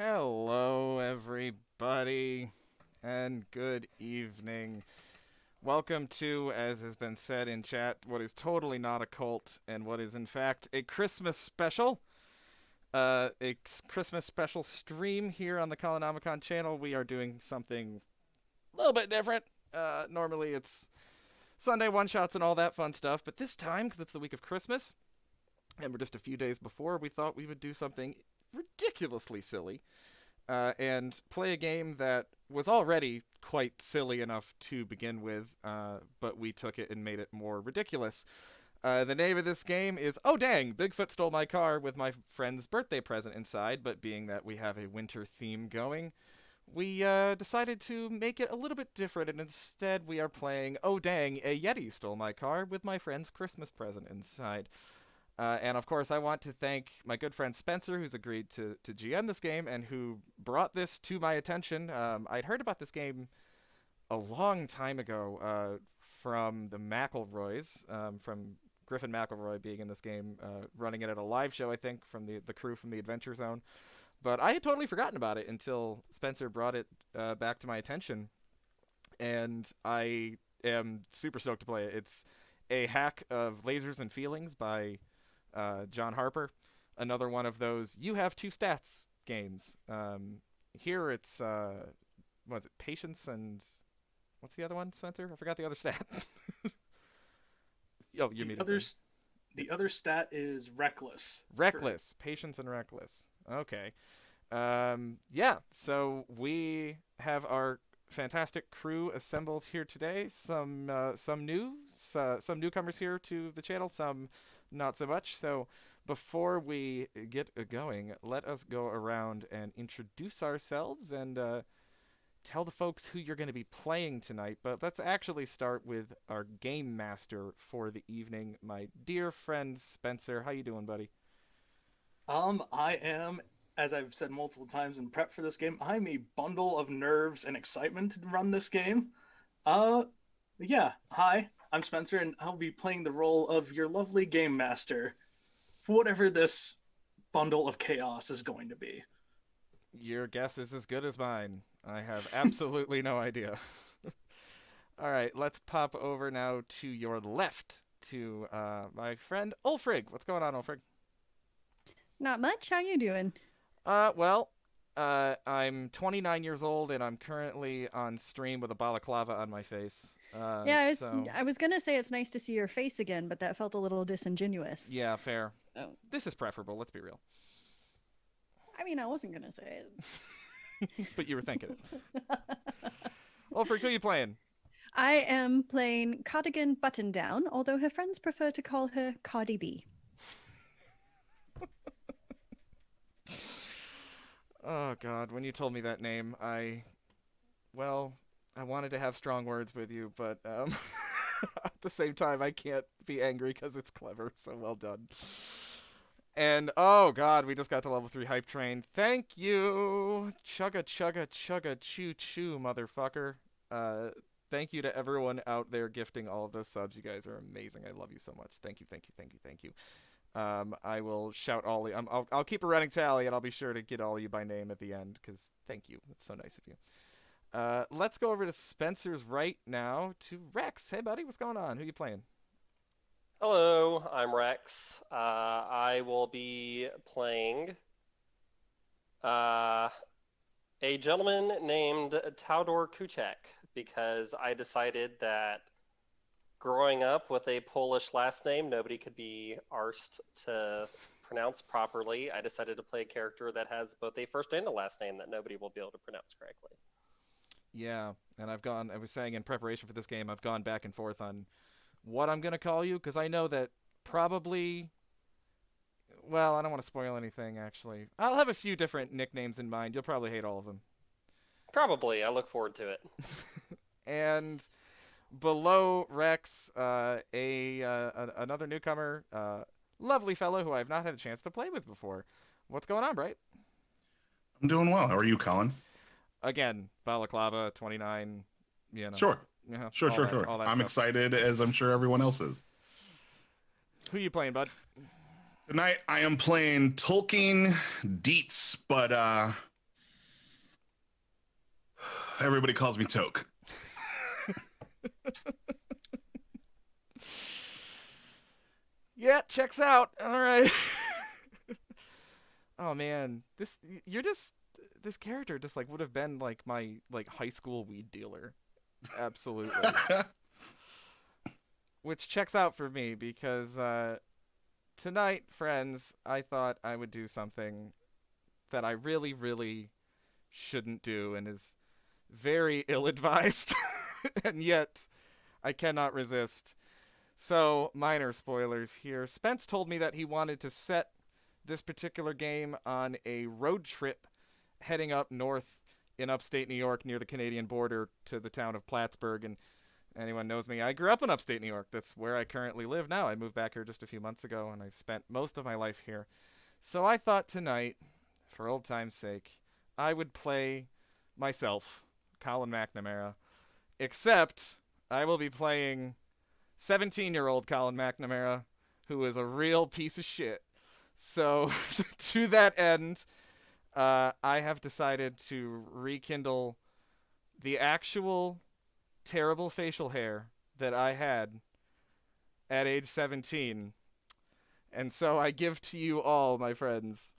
Hello, everybody, and good evening. Welcome to, as has been said in chat, what is totally not a cult and what is in fact a Christmas special. Christmas special stream here on the Colinomicon channel. We are doing something a little bit different. Normally it's Sunday one-shots and all that fun stuff, but this time, because it's the week of Christmas, and we're just a few days before, we thought we would do something ridiculously silly and play a game that was already quite silly enough to begin with, but we took it and made it more ridiculous. The name of this game is Oh Dang, Bigfoot Stole My Car, with my friend's birthday present inside, but being that we have a winter theme going, we decided to make it a little bit different, and instead we are playing Oh Dang, a Yeti Stole My Car, with my friend's Christmas present inside. And of course, I want to thank my good friend Spencer, who's agreed to GM this game and who brought this to my attention. I'd heard about this game a long time ago from the McElroys, from Griffin McElroy being in this game, running it at a live show, I think, from the crew from the Adventure Zone. But I had totally forgotten about it until Spencer brought it back to my attention, and I am super stoked to play it. It's a hack of Lasers and Feelings by John Harper. Another one of those you have two stats games. Here it's what is it? Patience and what's the other one, Spencer? I forgot the other stat. Oh, you're The muted, other buddy. s- the other stat is reckless. Reckless, patience, and reckless. Okay. Yeah. So we have our fantastic crew assembled here today. Some newcomers here to the channel, some not so much. So before we get going, let us go around and introduce ourselves and tell the folks who you're going to be playing tonight. But let's actually start with our game master for the evening, my dear friend Spencer. How you doing, buddy? I am, as I've said multiple times in prep for this game, I'm a bundle of nerves and excitement to run this game. Uh, yeah. Hi, I'm Spencer, and I'll be playing the role of your lovely game master for whatever this bundle of chaos is going to be. Your guess is as good as mine. I have absolutely no idea. All right, let's pop over now to your left to my friend Ulfrigg. What's going on, Ulfrigg? Not much. How you doing? Well, I'm 29 years old and I'm currently on stream with a balaclava on my face. Yeah, I was So I was gonna say it's nice to see your face again, but that felt a little disingenuous. yeah, fair. Oh, This is preferable. Let's be real. I mean, I wasn't gonna say But you were thinking it. it. Ulfrigg, who are you playing? I am playing Cardigan Buttondown, although her friends prefer to call her Cardi B. Oh God, when you told me that name, well, I wanted to have strong words with you, but at the same time, I can't be angry because it's clever. So well done. And oh God, we just got to level 3 hype train. Thank you, chugga chugga chugga choo choo, motherfucker. Uh, Thank you to everyone out there gifting all of those subs. You guys are amazing. I love you so much. Thank you, thank you, thank you, thank you. I will shout all. I'll keep a running tally, and I'll be sure to get all of you by name at the end. Because thank you. That's so nice of you. Let's go over to Spencer's right now to Rex. Hey, buddy, what's going on? Who you playing? Hello, I'm Rex. I will be playing uh, a gentleman named Teodor Kuczek because I decided that growing up with a Polish last name, nobody could be arsed to pronounce properly. I decided to play a character that has both a first and a last name that nobody will be able to pronounce correctly. Yeah, and I was saying in preparation for this game, I've gone back and forth on what I'm gonna call you because I know that probably. Well, I don't want to spoil anything. Actually, I'll have a few different nicknames in mind. You'll probably hate all of them. Probably. I look forward to it. And below Rex, another newcomer, lovely fellow who I've not had a chance to play with before. What's going on, Bright? I'm doing well. How are you, Colin? Again, Balaclava 29. You know, Sure. Sure, all sure, that, sure. all that I'm stuff. excited, as I'm sure everyone else is. Who you playing, bud? Tonight, I am playing Tolkien Deetz, but Everybody calls me Toke. Yeah, checks out. All right. Oh man, this character just like would have been like my like high school weed dealer. Absolutely. Which checks out for me because tonight, friends, I thought I would do something that I really, really shouldn't do and is very ill-advised, and yet I cannot resist. So, minor spoilers here. Spence told me that he wanted to set this particular game on a road trip heading up north in upstate New York near the Canadian border to the town of Plattsburgh. And anyone knows me, I grew up in upstate New York. That's where I currently live now. I moved back here just a few months ago, and I've spent most of my life here. So I thought tonight, for old time's sake, I would play myself, Colin McNamara, except I will be playing 17-year-old Colin McNamara, who is a real piece of shit. So, to that end, I have decided to rekindle the actual terrible facial hair that I had at age 17. And so I give to you all, my friends,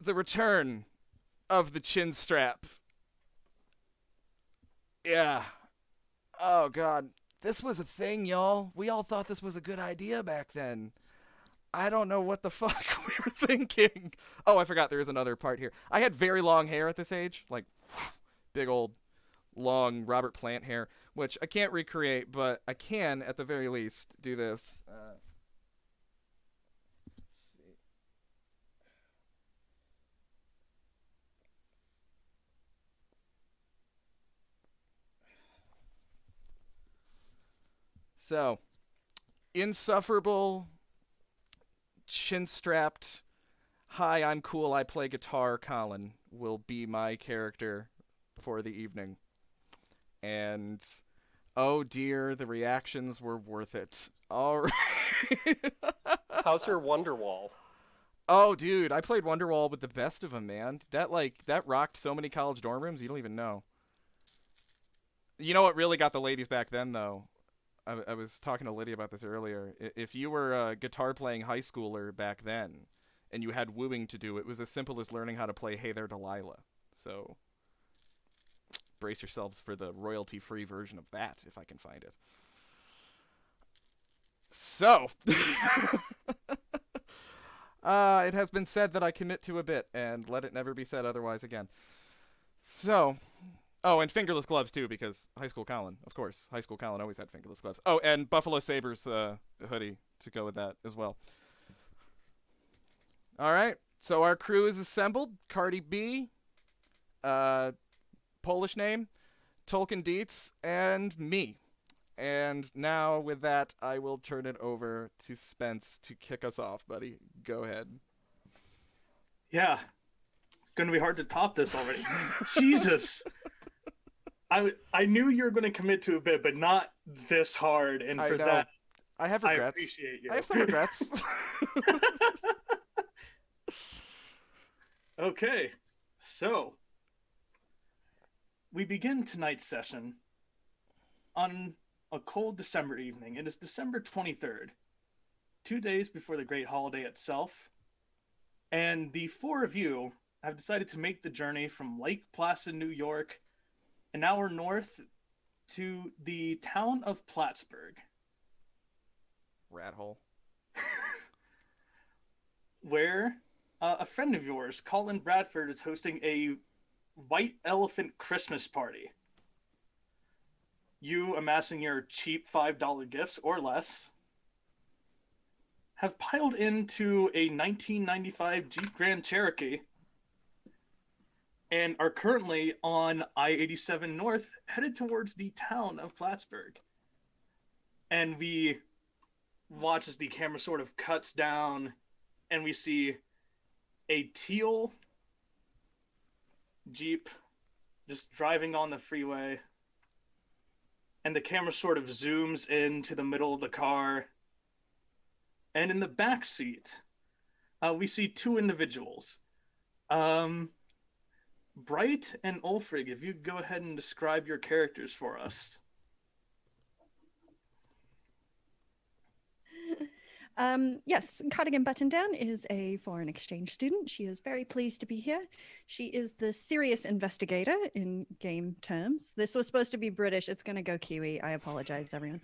the return of the chin strap. Yeah. Oh, God. This was a thing, y'all. We all thought this was a good idea back then. I don't know what the fuck we were thinking. Oh, I forgot there is another part here. I had very long hair at this age. Like, big old, long Robert Plant hair, which I can't recreate, but I can, at the very least, do this. Let's see. So, insufferable, chin-strapped, hi, I'm cool, I play guitar, Colin, will be my character for the evening. And, oh dear, the reactions were worth it. All right. How's your Wonderwall? Oh, dude, I played Wonderwall with the best of them, man. That rocked so many college dorm rooms, you don't even know. You know what really got the ladies back then, though? I was talking to Lydia about this earlier. If you were a guitar-playing high schooler back then, and you had wooing to do, it was as simple as learning how to play Hey There, Delilah. So, brace yourselves for the royalty-free version of that, if I can find it. So, it has been said that I commit to a bit, and let it never be said otherwise again. So, oh, and fingerless gloves, too, because High School Colin, of course. High School Colin always had fingerless gloves. Oh, and Buffalo Sabres hoodie to go with that as well. All right, so our crew is assembled. Cardi B, Polish name, Tolkein Deetz, and me. And now, with that, I will turn it over to Spence to kick us off, buddy. Go ahead. Yeah, it's going to be hard to top this already. Jesus. I knew you were going to commit to a bit, but not this hard. And for that, I have I regrets. appreciate you. I have some regrets. Okay, so we begin tonight's session on a cold December evening. It is December 23rd, 2 days before the great holiday itself. And the four of you have decided to make the journey from Lake Placid, New York, an hour north to the town of Plattsburgh. Rat hole. Where a friend of yours, Colin Bradford, is hosting a white elephant Christmas party. You, amassing your cheap $5 gifts or less, have piled into a 1995 Jeep Grand Cherokee and are currently on I-87 North, headed towards the town of Plattsburgh. And we watch as the camera sort of cuts down, and we see a teal Jeep just driving on the freeway. and the camera sort of zooms into the middle of the car. And in the back seat, we see two individuals. Bright and Ulfrigg, if you go ahead and describe your characters for us. Yes, Cardigan Buttondown is a foreign exchange student. She is very pleased to be here. She is the serious investigator in game terms. This was supposed to be British. It's going to go Kiwi. I apologize, everyone.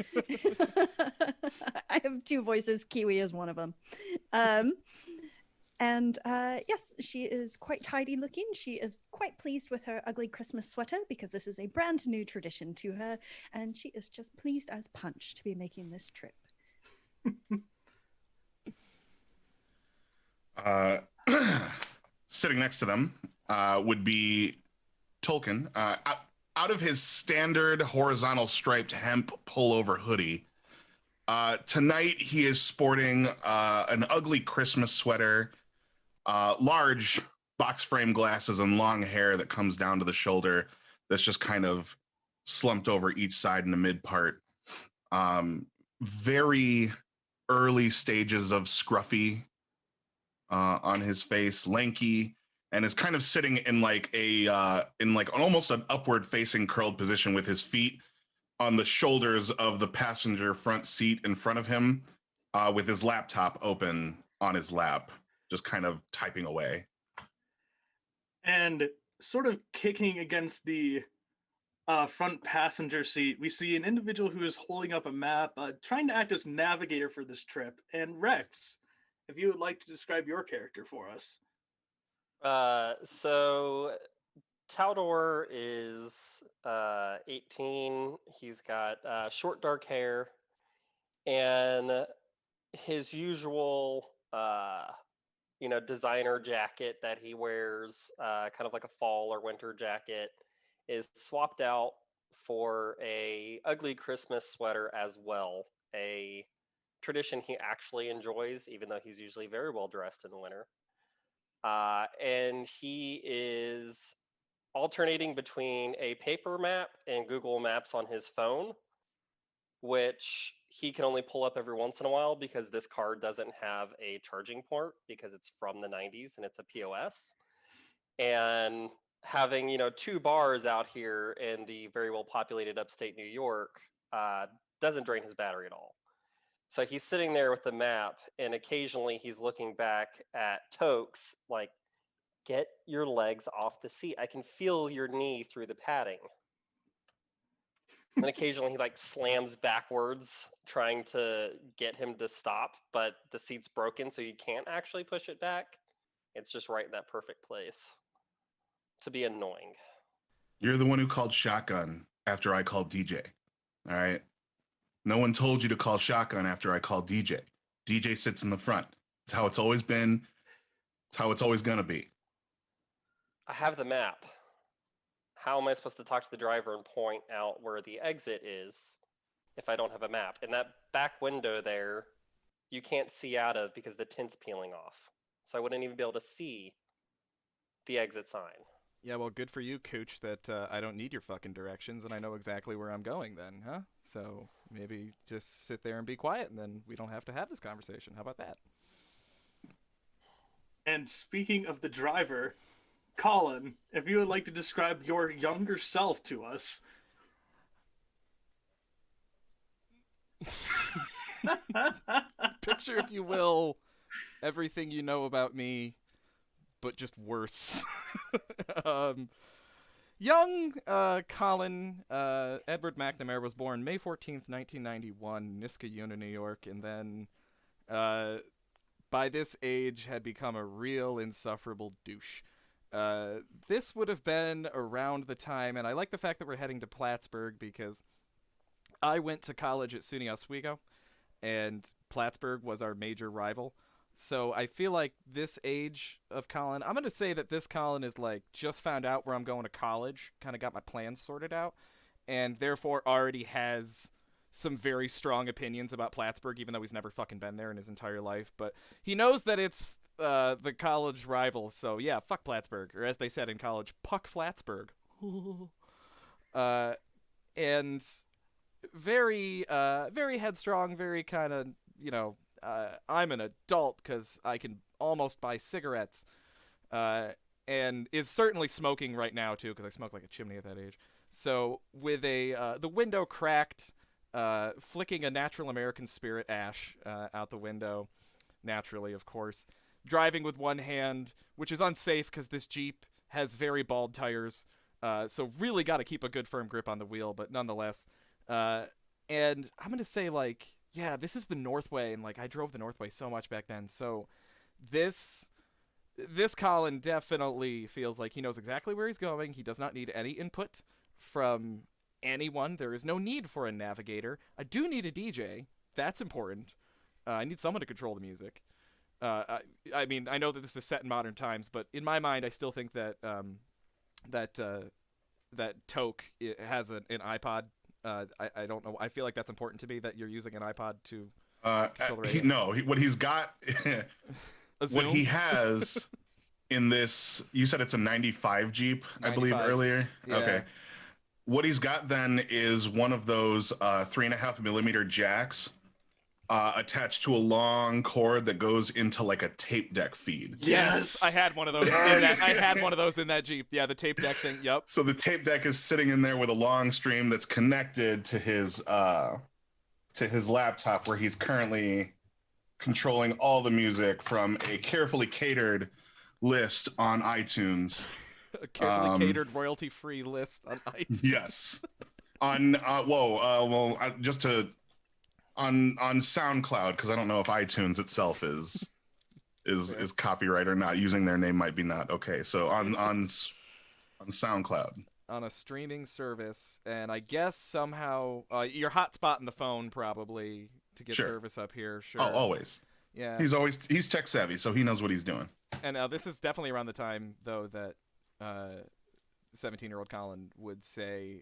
I have two voices. Kiwi is one of them. Yes, she is quite tidy looking. She is quite pleased with her ugly Christmas sweater because this is a brand new tradition to her. And she is just pleased as punch to be making this trip. Sitting next to them would be Tolkien. Out of his standard horizontal striped hemp pullover hoodie, tonight he is sporting an ugly Christmas sweater, large box frame glasses, and long hair that comes down to the shoulder that's just kind of slumped over each side in the mid part. Very early stages of scruffy on his face, lanky, and is kind of sitting in like almost an upward facing curled position with his feet on the shoulders of the passenger front seat in front of him, with his laptop open on his lap, just kind of typing away. And sort of kicking against the front passenger seat, we see an individual who is holding up a map, trying to act as navigator for this trip. And Rex, if you would like to describe your character for us. So Teodor is 18. He's got short dark hair and his usual designer jacket that he wears, kind of like a fall or winter jacket, is swapped out for a ugly Christmas sweater as well, a tradition he actually enjoys, even though he's usually very well dressed in the winter. And he is alternating between a paper map and Google Maps on his phone, which he can only pull up every once in a while because this car doesn't have a charging port because it's from the 90s and it's a POS. And having, two bars out here in the very well populated upstate New York doesn't drain his battery at all. So he's sitting there with the map, and occasionally he's looking back at Tokes, like, get your legs off the seat. I can feel your knee through the padding. And then occasionally he slams backwards, trying to get him to stop, but the seat's broken, so you can't actually push it back. It's just right in that perfect place to be annoying. You're the one who called shotgun after I called DJ. All right. No one told you to call shotgun after I called DJ. DJ sits in the front. It's how it's always been. It's how it's always going to be. I have the map. How am I supposed to talk to the driver and point out where the exit is if I don't have a map? And that back window there, you can't see out of because the tint's peeling off. So I wouldn't even be able to see the exit sign. Yeah, well, good for you, Cooch, that I don't need your fucking directions and I know exactly where I'm going then, huh? So maybe just sit there and be quiet and then we don't have to have this conversation. How about that? And speaking of the driver, Colin, if you would like to describe your younger self to us. Picture, if you will, everything you know about me, but just worse. Young Colin Edward McNamara was born May 14th, 1991, Niskayuna, New York, and then by this age had become a real insufferable douche. This would have been around the time, and I like the fact that we're heading to Plattsburgh because I went to college at SUNY Oswego, and Plattsburgh was our major rival. So I feel like this age of Colin, I'm going to say that this Colin is just found out where I'm going to college, kind of got my plans sorted out, and therefore already has some very strong opinions about Plattsburgh, even though he's never fucking been there in his entire life. But he knows that it's the college rival, so yeah, fuck Plattsburgh. Or as they said in college, puck Flatsburgh. And very very headstrong, very kind of, I'm an adult because I can almost buy cigarettes, and is certainly smoking right now too because I smoke like a chimney at that age. So with the window cracked, flicking a natural American Spirit ash out the window, naturally, of course, driving with one hand, which is unsafe because this Jeep has very bald tires, so really got to keep a good firm grip on the wheel, but nonetheless. And I'm going to say, like, yeah, this is the Northway, and, like, I drove the Northway so much back then, so this Colin definitely feels like he knows exactly where he's going. He does not need any input from anyone. There is no need for a navigator. I do need a DJ. That's important. I need someone to control the music. I mean, I know that this is set in modern times, but in my mind, I still think that that Toke has an iPod. I don't know. I feel like that's important to me that you're using an iPod to control the radio. What he's got, what he has in this, you said it's a 95 Jeep, 95. I believe earlier. Yeah. Okay. What he's got then is one of those 3.5 millimeter jacks attached to a long cord that goes into like a tape deck feed. Yes, I had one of those. I had one of those in that Jeep. Yeah, the tape deck thing. Yep. So the tape deck is sitting in there with a long stream that's connected to his laptop, where he's currently controlling all the music from a carefully catered list on iTunes. A carefully catered royalty-free list on iTunes. Yes. On on SoundCloud, because I don't know if iTunes itself is copyright or not. Using their name might be not okay. So on SoundCloud. On a streaming service, and I guess somehow you're hotspotting the phone probably to get service up here. Sure. Oh, always. Yeah. He's tech savvy, so he knows what he's doing. And this is definitely around the time though that 17-year-old Colin would say,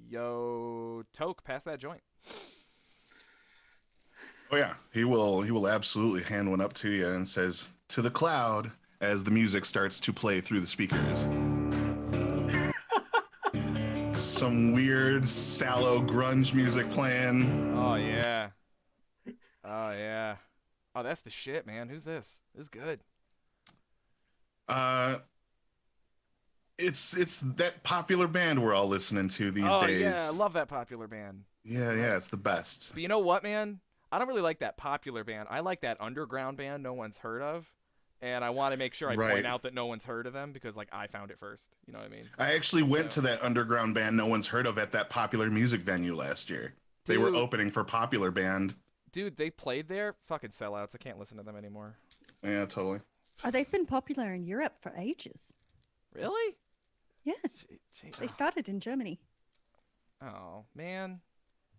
"Yo, Toke, pass that joint." Oh yeah, he will absolutely hand one up to you and says, "To the cloud," as the music starts to play through the speakers. Some weird, sallow grunge music playing. Oh yeah. Oh yeah. Oh, that's the shit, man. Who's this? This is good. It's that popular band we're all listening to these days. Oh yeah, I love that popular band. Yeah, it's the best. But you know what, man? I don't really like that popular band. I like that underground band no one's heard of. And I want to make sure I point out that no one's heard of them because, like, I found it first. You know what I mean? I actually went to that underground band no one's heard of at that popular music venue last year. They were opening for popular band. Dude, they played there? Fucking sellouts. I can't listen to them anymore. Yeah, totally. Oh, they've been popular in Europe for ages. Really? Yeah. They started in Germany. Oh, man.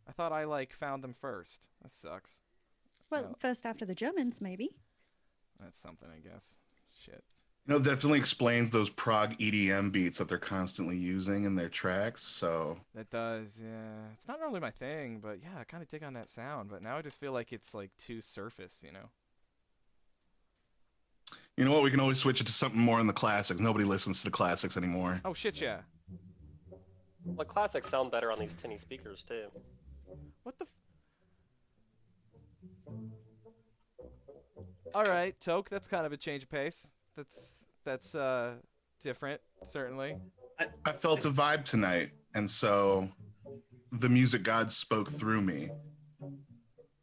I thought I, like, found them first. That sucks. Well, first after the Germans, maybe. That's something, I guess. Shit. Definitely explains those prog EDM beats that they're constantly using in their tracks, so... That does, yeah. It's not normally my thing, but yeah, I kind of dig on that sound, but now I just feel like it's, like, too surface, you know? You know what? We can always switch it to something more in the classics. Nobody listens to the classics anymore. Oh, shit, yeah. Well, classics sound better on these tinny speakers, too. What the... All right, Toke, that's kind of a change of pace. That's different, certainly. I felt a vibe tonight, and so the music gods spoke through me,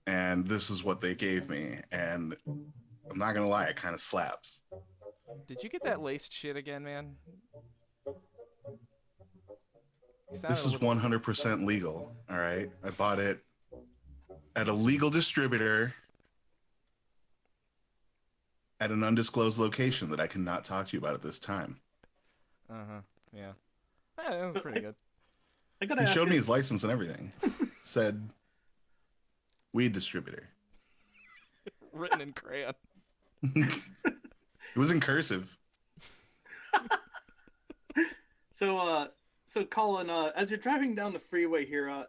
and this is what they gave me, and I'm not gonna lie, it kind of slaps. Did you get that laced shit again, man? This is 100% legal, all right? I bought it at a legal distributor at an undisclosed location that I cannot talk to you about at this time. Yeah. That was pretty good. He showed me his license and everything. Said, weed distributor. Written in crayon. It was in cursive. So Colin, as you're driving down the freeway here,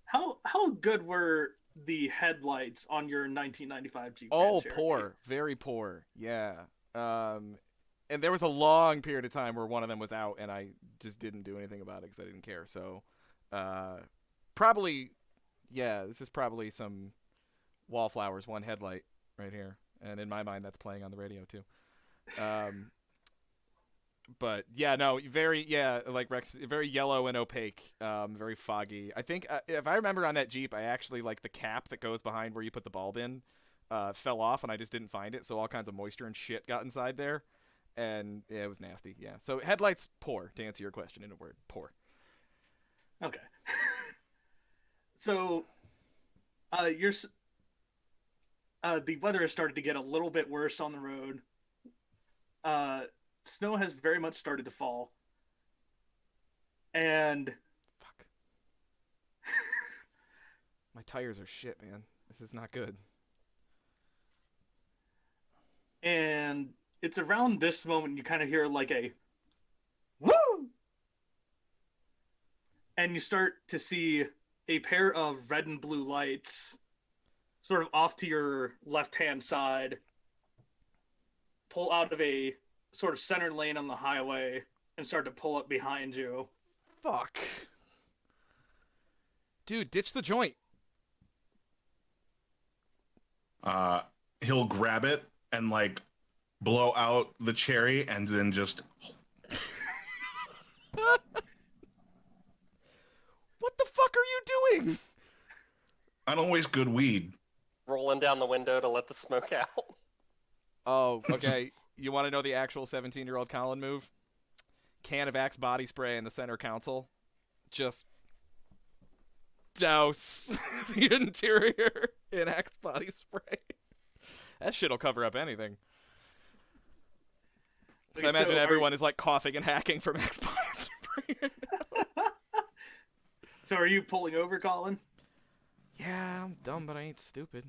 how good were the headlights on your 1995 Jeep? Oh, poor, very poor. Yeah. And there was a long period of time where one of them was out, and I just didn't do anything about it because I didn't care. So, probably Yeah, this is probably some Wallflowers One Headlight right here, and in my mind, that's playing on the radio too. Um, but yeah, no, like Rex, very yellow and opaque, very foggy. I think if I remember on that Jeep, I actually like the cap that goes behind where you put the bulb in, fell off, and I just didn't find it, so all kinds of moisture and shit got inside there, and yeah, it was nasty. Yeah, so headlights poor, to answer your question in a word, poor. Okay. So, the weather has started to get a little bit worse on the road. Snow has very much started to fall. And Fuck. My tires are shit, man. This is not good. and it's around this moment you kind of hear like a woo, and you start to see a pair of red and blue lights sort of off to your left-hand side pull out of a sort of center lane on the highway and start to pull up behind you. Fuck. Dude, ditch the joint. He'll grab it and like blow out the cherry and then just What the fuck are you doing? I don't waste good weed. Rolling down the window to let the smoke out. Oh, okay. You want to know the actual 17-year-old Colin move? Can of Axe body spray in the center console. Just douse the interior in Axe body spray. That shit'll cover up anything. So I imagine everyone is like coughing and hacking from Axe body spray. So are you pulling over, Colin? Yeah, I'm dumb, but I ain't stupid.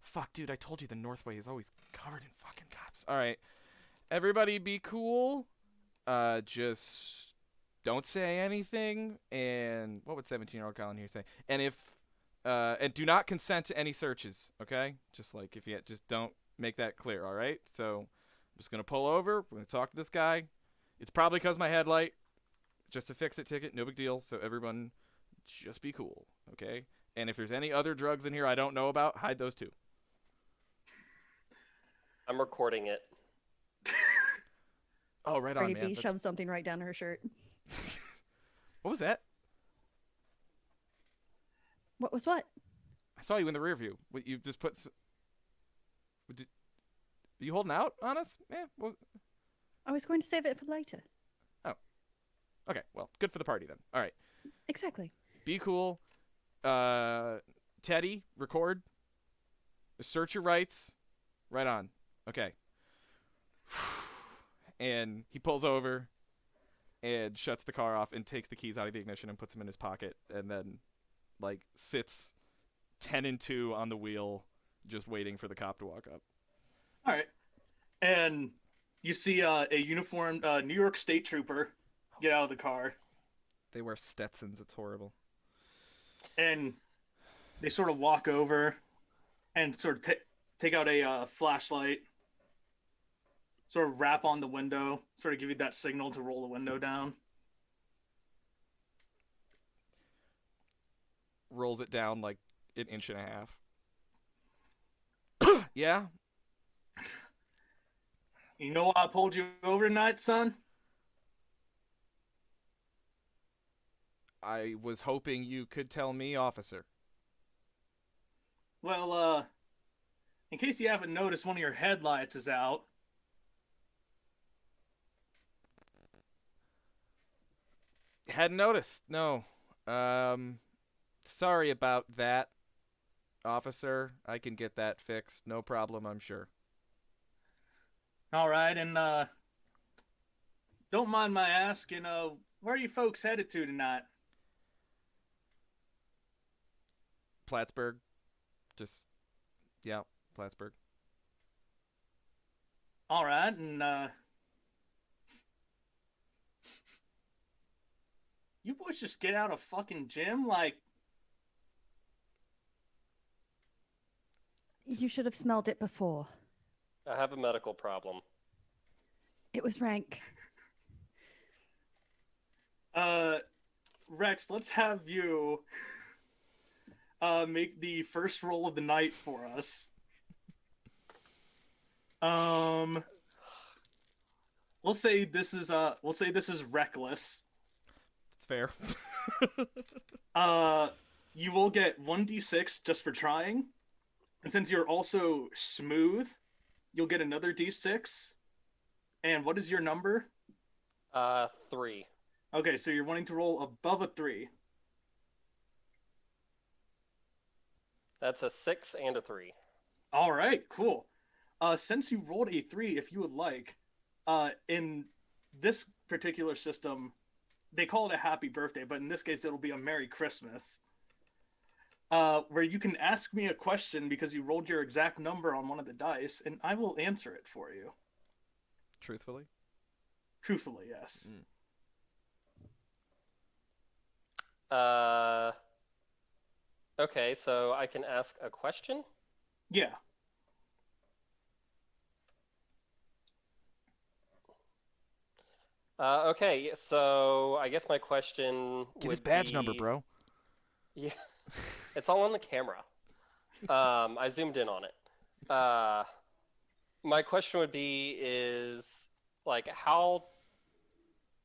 Fuck, dude, I told you the Northway is always covered in fucking cops. All right. Everybody be cool. Just don't say anything. And what would 17-year-old Colin here say? And and do not consent to any searches, okay? Just like if you just don't make that clear, all right? So I'm just going to pull over. We're going to talk to this guy. It's probably because my headlight. Just a fix-it ticket, no big deal. So everyone just be cool, okay? And if there's any other drugs in here I don't know about, hide those too. I'm recording it. Oh, right on, Brady man. B shoved something right down her shirt. What was that? What was what? I saw you in the rear view. What, you just put... Are you holding out on us? Yeah. Well... I was going to save it for later. Oh. Okay, well, good for the party then. All right. Exactly. Be cool. Teddy, record. Assert your rights. Right on. Okay. And he pulls over and shuts the car off and takes the keys out of the ignition and puts them in his pocket and then, like, sits 10 and 2 on the wheel just waiting for the cop to walk up. All right. And you see a uniformed New York State Trooper get out of the car. They wear Stetsons. It's horrible. And they sort of walk over and sort of take out a flashlight, sort of rap on the window, sort of give you that signal to roll the window down. Rolls it down like an inch and a half. Yeah? You know why I pulled you over tonight, son? I was hoping you could tell me, officer. Well, in case you haven't noticed, one of your headlights is out. Hadn't noticed. No. Sorry about that, officer. I can get that fixed. No problem, I'm sure. All right, and don't mind my asking, where are you folks headed to tonight? Plattsburgh. Just, yeah, Plattsburgh. All right, and you boys just get out of fucking gym like. You should have smelled it before. I have a medical problem. It was rank. Rex, let's have you make the first roll of the night for us. We'll say this is reckless. It's fair. You will get 1d6 just for trying. And since you're also smooth, you'll get another d6. And what is your number? 3. Okay, so you're wanting to roll above a 3. That's a 6 and a 3. All right, cool. Since you rolled a 3, if you would like, in this particular system, they call it a happy birthday, but in this case, it'll be a Merry Christmas. Where you can ask me a question because you rolled your exact number on one of the dice, and I will answer it for you. Truthfully? Truthfully, yes. Okay, so I can ask a question? Yeah. Okay, so I guess my question Get his would badge number, be- bro. Yeah, it's all on the camera. I zoomed in on it. My question would be is, like, how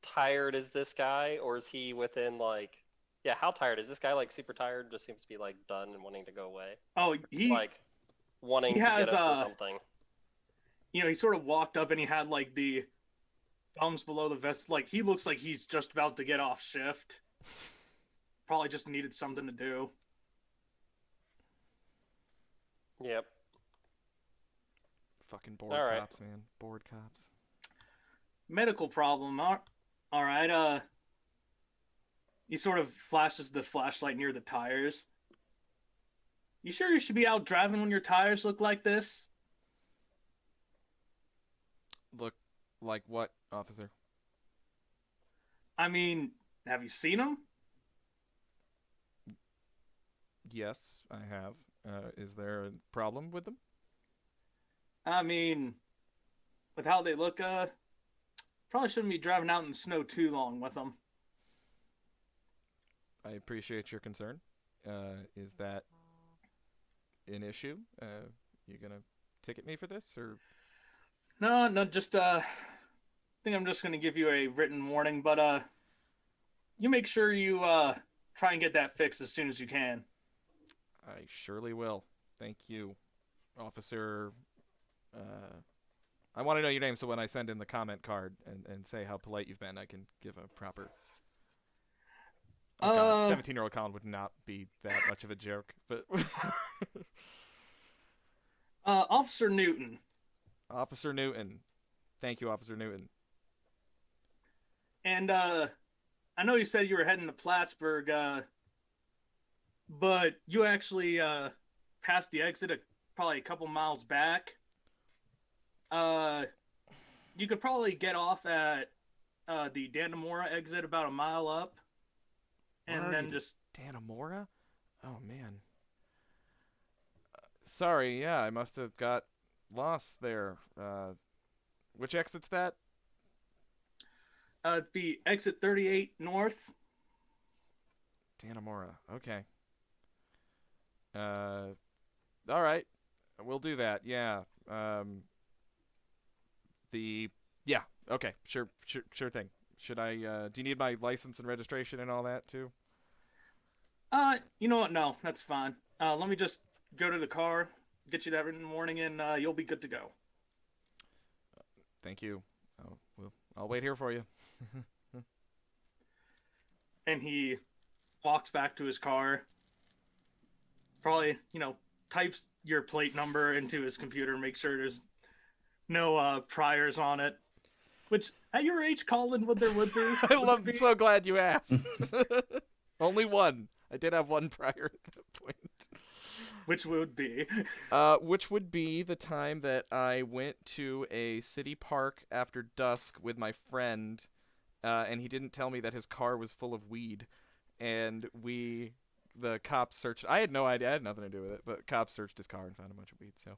tired is this guy? Or is he within, like... Yeah, how tired? Is this guy, like, super tired? Just seems to be, like, done and wanting to go away? Oh, Like, wanting he to has, get us for something. he sort of walked up and he had, like, the thumbs below the vest. Like, he looks like he's just about to get off shift. Probably just needed something to do. Yep. Fucking bored All right. cops, man. Bored cops. Medical problem. All right. He sort of flashes the flashlight near the tires. You sure you should be out driving when your tires look like this? Look like what, officer? I mean, have you seen them? Yes, I have. Is there a problem with them? I mean, with how they look, probably shouldn't be driving out in the snow too long with them. I appreciate your concern. Is that an issue? You gonna ticket me for this, or? No, just I think I'm just gonna give you a written warning, but you make sure you try and get that fixed as soon as you can. I surely will. Thank you, officer. I want to know your name so when I send in the comment card and say how polite you've been, I can give a proper. Oh God, 17-year-old Colin would not be that much of a joke, but. Officer Newton. Officer Newton. Thank you, Officer Newton. And I know you said you were heading to Plattsburgh, but you actually passed the exit probably a couple miles back. You could probably get off at the Dannemora exit about a mile up. And then just... Dannemora? Oh, man. Sorry, yeah, I must have got lost there. Which exit's that? The exit 38 north. Dannemora, okay. All right, we'll do that, yeah. Yeah, okay, sure thing. Should I, do you need my license and registration and all that, too? You know what? No, that's fine. Let me just go to the car, get you that written warning, and you'll be good to go. Thank you. I'll wait here for you. And he walks back to his car. Probably, types your plate number into his computer, make sure there's no priors on it. Which, at your age, Colin, would there be? I'm so glad you asked. Only one. I did have one prior at that point. Which would be? Which would be the time that I went to a city park after dusk with my friend, and he didn't tell me that his car was full of weed, and the cops searched. I had no idea. I had nothing to do with it, but cops searched his car and found a bunch of weed. So,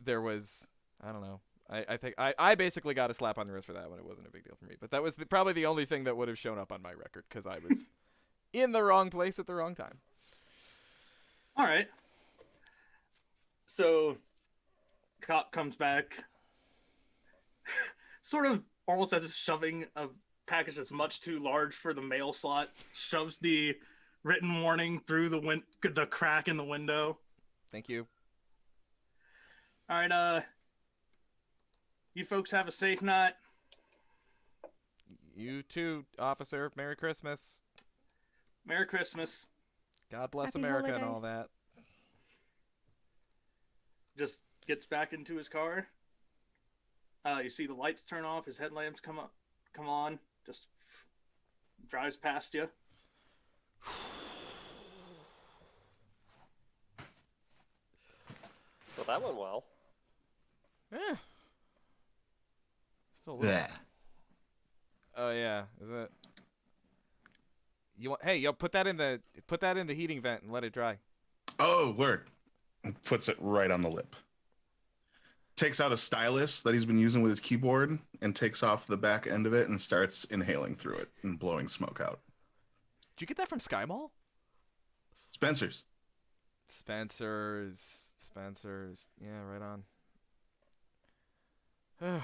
there was, I don't know. I think I basically got a slap on the wrist for that one. It wasn't a big deal for me, but that was probably the only thing that would have shown up on my record because I was in the wrong place at the wrong time. All right. So, cop comes back, sort of almost as if shoving a package that's much too large for the mail slot, shoves the written warning through the crack in the window. Thank you. All right, you folks have a safe night. You too, officer. Merry Christmas. Merry Christmas. God bless Happy America and all holidays. that. Just gets back into his car. You see the lights turn off, his headlamps come on, just drives past you. Well, that went well. Eh. Still a little. Oh yeah, is it? You want? Hey, yo, put that in the heating vent and let it dry. Oh, word. And puts it right on the lip. Takes out a stylus that he's been using with his keyboard and takes off the back end of it and starts inhaling through it and blowing smoke out. Did you get that from Sky Mall? Spencer's. Spencer's. Yeah, right on.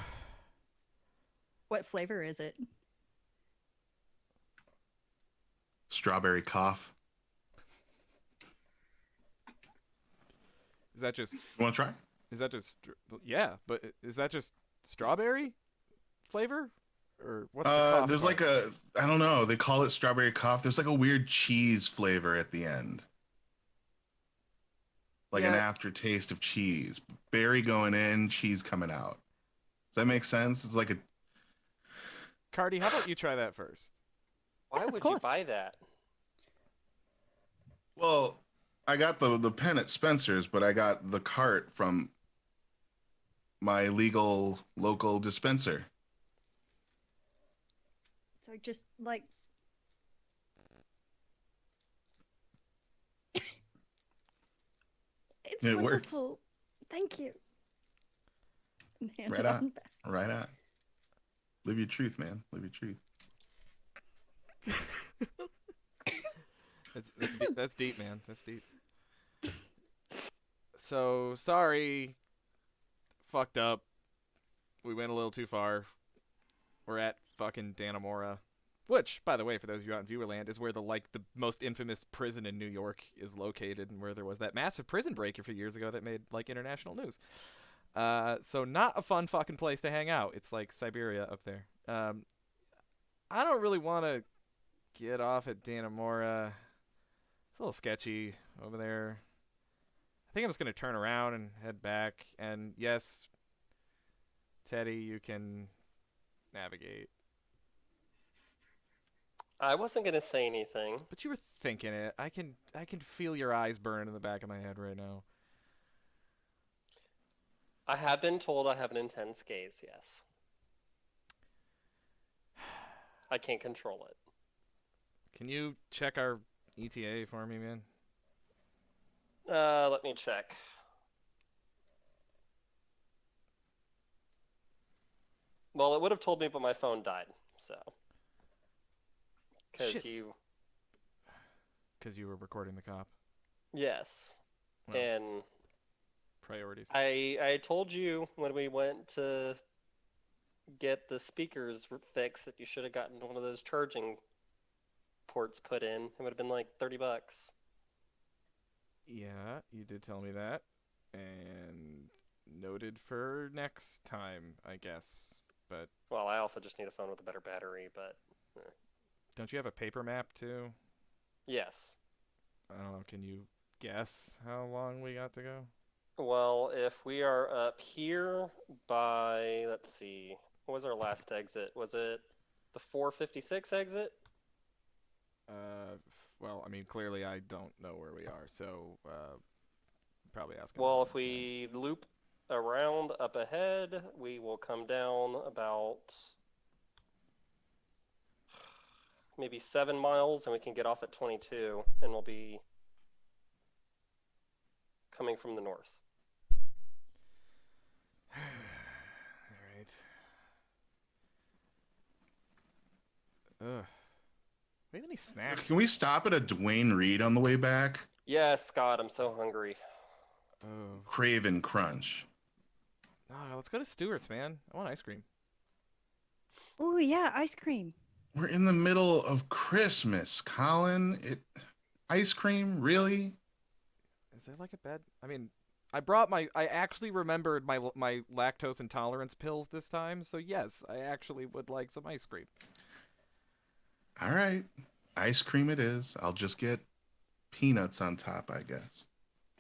What flavor is it? Strawberry cough. Is that just? You want to try? Is that just? Yeah, but is that just strawberry flavor, or what's the cough There's part? like I don't know. They call it strawberry cough. There's like a weird cheese flavor at the end. Like an Yeah. aftertaste of cheese. Berry going in, cheese coming out. Does that make sense? It's like a Cardi, how about you try that first? Why Of would you course. buy that? well, I got the pen at Spencer's, but I got the cart from my legal local dispenser. So just like it's It works. wonderful. Thank you. And hand Right it on. on back. Right on. Live your truth, man. Live your truth. That's deep, man. That's deep. So sorry, fucked up. We went a little too far. We're at fucking Dannemora, which, by the way, for those of you out in Viewerland, is where the most infamous prison in New York is located, and where there was that massive prison break a few years ago that made like international news. So not a fun fucking place to hang out. It's like Siberia up there. I don't really want to get off at Dannemora. It's a little sketchy over there. I think I'm just going to turn around and head back. And yes, Teddy, you can navigate. I wasn't going to say anything. But you were thinking it. I can feel your eyes burn in the back of my head right now. I have been told I have an intense gaze, yes. I can't control it. Can you check our ETA for me, man? Let me check. Well, it would have told me, but my phone died, so. Because Shit. you. Because you were recording the cop. Yes. Well, And priorities. I told you when we went to get the speakers fixed that you should have gotten one of those charging ports put in. It would have been like $30. Yeah, you did tell me that. And noted for next time, I guess. But Well, I also just need a phone with a better battery, but don't you have a paper map too? yes. I don't know. Can you guess how long we got to go? Well, if we are up here by, let's see, what was our last exit? Was it the 456 exit? Well, I mean, clearly I don't know where we are, so probably asking. Well, if we loop around up ahead, we will come down about maybe 7 miles, and we can get off at 22, and we'll be coming from the north. All right. Ugh. we have any snacks? Can we stop at a Dwayne Reed on the way back? Yes, God, I'm so hungry. Oh. Craven Crunch. No, let's go to Stewart's, man. I want ice cream. Oh yeah, ice cream. We're in the middle of Christmas, Colin. Ice cream, really? Is there like a bed? I mean, I actually remembered my lactose intolerance pills this time, so yes, I actually would like some ice cream. All right, ice cream it is. I'll just get peanuts on top, I guess.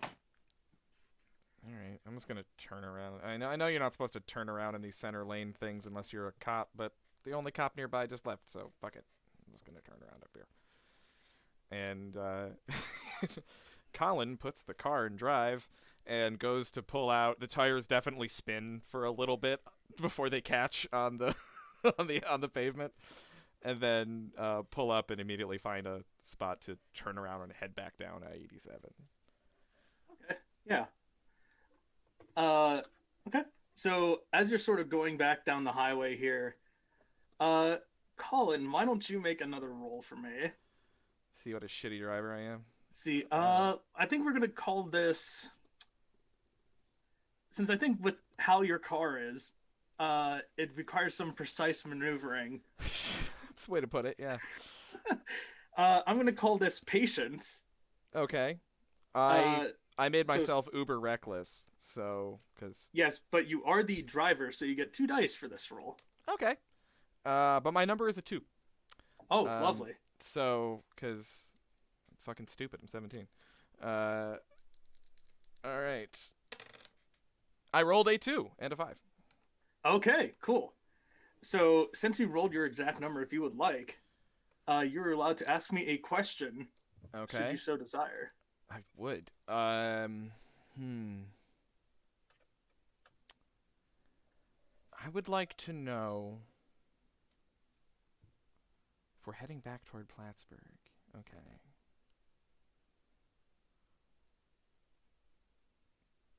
All right, I'm just gonna turn around. I know you're not supposed to turn around in these center lane things unless you're a cop, but the only cop nearby just left, so fuck it. I'm just gonna turn around up here. And Colin puts the car in drive and goes to pull out. The tires definitely spin for a little bit before they catch on the on the pavement, and then pull up and immediately find a spot to turn around and head back down I-87. Okay. Yeah. Okay. So as you're sort of going back down the highway here, Colin, why don't you make another roll for me? See what a shitty driver I am. See, I think we're gonna call this, since I think with how your car is, it requires some precise maneuvering. That's the way to put it, yeah. I'm gonna call this patience. Okay. I made myself uber reckless, so because Yes, but you are the driver, so you get 2 dice for this roll. okay. But my number is a 2. Oh, lovely. So, because I'm fucking stupid. I'm 17. All right. I rolled a 2 and a 5. Okay, cool. So since you rolled your exact number, if you would like, you're allowed to ask me a question. Okay. Should you so desire. I would. I would like to know if we're heading back toward Plattsburgh. Okay.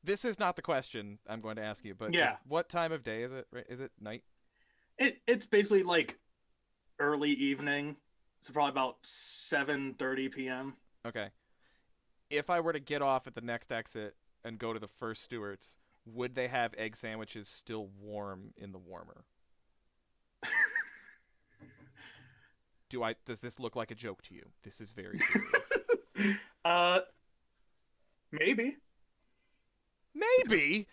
This is not the question I'm going to ask you, but Yeah. just what time of day is it? Is it night? It's basically like early evening, so probably about 7:30 p.m. Okay. If I were to get off at the next exit and go to the first Stewart's, would they have egg sandwiches still warm in the warmer? Does this look like a joke to you? This is very serious. Maybe. Maybe.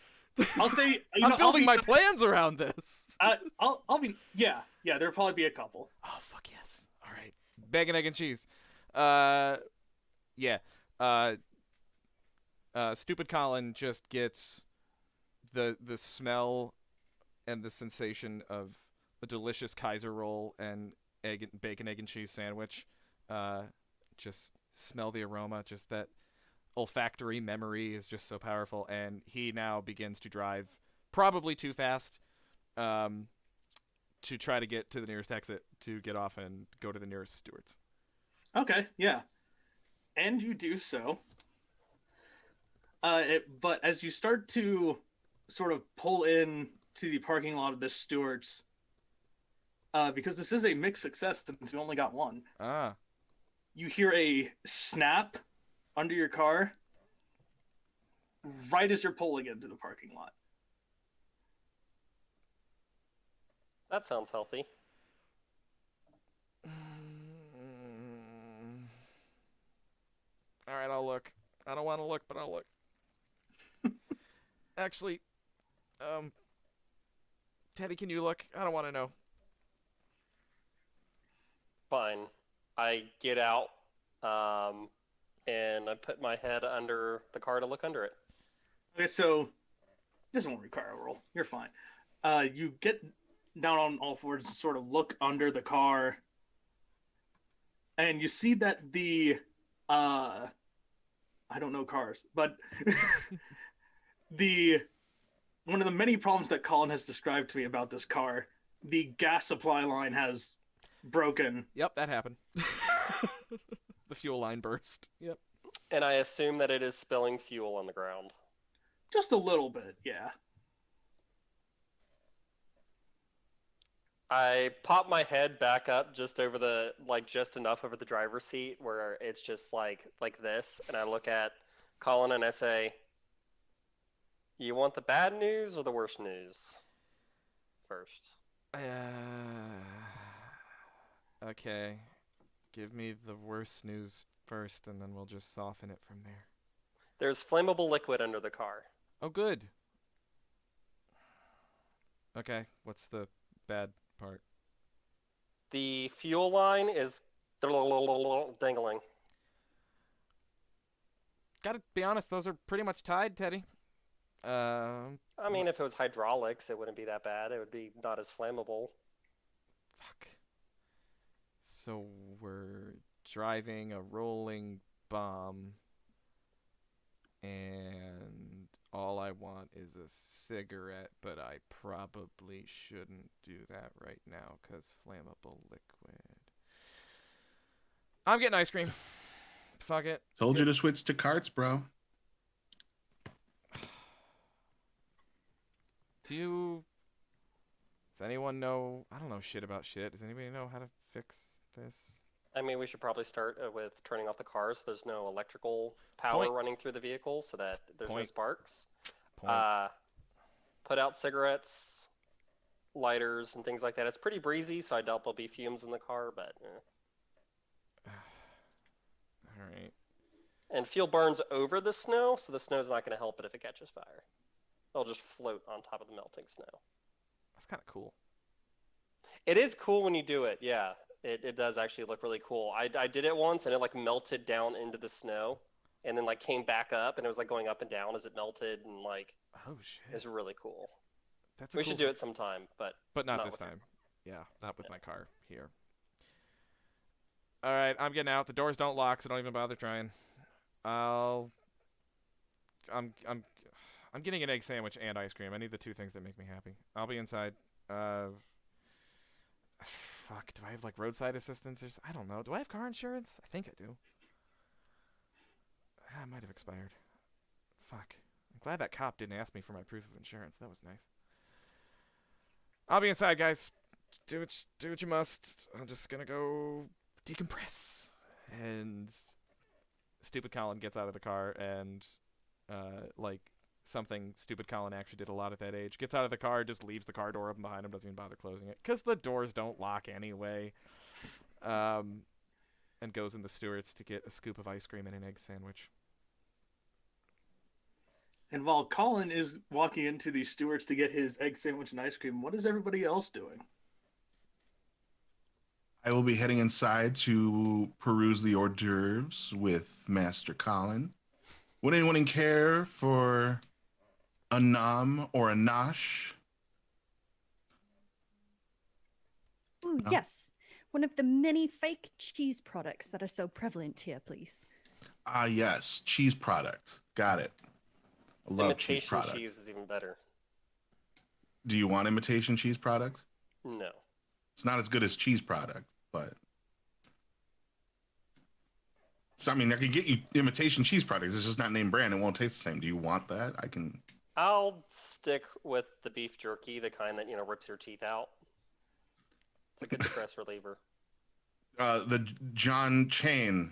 I'll say I'm building my plans around this. I'll be yeah, there'll probably be a couple. Oh fuck yes. All right. Bacon, egg, and cheese. Yeah. Stupid Colin just gets the smell and the sensation of a delicious Kaiser roll and bacon, egg, and cheese sandwich. Just smell the aroma. Just that olfactory memory is just so powerful, and he now begins to drive probably too fast to try to get to the nearest exit to get off and go to the nearest Stewart's. Okay, yeah. And you do so. But as you start to sort of pull in to the parking lot of this Stewart's, because this is a mixed success since you only got one, you hear a snap under your car right as you're pulling into the parking lot. That sounds healthy. All right, I'll look. I don't want to look, but I'll look. Actually, Teddy, can you look? I don't want to know. Fine. I get out, and I put my head under the car to look under it. Okay, so this won't require a roll. You're fine. You get down on all fours and sort of look under the car, and you see that the I don't know cars, but one of the many problems that Colin has described to me about this car, the gas supply line has broken. Yep, that happened. The fuel line burst. Yep. And I assume that it is spilling fuel on the ground. Just a little bit, yeah. I pop my head back up just over the just enough over the driver's seat where it's just like this, and I look at Colin and I say, "You want the bad news or the worst news first?" Okay. Give me the worst news first, and then we'll just soften it from there. There's flammable liquid under the car. Oh, good. Okay, what's the bad part? The fuel line is dangling. Gotta be honest, those are pretty much tied, Teddy. I mean, if it was hydraulics, it wouldn't be that bad. It would be not as flammable. Fuck. So we're driving a rolling bomb, and all I want is a cigarette, but I probably shouldn't do that right now because flammable liquid. I'm getting ice cream. Fuck it. Told you to switch to carts, bro. Does anyone know? I don't know shit about shit. Does anybody know how to fix this? I mean, we should probably start with turning off the cars so there's no electrical power Point. running through the vehicle so that there's no Point. sparks. Point. Put out cigarettes, lighters, and things like that. It's pretty breezy, so I doubt there'll be fumes in the car, but... All right. And fuel burns over the snow, so the snow's not going to help it if it catches fire. It'll just float on top of the melting snow. That's kind of cool. It is cool when you do it, yeah. It does actually look really cool. I did it once, and it like melted down into the snow, and then like came back up, and it was like going up and down as it melted, and like Oh shit. it's really cool. That's We should do it sometime, but not this with time. Yeah, not with my car here. All right, I'm getting out. The doors don't lock, so don't even bother trying. I'm getting an egg sandwich and ice cream. I need the two things that make me happy. I'll be inside. Fuck, do I have like roadside assistance or I don't know. Do I have car insurance? I think I do. I might have expired. Fuck. I'm glad that cop didn't ask me for my proof of insurance. That was nice. I'll be inside, guys. Do what you must. I'm just gonna go decompress. And stupid Colin gets out of the car and like something stupid Colin actually did a lot at that age. Gets out of the car, just leaves the car door open behind him, doesn't even bother closing it because the doors don't lock anyway. And goes in the Stewart's to get a scoop of ice cream and an egg sandwich. And while Colin is walking into the Stewart's to get his egg sandwich and ice cream, what is everybody else doing? I will be heading inside to peruse the hors d'oeuvres with Master Colin. Would anyone care for a nom or a nosh? Ooh, Oh. yes. One of the many fake cheese products that are so prevalent here, please. Ah, yes, cheese product. Got it. I love cheese imitation product. cheese is even better. Do you want imitation cheese product? No. It's not as good as cheese product, but so I mean, I can get you imitation cheese products. It's just not name brand. It won't taste the same. Do you want that? I can. I'll stick with the beef jerky, the kind that, rips your teeth out. It's a good stress reliever. The John Chain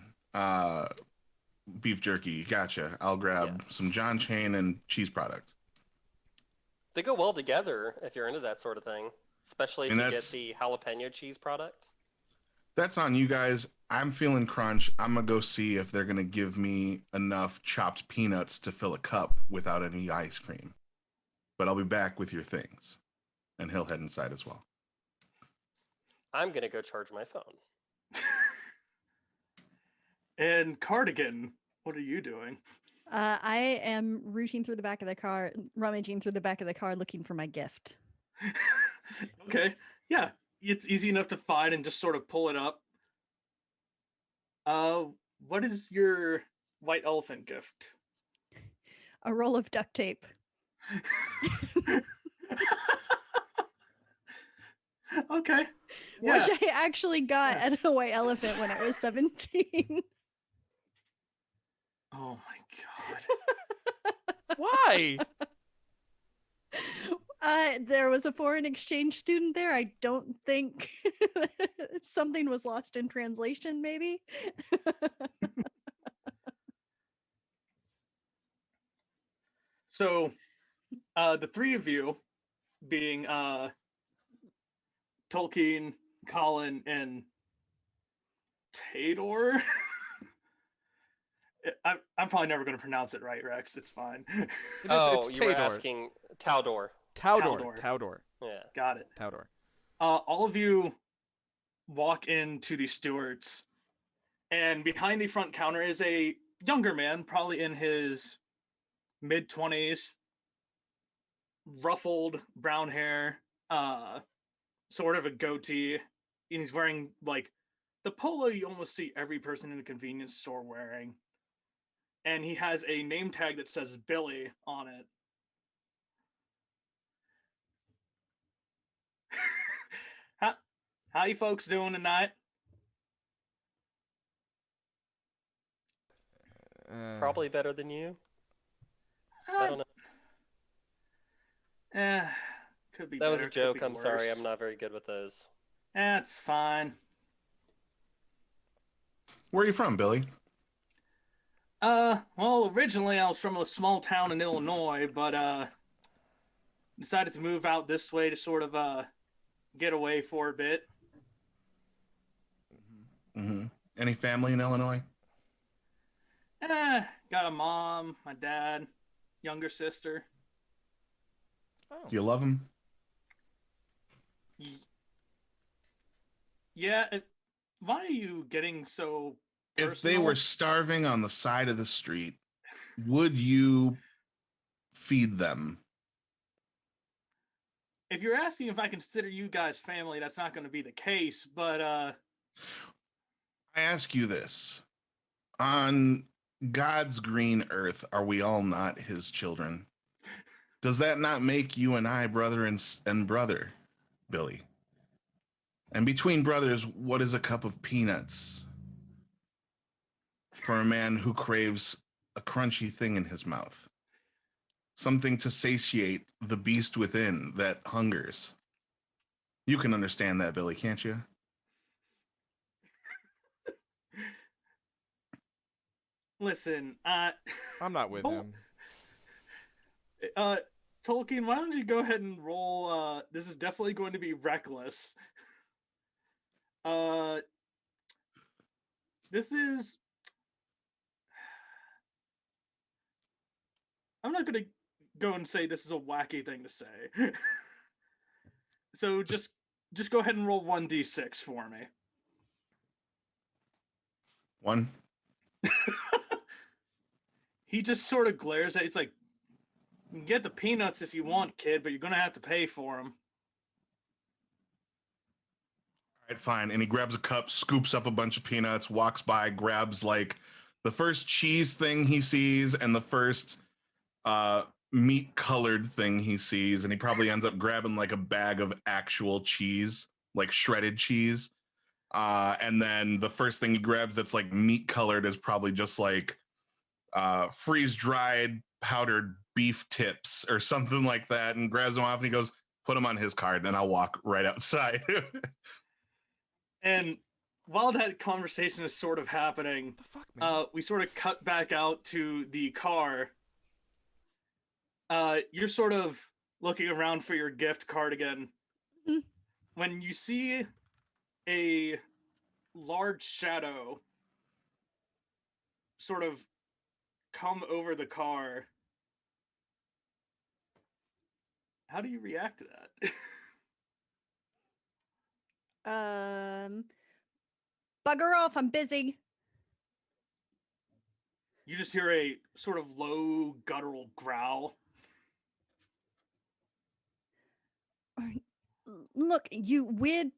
beef jerky. Gotcha. I'll grab some John Chain and cheese product. They go well together if you're into that sort of thing, especially if And you get that's- the jalapeno cheese product. That's on you guys. I'm feeling crunch. I'm gonna go see if they're gonna give me enough chopped peanuts to fill a cup without any ice cream. But I'll be back with your things, and he'll head inside as well. I'm going to go charge my phone. And Cardigan, what are you doing? I am rummaging through the back of the car, looking for my gift. Okay, yeah, it's easy enough to find and just sort of pull it up. What is your white elephant gift? A roll of duct tape. Okay. Which I actually got at a white elephant when I was 17. Oh my god. Why? There was a foreign exchange student there. I don't think something was lost in translation, maybe. So, the three of you, being Tolkien, Colin, and Teodor. I'm probably never going to pronounce it right, Rex. It's fine. It's you were Teodor. asking Taldor. Taldor. Yeah. Got it. Taldor. All of you walk into the stewards, and behind the front counter is a younger man, probably in his mid-20s, ruffled brown hair, sort of a goatee, and he's wearing like the polo you almost see every person in a convenience store wearing. And he has a name tag that says Billy on it. How you folks doing tonight? Probably better than you. I don't know. Could be That was better, a joke. could be I'm sorry. worse. I'm not very good with those. That's fine. Where are you from, Billy? Well, originally I was from a small town in Illinois, but decided to move out this way to sort of get away for a bit. Mm-hmm. Any family in Illinois? Got a mom, my dad, younger sister. Oh. Do you love them? Yeah. Why are you getting so personal? If they were starving on the side of the street, would you feed them? If you're asking if I consider you guys family, that's not going to be the case, but I ask you this. On God's green earth, are we all not his children? Does that not make you and I brother and brother, Billy? And between brothers, what is a cup of peanuts for a man who craves a crunchy thing in his mouth? Something to satiate the beast within that hungers. You can understand that, Billy, can't you? listen, I'm not with him. Tolkien, why don't you go ahead and roll? This is definitely going to be reckless. This is. I'm not going to go and say this is a wacky thing to say. So just go ahead and roll 1d6 for me. 1. He just sort of glares at. He's like, "You can get the peanuts if you want, kid, but you're gonna have to pay for them." All right, fine. And he grabs a cup, scoops up a bunch of peanuts, walks by, grabs like the first cheese thing he sees and the first meat colored thing he sees. And he probably ends up grabbing like a bag of actual cheese, like shredded cheese. And then the first thing he grabs that's like meat colored is probably just like freeze dried powdered beef tips or something like that, and grabs them off and he goes, put them on his card, and I'll walk right outside. And while that conversation is sort of happening, What the fuck, man? we sort of cut back out to the car. You're sort of looking around for your gift, Cardigan, when you see a large shadow sort of come over the car. How do you react to that? Bugger off, I'm busy. You just hear a sort of low guttural growl. Look, you weird,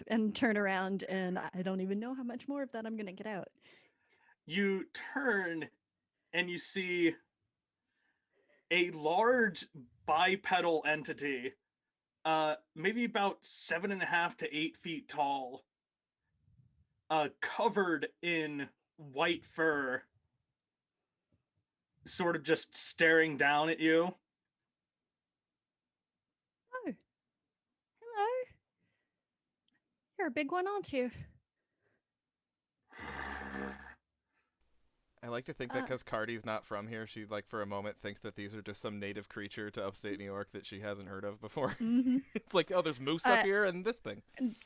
and turn around, and I don't even know how much more of that I'm gonna get out. You turn and you see a large bipedal entity, maybe about 7.5 to 8 feet tall, covered in white fur, sort of just staring down at you. You're a big one, aren't you? I like to think that because Cardi's not from here, she, like, for a moment thinks that these are just some native creature to upstate New York that she hasn't heard of before. Mm-hmm. It's like, oh, there's moose up here and this thing.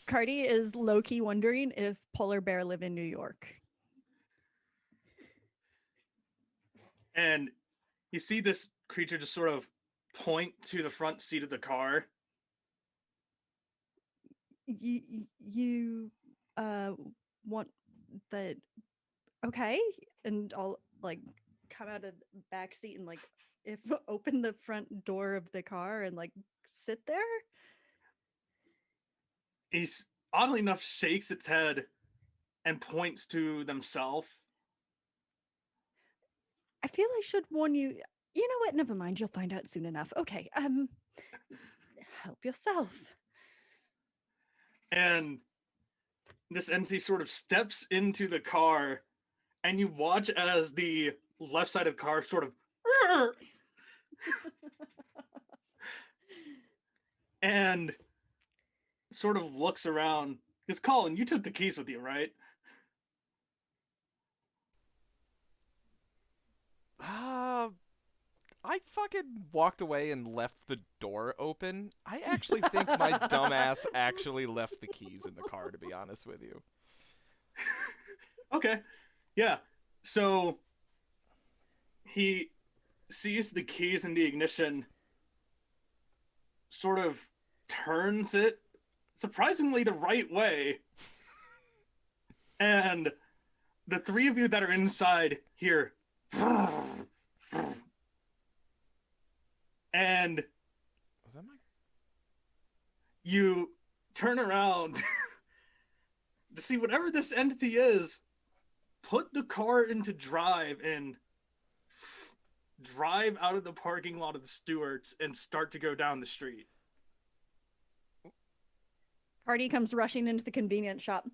Cardi is low-key wondering if polar bear live in New York. And you see this creature just sort of point to the front seat of the car. You want the okay, and I'll like come out of the back seat and like if open the front door of the car and like sit there. He's oddly enough shakes its head and points to themselves. I feel I should warn you. You know what? Never mind. You'll find out soon enough. Okay. Help yourself. And this entity sort of steps into the car, and you watch as the left side of the car sort of and sort of looks around. Because Colin, you took the keys with you, right? I fucking walked away and left the door open. I actually think my dumbass actually left the keys in the car, to be honest with you. Okay. Yeah. So he sees the keys in the ignition, sort of turns it surprisingly the right way. And the three of you that are inside hear and Was that my... you turn around to see whatever this entity is, put the car into drive and drive out of the parking lot of the Stewarts and start to go down the street. Cardi comes rushing into the convenience shop.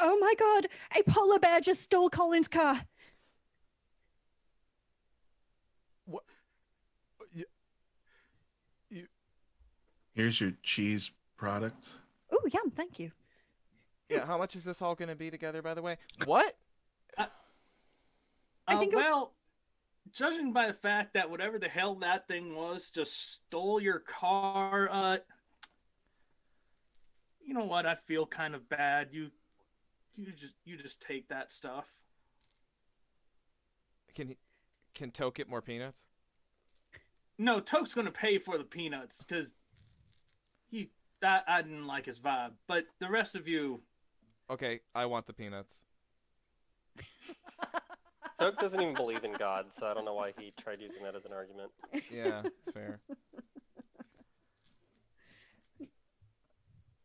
Oh my god, a polar bear just stole Colin's car. What? Here's your cheese product. Oh, yum, thank you. Yeah, how much is this all going to be together, by the way? What? I think well, judging by the fact that whatever the hell that thing was just stole your car, you know what? I feel kind of bad. You just take that stuff. Can Toke get more peanuts? No, Toke's gonna pay for the peanuts because I didn't like his vibe. But the rest of you, Okay, I want the peanuts. Doug doesn't even believe in God, so I don't know why he tried using that as an argument. Yeah, it's fair.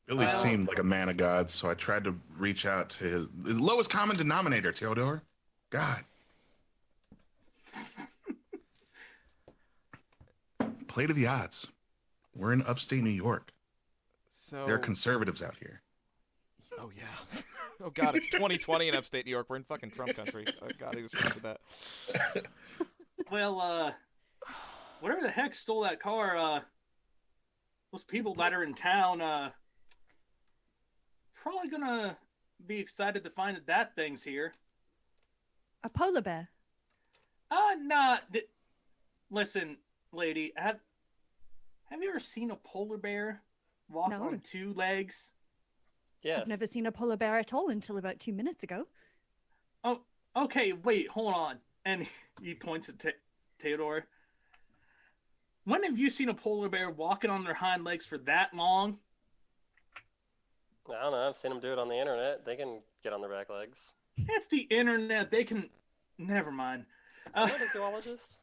Billy seemed like a man of God, so I tried to reach out to his lowest common denominator, Teodor. God. Play to the odds. We're in upstate New York. So There are conservatives out here. Oh yeah. Oh god, it's 2020 in upstate New York. We're in fucking Trump country. Oh god, he was wrong with that. well, whatever the heck stole that car, those people that are in town, probably gonna be excited to find that thing's here. A polar bear. Listen, lady, have you ever seen a polar bear walk No. on two legs? Yes. I've never seen a polar bear at all until about 2 minutes ago. Oh, okay, wait, hold on. And he points at Teodor. When have you seen a polar bear walking on their hind legs for that long? I don't know. I've seen them do it on the internet. They can get on their back legs. It's the internet. They can... Never mind. I'm not a zoologist.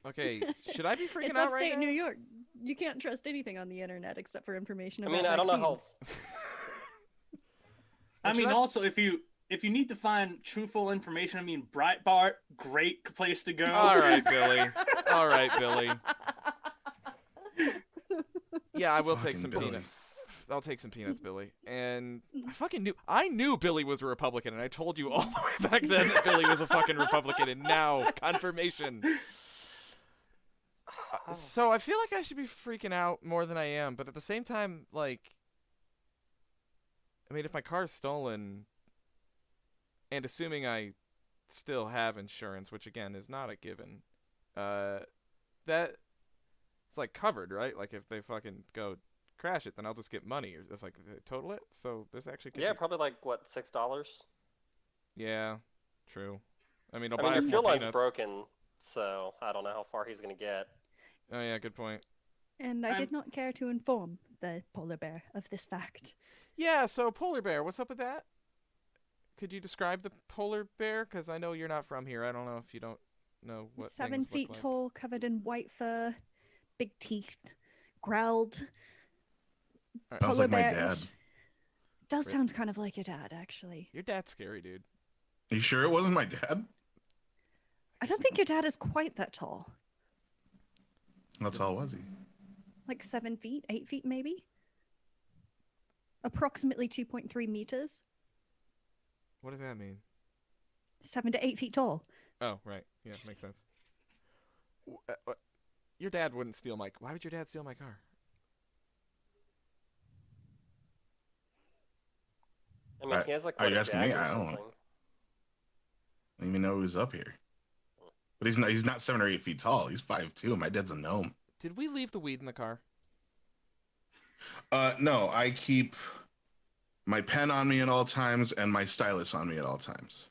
Okay, should I be freaking It's out upstate right now? New York. You can't trust anything on the internet except for information I about mean, I don't know how. vaccines. I mean, Should I- also, if you need to find truthful information, I mean, Breitbart, great place to go. All right, Billy. All right, Billy. Yeah, I will take Fucking some Billy. peanuts. I'll take some peanuts, Billy. And I knew Billy was a Republican, and I told you all the way back then that Billy was a fucking Republican, and now confirmation. So I feel like I should be freaking out more than I am, but at the same time, like, I mean, if my car's stolen, and assuming I still have insurance, which again is not a given, that it's like covered, right? Like if they fucking go crash it, then I'll just get money, or it's like they total it. So this actually could Yeah, be... probably like what, $6? Yeah, true. I mean, I'll I buy mean, your us fuel more line's peanuts. broken, so I don't know how far he's gonna get. Oh yeah, good point. And I I'm- did not care to inform the polar bear of this fact. Yeah, so polar bear, what's up with that? Could you describe the polar bear? Because I know you're not from here. I don't know if you don't know what 7 things feet look like. tall, covered in white fur, big teeth, growled. Sounds Polar like my bear-ish. dad. Does Right. sound kind of like your dad, actually. Your dad's scary, dude. You sure it wasn't my dad? I don't think your dad is quite that tall. How tall was he? Like 7 feet, 8 feet maybe? Approximately 2.3 meters. What does that mean? 7 to 8 feet tall. Oh, right. Yeah, makes sense. Your dad wouldn't steal my... Why would your dad steal my car? I mean, he has like Are what, you a asking me? Jag or I don't know. something. I didn't even know he was up here. But he's not 7 or 8 feet tall. He's 5'2". My dad's a gnome. Did we leave the weed in the car? No, I keep my pen on me at all times and my stylus on me at all times.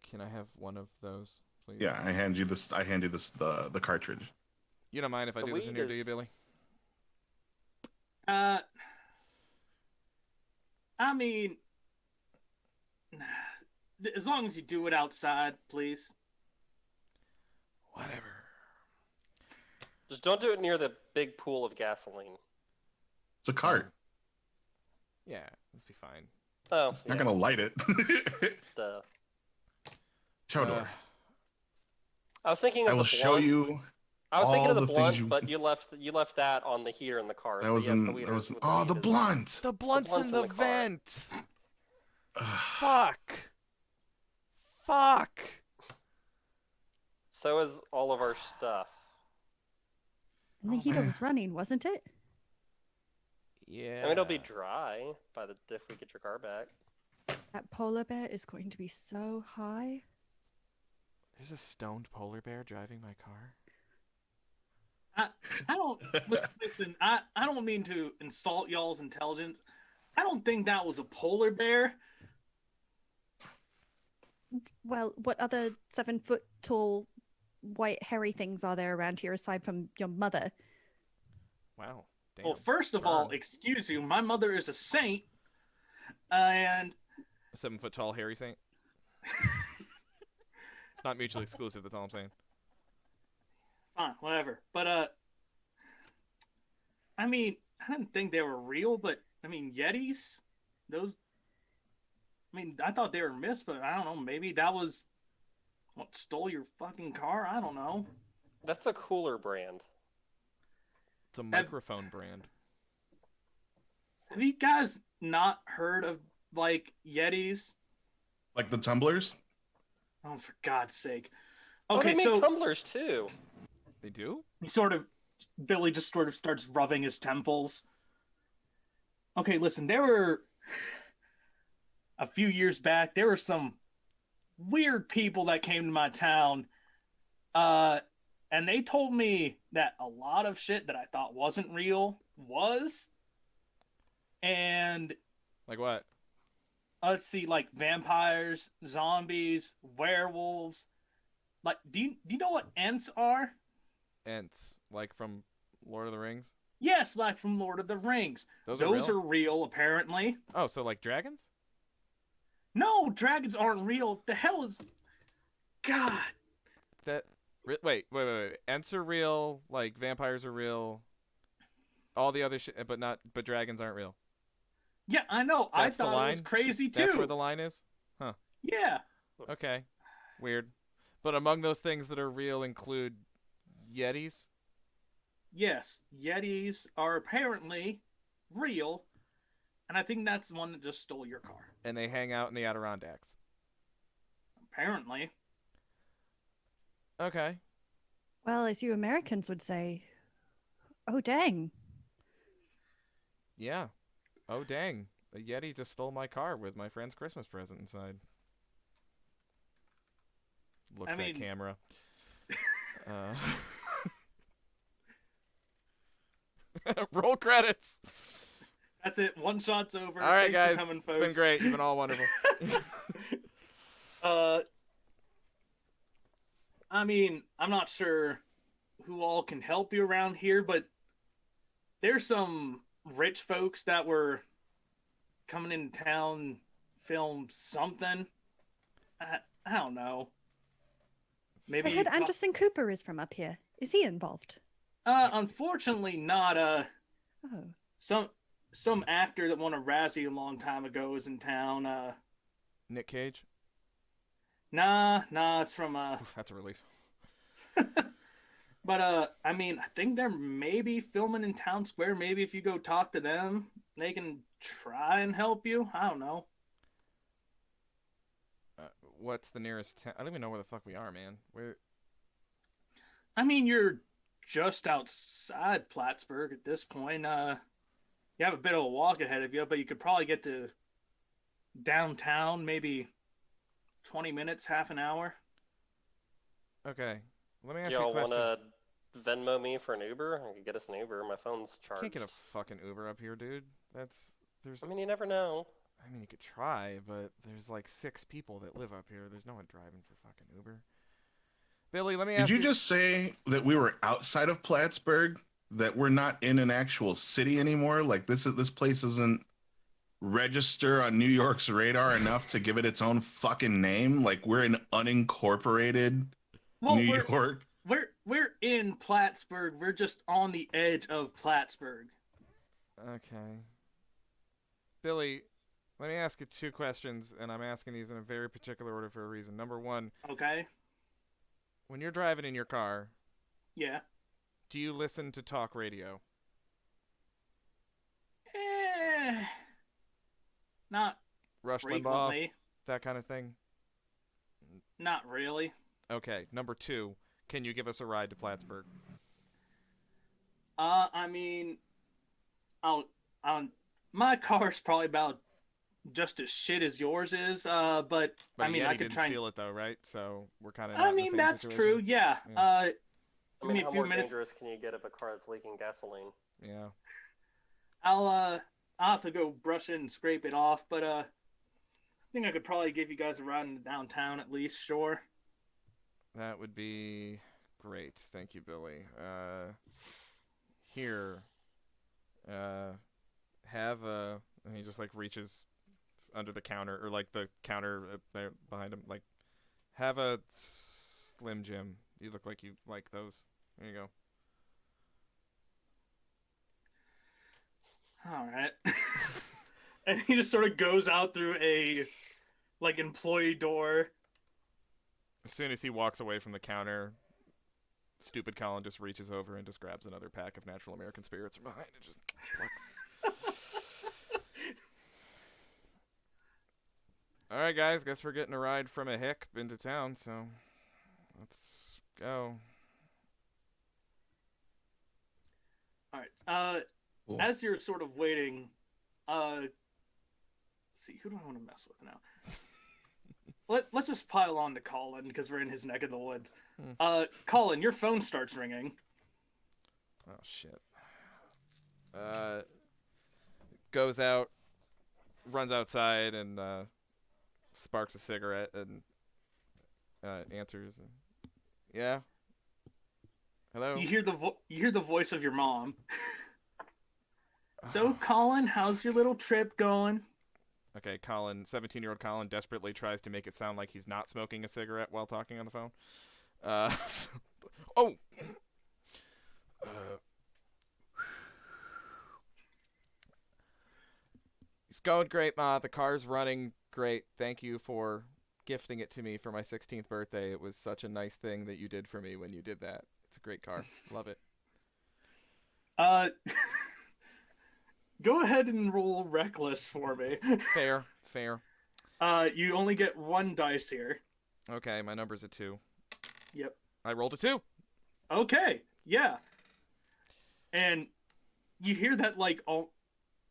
Can I have one of those, please? Yeah, I hand you this. I hand you this the cartridge. You don't mind if I The do this in weed here, do you, is- Billy? I mean, as long as you do it outside, please. Whatever. Just don't do it near the big pool of gasoline. It's a cart. Yeah, this be fine. Oh, It's not yeah, gonna light it. duh. Teodor, I was thinking of I will the show blunt. you. I was thinking all of the the things blunt, you- but you left that on the heater in the car. That So was yes, in. the That weeder was. with Oh, weed the is- blunt. The blunt's blunt's in in the the car. vent. Fuck. Fuck. So is all of our stuff. And the Oh, heater man. was running, wasn't it? Yeah. I mean, it'll be dry by the if we get your car back. That polar bear is going to be so high. There's a stoned polar bear driving my car. I don't listen. I don't mean to insult y'all's intelligence. I don't think that was a polar bear. Well, what other 7 foot tall white hairy things are there around here aside from your mother? Wow. Damn. Well, first of all, Burn. excuse you. My mother is a saint, and A 7 foot tall hairy saint. It's not mutually exclusive. That's all I'm saying. fine, whatever. But I mean, I didn't think they were real, but I mean, Yetis, those. I mean, I thought they were myths, but I don't know. Maybe that was what stole your fucking car. I don't know. That's a cooler brand. It's a microphone brand. Have you guys not heard of like Yetis? Like the tumblers. Oh, for God's sake! Oh, Okay, they make so tumblers too. They do? Billy just sort of starts rubbing his temples. Okay, listen, there were a few years back, there were some weird people that came to my town. And they told me that a lot of shit that I thought wasn't real was. And Like what? let's see, like vampires, zombies, werewolves. Like, do you know what Ents are? Ents. Like from Lord of the Rings? Yes, like from Lord of the Rings. Those Those are real? are real, apparently. Oh, so like dragons? No, dragons aren't real. The hell is. God. That... Wait. Ents are real. Like vampires are real. All the other shit, but dragons aren't real. Yeah, I know. That's the I thought it was line? crazy too. That's where the line is? Yeah. Okay. Weird. But among those things that are real include Yetis? Yes, Yetis are apparently real, and I think that's the one that just stole your car. And they hang out in the Adirondacks. Apparently. Okay. Well, as you Americans would say, oh dang. Yeah. Oh, dang. a Yeti just stole my car with my friend's Christmas present inside. Looks at camera. Roll credits. That's it. One shot's over. All right, Thanks guys. for coming, It's folks. been great. You've been all wonderful. I mean, I'm not sure who all can help you around here, but there's some rich folks that were coming into town, film something. I don't know. Maybe I heard Anderson Cooper is from up here. Is he involved? Unfortunately, not. Oh. Some actor that won a Razzie a long time ago is in town. Nick Cage? Nah, it's from Oof, that's a relief. But I mean, I think they're maybe filming in Town Square. Maybe if you go talk to them, they can try and help you. I don't know. What's the nearest town? I don't even know where the fuck we are, man. Where? I mean, you're just outside Plattsburgh at this point. You have a bit of a walk ahead of you, but you could probably get to downtown maybe 20 minutes, half an hour. Okay. Let me ask Do you a y'all question. want to Venmo me for an Uber? I could get us an Uber. My phone's charged. Can't get a fucking Uber up here, dude. There's. I mean, you never know. I mean, you could try, but there's like 6 people that live up here. There's no one driving for fucking Uber. Billy, let me ask Did you just say that we were outside of Plattsburgh? That we're not in an actual city anymore? Like this place isn't register on New York's radar enough to give it its own fucking name? Like we're an unincorporated New York? We're in Plattsburgh. We're just on the edge of Plattsburgh. Okay. Billy, let me ask you 2 questions, and I'm asking these in a very particular order for a reason. Number 1. Okay. When you're driving in your car, Yeah. do you listen to talk radio? Not Rush frequently. Limbaugh, that kind of thing? Not really. Okay. Number 2, can you give us a ride to Plattsburgh? I mean, my car's probably about just as shit as yours is. But I mean, Yeti I could didn't try. steal it though, right? So we're kind of. I mean, that's true. Yeah. Yeah. Give I me mean, a how few more minutes. dangerous can you get of a car that's leaking gasoline? Yeah. I'll have to go brush it and scrape it off, but I think I could probably give you guys a ride into downtown at least. Sure. That would be great. Thank you, Billy. Here. Have a. And he just like reaches under the counter or like the counter there behind him. Like, have a Slim Jim. You look like you like those. There you go. All right. And he just sort of goes out through a like employee door. As soon as he walks away from the counter, stupid Colin just reaches over and just grabs another pack of Natural American Spirits from behind and just plucks. All right, guys. Guess we're getting a ride from a hick into town, so let's go. All right. Cool. As you're sort of waiting, let's see, who do I want to mess with now? Let's just pile on to Colin because we're in his neck of the woods. Colin, your phone starts ringing. Oh shit. Goes out, runs outside, and sparks a cigarette and answers. Yeah. Hello. You hear the voice of your mom. So, Colin, how's your little trip going? Okay, Colin, 17-year-old Colin desperately tries to make it sound like he's not smoking a cigarette while talking on the phone. Oh! It's going great, Ma. The car's running great. Thank you for gifting it to me for my 16th birthday. It was such a nice thing that you did for me when you did that. It's a great car. Love it. Go ahead and roll reckless for me. Fair. You only get 1 dice here. Okay, my number's a 2. Yep. I rolled a 2. Okay. Yeah. And you hear that, like,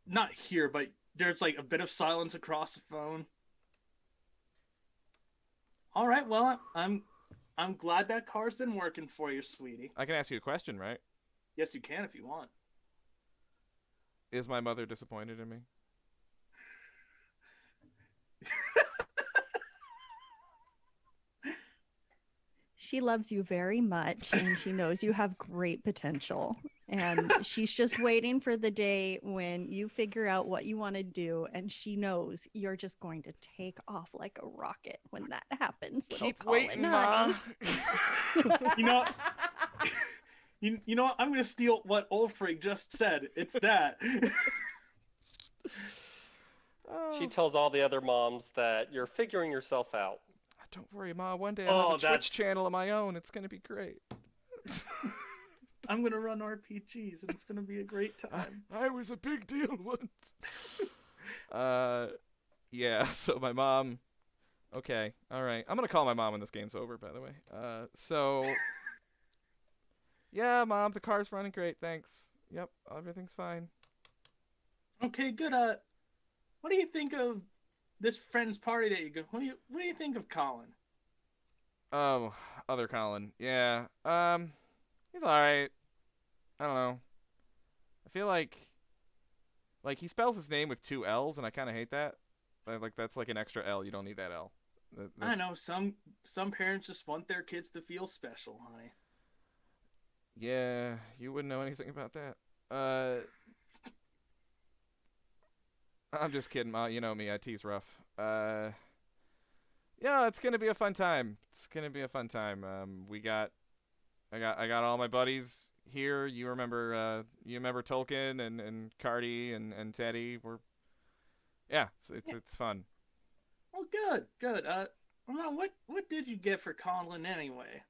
not here, but There's like a bit of silence across the phone. All right, well, I'm glad that car's been working for you, sweetie. I can ask you a question, right? Yes, you can if you want. Is my mother disappointed in me? She loves you very much and she knows you have great potential. And she's just waiting for the day when you figure out what you want to do. And she knows you're just going to take off like a rocket when that happens. Little Keep Colin, waiting, Ma. honey. You know, you know what? I'm going to steal what Ulfrigg just said. It's that. Oh, She tells all the other moms that you're figuring yourself out. don't worry, Ma. One day I'll have a that's- Twitch channel of my own. It's going to be great. I'm going to run RPGs, and it's going to be a great time. I was a big deal once. Yeah, so my mom... Okay, all right. I'm going to call my mom when this game's over, by the way. Yeah, Mom, the car's running great, thanks. Yep, everything's fine. Okay, good. What do you think of this friend's party that you go? What do you think of Colin? Oh, other Colin. Yeah, he's alright. I don't know. I feel like he spells his name with 2 L's, and I kind of hate that. Like, that's like an extra L. You don't need that L. I know, some parents just want their kids to feel special, honey. Yeah, you wouldn't know anything about that. I'm just kidding, Ma. You know me. I tease rough. Yeah, it's gonna be a fun time. It's gonna be a fun time. I got all my buddies here. You remember Tolkien and Cardi and Teddy. It's fun. Well, good. Mom, what did you get for Colin anyway?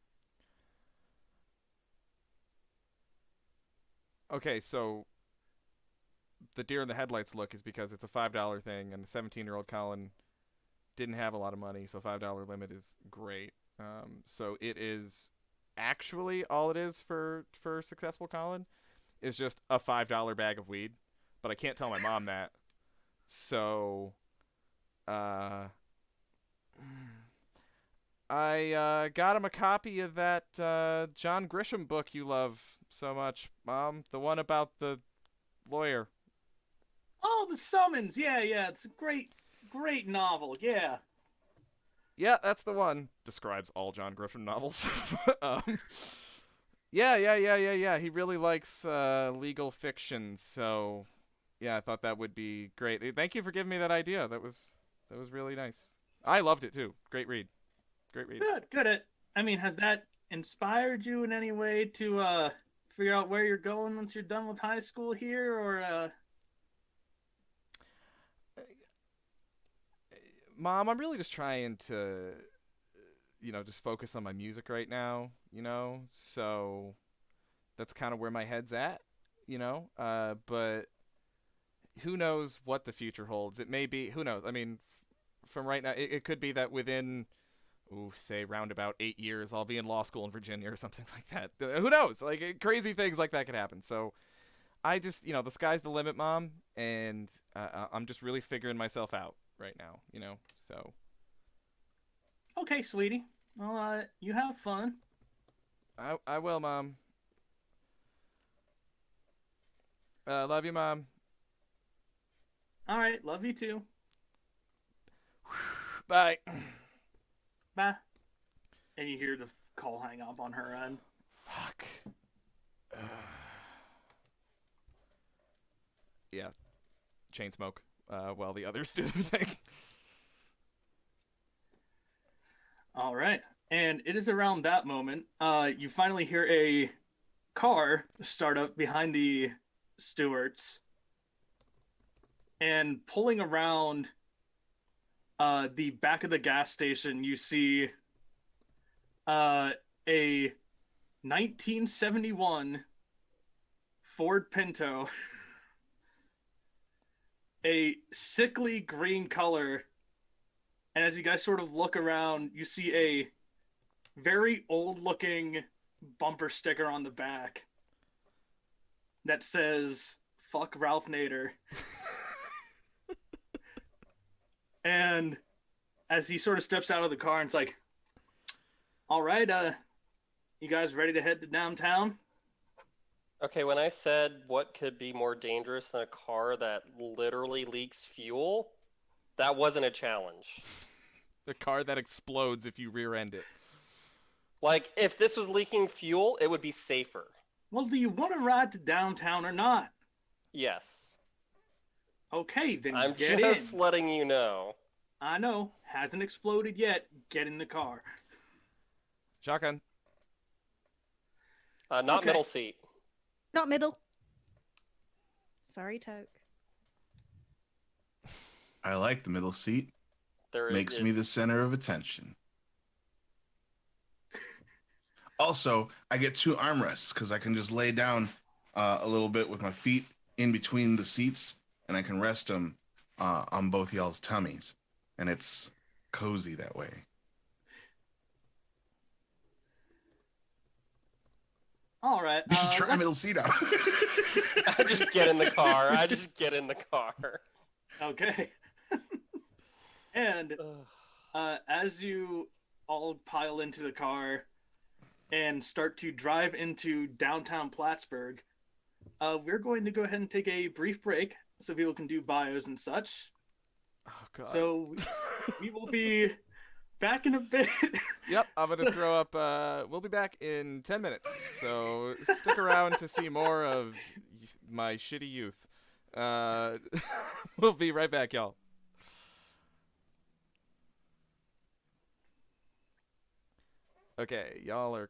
Okay, so the deer in the headlights look is because it's a $5 thing, and the 17-year-old Colin didn't have a lot of money, so $5 limit is great. So it is actually all it is for successful Colin is just a $5 bag of weed, but I can't tell my mom that. So, I got him a copy of that John Grisham book you love so much, Mom. The one about the lawyer. Oh, The Summons. Yeah. It's a great novel. Yeah. Yeah, that's the one. Describes all John Grisham novels. Yeah. He really likes legal fiction, so yeah, I thought that would be great. Thank you for giving me that idea. That was really nice. I loved it too. Great read. Good. I mean, has that inspired you in any way to figure out where you're going once you're done with high school here, or? Mom, I'm really just trying to, just focus on my music right now, so that's kind of where my head's at, but who knows what the future holds. It may be, who knows? I mean, from right now, it could be that within, say round about 8 years, I'll be in law school in Virginia or something like that. Who knows? Like, crazy things like that could happen. So I just, the sky's the limit, Mom, and I'm just really figuring myself out right now, so. Okay, sweetie. Well, you have fun. I will, Mom. Love you, Mom. All right, love you too. Bye. Bye. And you hear the call hang up on her end. Fuck. Yeah. Chain smoke while the others do their thing. All right. And it is around that moment, you finally hear a car start up behind the Stewarts. And pulling around the back of the gas station, you see a 1971 Ford Pinto, a sickly green color. And as you guys sort of look around, you see a very old-looking bumper sticker on the back that says, "Fuck Ralph Nader." And as he sort of steps out of the car and it's like, all right, you guys ready to head to downtown? Okay, when I said what could be more dangerous than a car that literally leaks fuel, that wasn't a challenge. The car that explodes if you rear end it. Like, if this was leaking fuel, it would be safer. Well, do you want to ride to downtown or not? Yes. Okay, then I'm get just in. letting you know. I know, hasn't exploded yet. Get in the car. Shotgun. Not Okay. middle seat. Not middle. Sorry, Toke. I like the middle seat. There Makes is- me the center of attention. Also, I get 2 armrests because I can just lay down a little bit with my feet in between the seats, and I can rest them on both y'all's tummies, and it's cozy that way. All right. You should try let's- middle seat out. I just get in the car. I just get in the car. Okay. And as you all pile into the car and start to drive into downtown Plattsburgh, we're going to go ahead and take a brief break so people can do bios and such. Oh, God. So we will be back in a bit. Yep, I'm going to throw up. We'll be back in 10 minutes. So stick around to see more of my shitty youth. We'll be right back, y'all. Okay, y'all are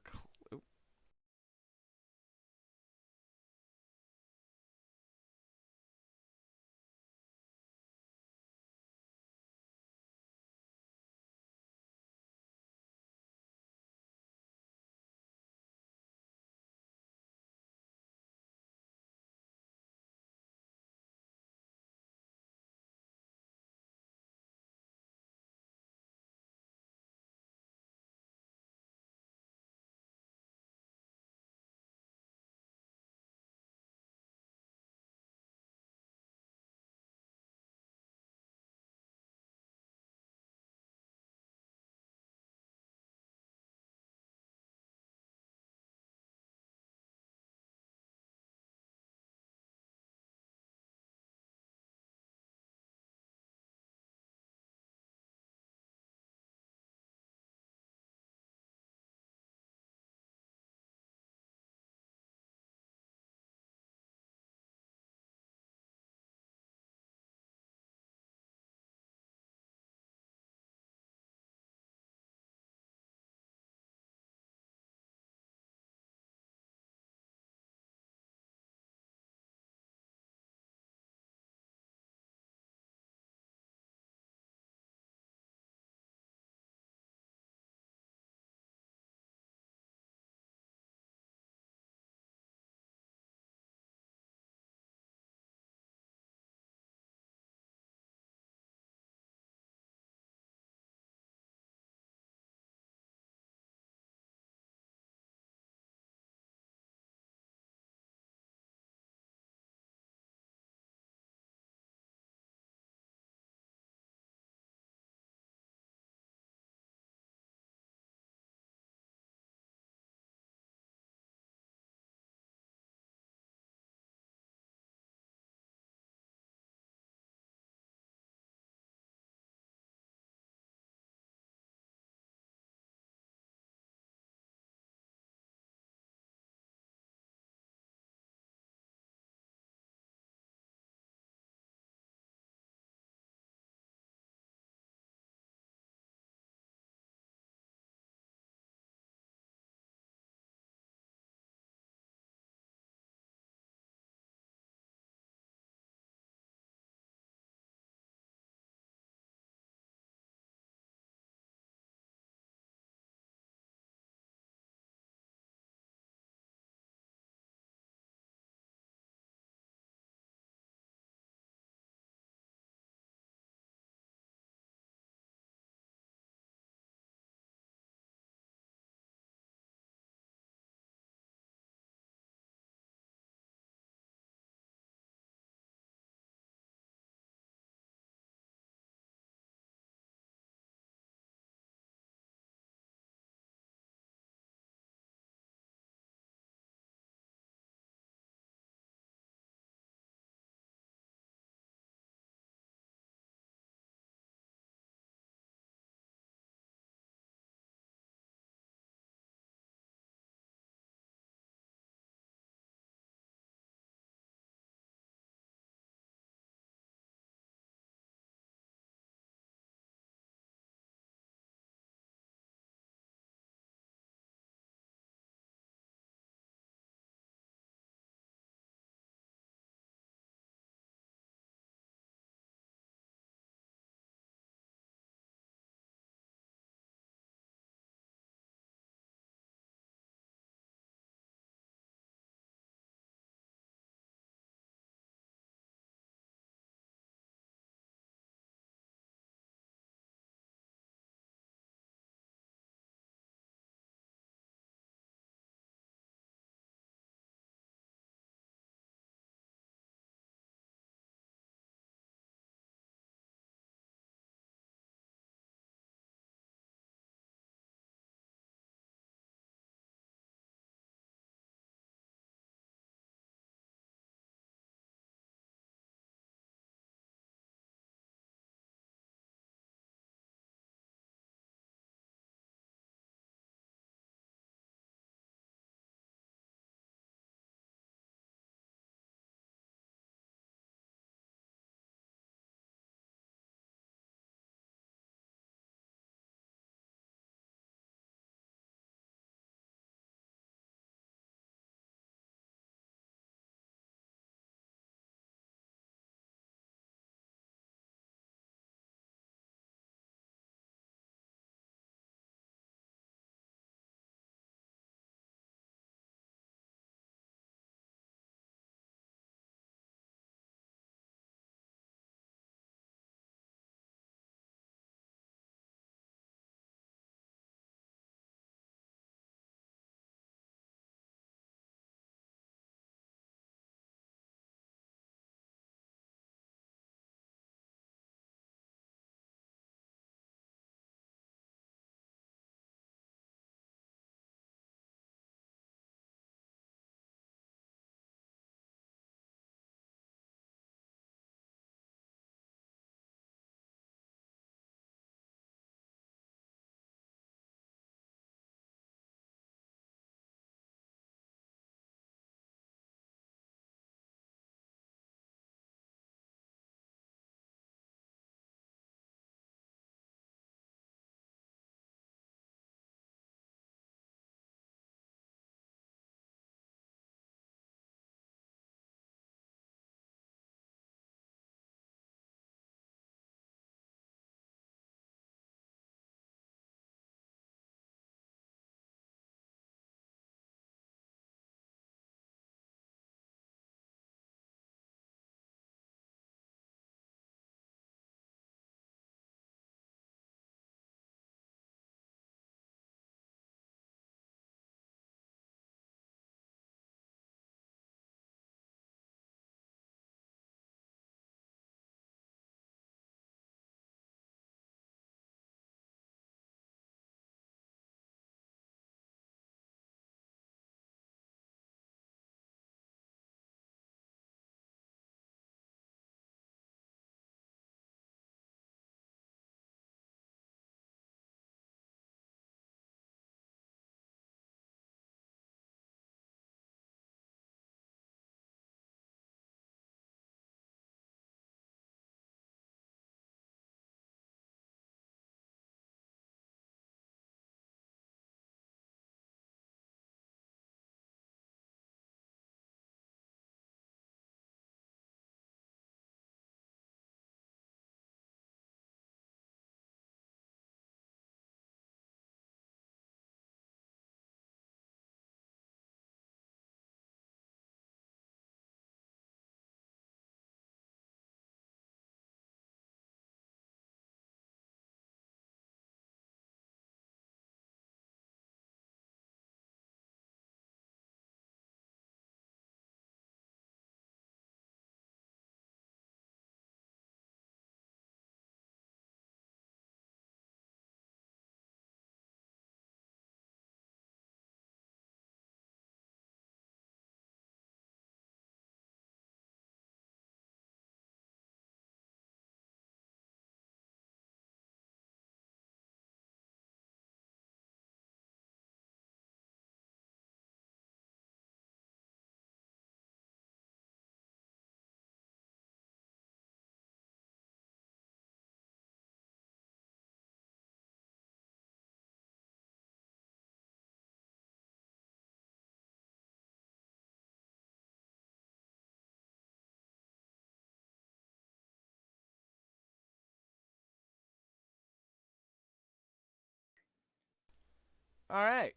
All right.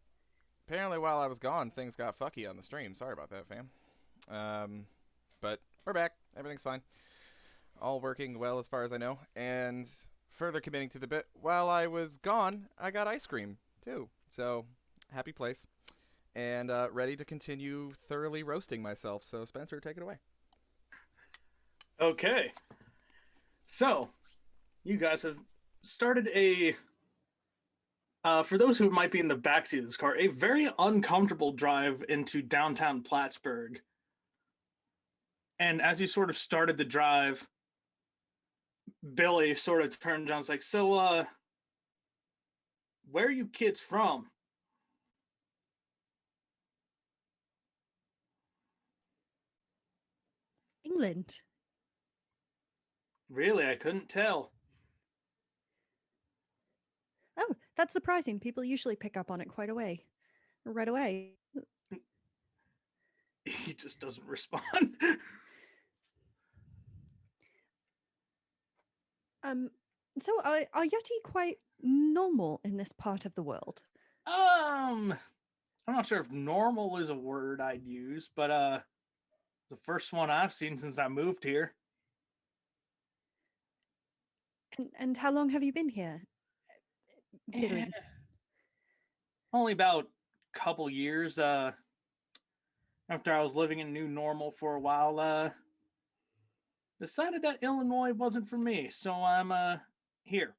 Apparently, while I was gone, things got fucky on the stream. Sorry about that, fam. But we're back. Everything's fine. All working well as far as I know. And further committing to the bit, while I was gone, I got ice cream, too. So, happy place. And ready to continue thoroughly roasting myself. So, Spencer, take it away. Okay. So, you guys have started for those who might be in the backseat of this car, a very uncomfortable drive into downtown Plattsburgh. And as you sort of started the drive, Billy sort of turned around and was like, so, where are you kids from? England. Really, I couldn't tell. Oh, that's surprising. People usually pick up on it right away. He just doesn't respond. So are Yeti quite normal in this part of the world? I'm not sure if normal is a word I'd use, but the first one I've seen since I moved here. And how long have you been here, Billy? Only about a couple years. After I was living in New Normal for a while, decided that Illinois wasn't for me, so I'm here.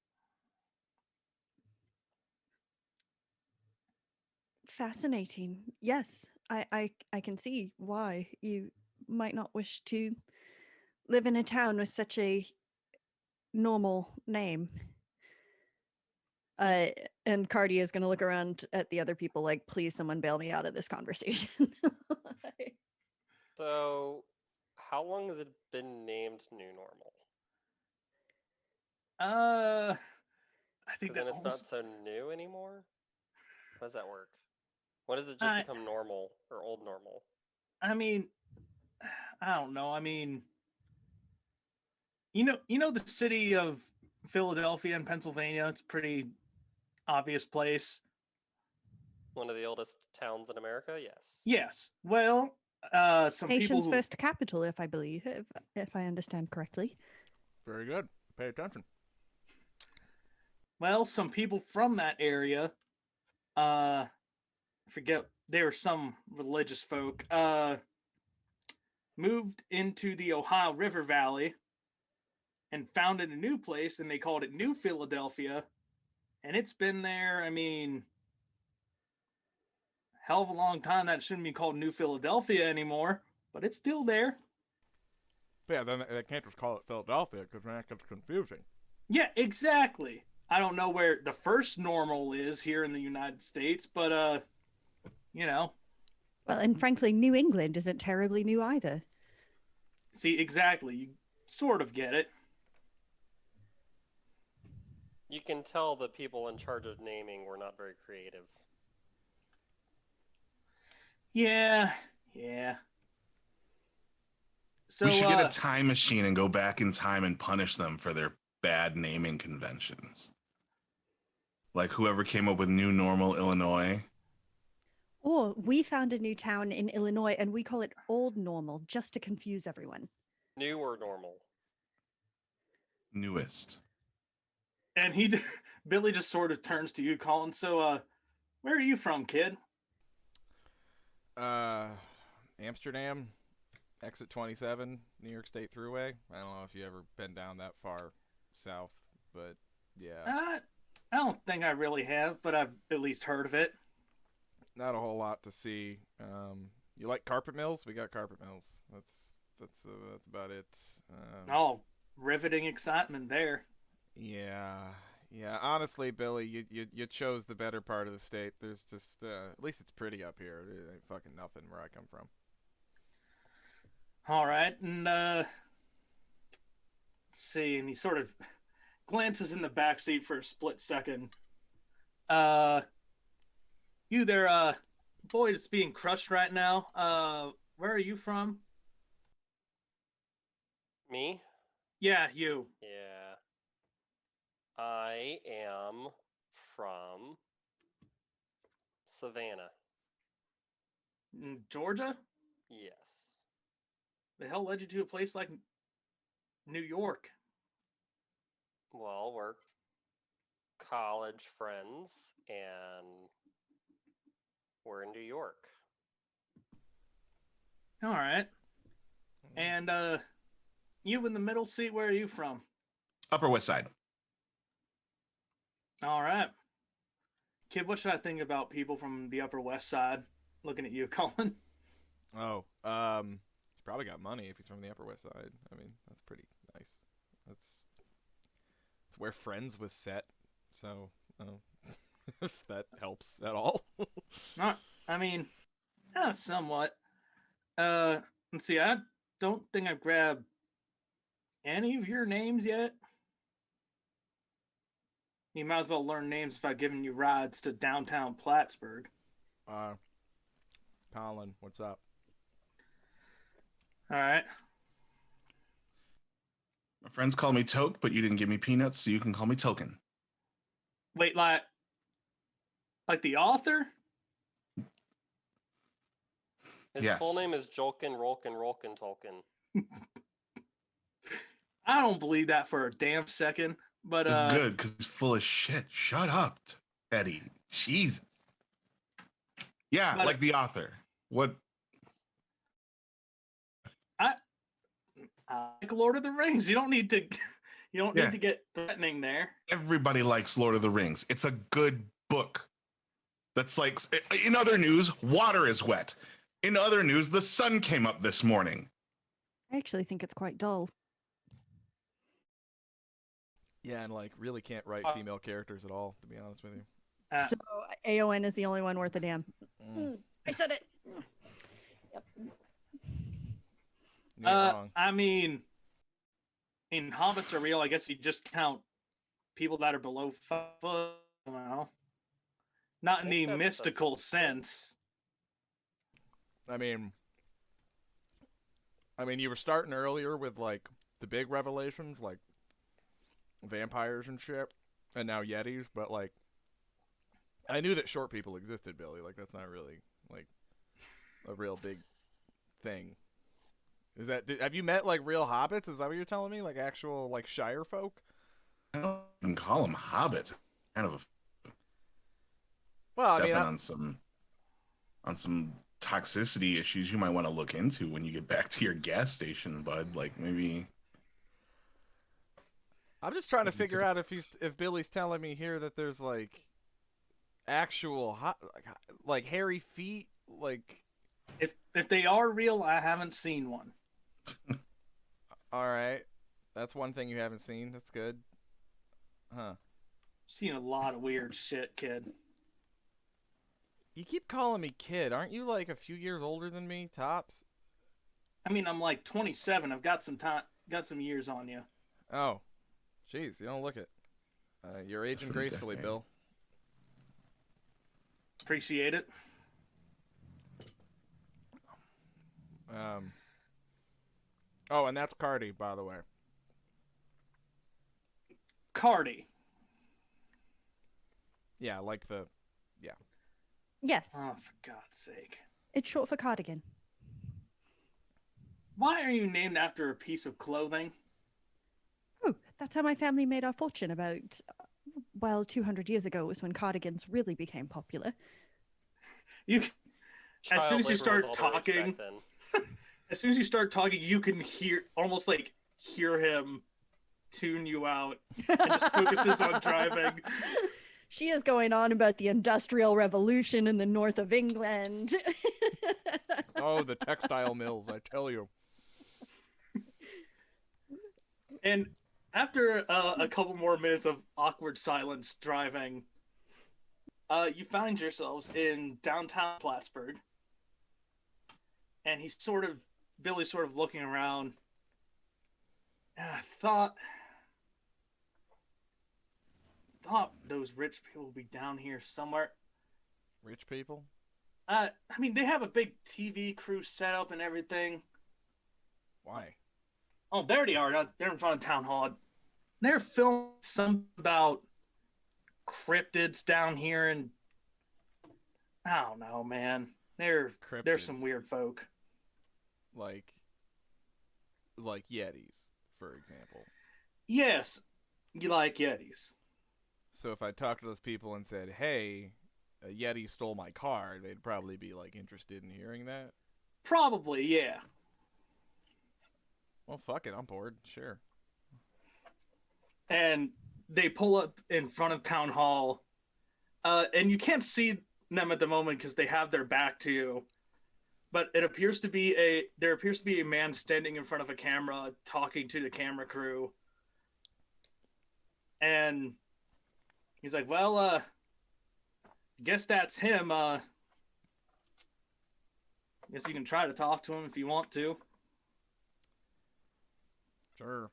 Fascinating. Yes, I can see why you might not wish to live in a town with such a normal name. And Cardi is going to look around at the other people like, please, someone bail me out of this conversation. So, how long has it been named New Normal? I think Because then that it's not so new anymore? How does that work? When does it just become normal or old normal? I mean, I don't know. I mean, you know the city of Philadelphia in Pennsylvania. It's a pretty obvious place. One of the oldest towns in America? Yes. Yes. Well, some Nation's people first capital, if I understand correctly. Very good. Pay attention. Well, some people from that area, forget they were some religious folk, moved into the Ohio River Valley and founded a new place, and they called it New Philadelphia. And it's been there, I mean, hell of a long time. That shouldn't be called New Philadelphia anymore, but it's still there. But yeah, then they can't just call it Philadelphia because then that gets confusing. Yeah, exactly. I don't know where the first normal is here in the United States, but you know. Well, and frankly, New England isn't terribly new either. See, exactly. You sort of get it. You can tell the people in charge of naming were not very creative. Yeah. So We should get a time machine and go back in time and punish them for their bad naming conventions. Like whoever came up with New Normal, Illinois. Or we found a new town in Illinois and we call it Old Normal just to confuse everyone. New or normal? Newest. and Billy just sort of turns to you, Colin. So where are you from, kid? Amsterdam, exit 27, New York State Thruway. I don't know if you ever been down that far south, but yeah. I don't think I really have, but I've at least heard of it. Not a whole lot to see. You like carpet mills? We got carpet mills. That's about it. Oh, riveting excitement there. Yeah. Honestly, Billy, you chose the better part of the state. There's just at least it's pretty up here. There ain't fucking nothing where I come from. All right, and let's see, and he sort of glances in the back seat for a split second. You there, boy that's being crushed right now. Where are you from? Me? Yeah, you. Yeah. I am from Savannah. Georgia? Yes. The hell led you to a place like New York? Well, we're college friends, and we're in New York. All right. And you in the middle seat, where are you from? Upper West Side. All right. Kid, what should I think about people from the Upper West Side? Looking at you, Colin. Oh, he's probably got money if he's from the Upper West Side. I mean, that's pretty nice. That's where Friends was set. So, if that helps at all. Not, I mean, somewhat. Let's see. I don't think I've grabbed any of your names yet. You might as well learn names if I've given you rides to downtown Plattsburgh. Colin, what's up? All right. My friends call me Toke, but you didn't give me peanuts, so you can call me Token. Wait, like the author? His Yes. full name is Jolkin Rolkin Tolkien. I don't believe that for a damn second. But It's good because it's full of shit. Shut up, Eddie. Jesus. Yeah, But- like the author. What? I like Lord of the Rings. You don't need to. You don't Yeah. need to get threatening there. Everybody likes Lord of the Rings. It's a good book. That's like, in other news, water is wet. In other news, the sun came up this morning. I actually think it's quite dull. Yeah, and like really can't write female characters at all, to be honest with you. So AON is the only one worth a damn. Mm. I said it. Yep. You ain't wrong. I mean, hobbits are real. I guess you just count people that are below 5 foot. I don't know. Not in the think that's mystical sense. I mean, you were starting earlier with like the big revelations, like vampires and shit, and now Yetis. But like, I knew that short people existed, Billy. Like, that's not really like a real big thing. Is that? Have you met like real hobbits? Is that what you're telling me? Like actual like Shire folk? I don't even call them hobbits. Kind of Well, I stepping mean, on some toxicity issues you might want to look into when you get back to your gas station, bud. Like maybe. I'm just trying to figure out if Billy's telling me here that there's like actual like hairy feet, like. If they are real, I haven't seen one. All right, that's one thing you haven't seen. That's good. Huh. Seen a lot of weird shit, kid. You keep calling me kid. Aren't you like a few years older than me, tops? I mean, I'm like 27. I've got some time, got some years on you. Oh, jeez, you don't look it. You're aging Listen, gracefully, decade. Bill. Appreciate it. Oh, and that's Cardi, by the way. Cardi. Yeah, like the. Yes, Oh, for God's sake. it's short for cardigan. Why are you named after a piece of clothing? Oh, that's how my family made our fortune about, 200 years ago was when cardigans really became popular. You, as Child soon as you labor start was all the rage talking, back then. as soon as you start talking, you can almost hear him tune you out and just focuses on driving. She is going on about the Industrial Revolution in the north of England. Oh, the textile mills, I tell you. And after a couple more minutes of awkward silence driving, you find yourselves in downtown Plattsburgh. And Billy's sort of looking around. And I thought those rich people would be down here somewhere. Rich people? I mean, they have a big TV crew set up and everything. Why? Oh, there they are. They're in front of town hall. They're filming something about cryptids down here, and I don't know, man. There's some Cryptids. weird folk. Like Yetis, for example. Yes, you like Yetis. So if I talked to those people and said, "Hey, a Yeti stole my car," they'd probably be like interested in hearing that. Probably, yeah. Well, fuck it, I'm bored. Sure. And they pull up in front of town hall, and you can't see them at the moment because they have their back to you. But there appears to be a man standing in front of a camera talking to the camera crew, and he's like, "Well, guess that's him. Guess you can try to talk to him if you want to." Sure.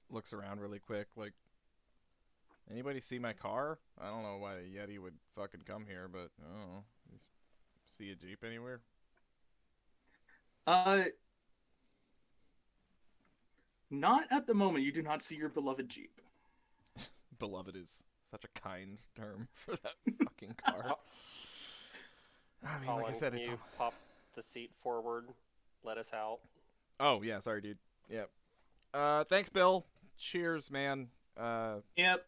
Looks around really quick, like, anybody see my car? I don't know why a Yeti would fucking come here, but I don't know. You see a Jeep anywhere? Not at the moment. You do not see your beloved Jeep. Beloved is such a kind term for that fucking car. I mean, like I Colin, said, can it's. you pop the seat forward, let us out. Oh yeah, sorry, dude. Yep. Thanks, Bill. Cheers, man. Yep.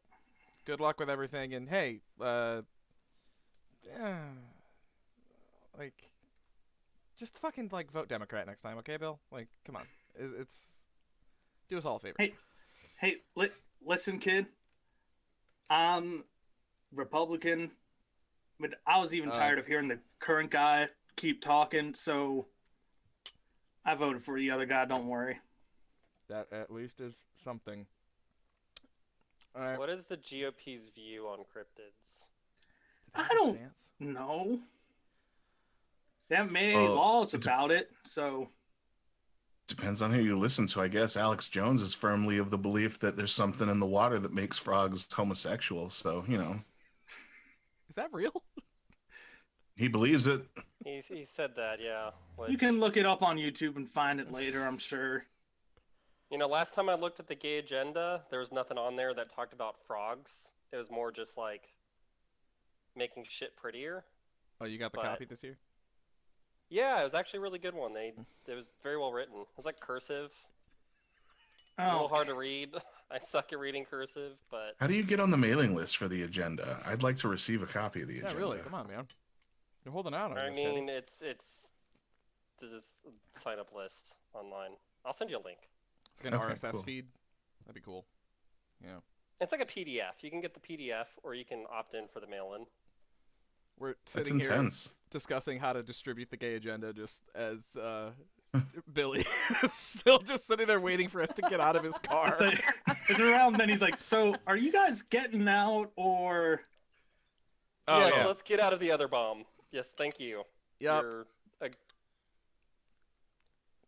Good luck with everything, and hey, like, just fucking like vote Democrat next time, okay, Bill? Like, come on, it's do us all a favor. Hey, listen, kid. I'm Republican, but I was even tired of hearing the current guy keep talking, so I voted for the other guy. Don't worry. That at least is something. All right. What is the GOP's view on cryptids? Do they have I a don't stance? know. They haven't made any laws about it, so Depends on who you listen to, I guess. Alex Jones is firmly of the belief that there's something in the water that makes frogs homosexual. So, Is that real? he believes it. He said that, yeah. you can look it up on YouTube and find it later, I'm sure. Last time I looked at the gay agenda, there was nothing on there that talked about frogs. It was more just like making shit prettier. Oh, you got the But- copy this year? Yeah, it was actually a really good one. It was very well written. It was like cursive, a Oh, little hard to read. I suck at reading cursive, but How do you get on the mailing list for the agenda? I'd like to receive a copy of the Yeah, agenda. really. Come on, man. You're holding out on I this, Teddy. mean, it's just a sign up list online. I'll send you a link. It's like an Okay, RSS cool. feed. That'd be cool. Yeah. It's like a PDF. You can get the PDF, or you can opt in for the mail-in. We're That's sitting here intense. discussing how to distribute the gay agenda just as Billy is still just sitting there waiting for us to get out of his car. it's around then he's like, "So, are you guys getting out or Oh, yes, yeah. let's get out of the other bomb. Yes, thank you. Yep.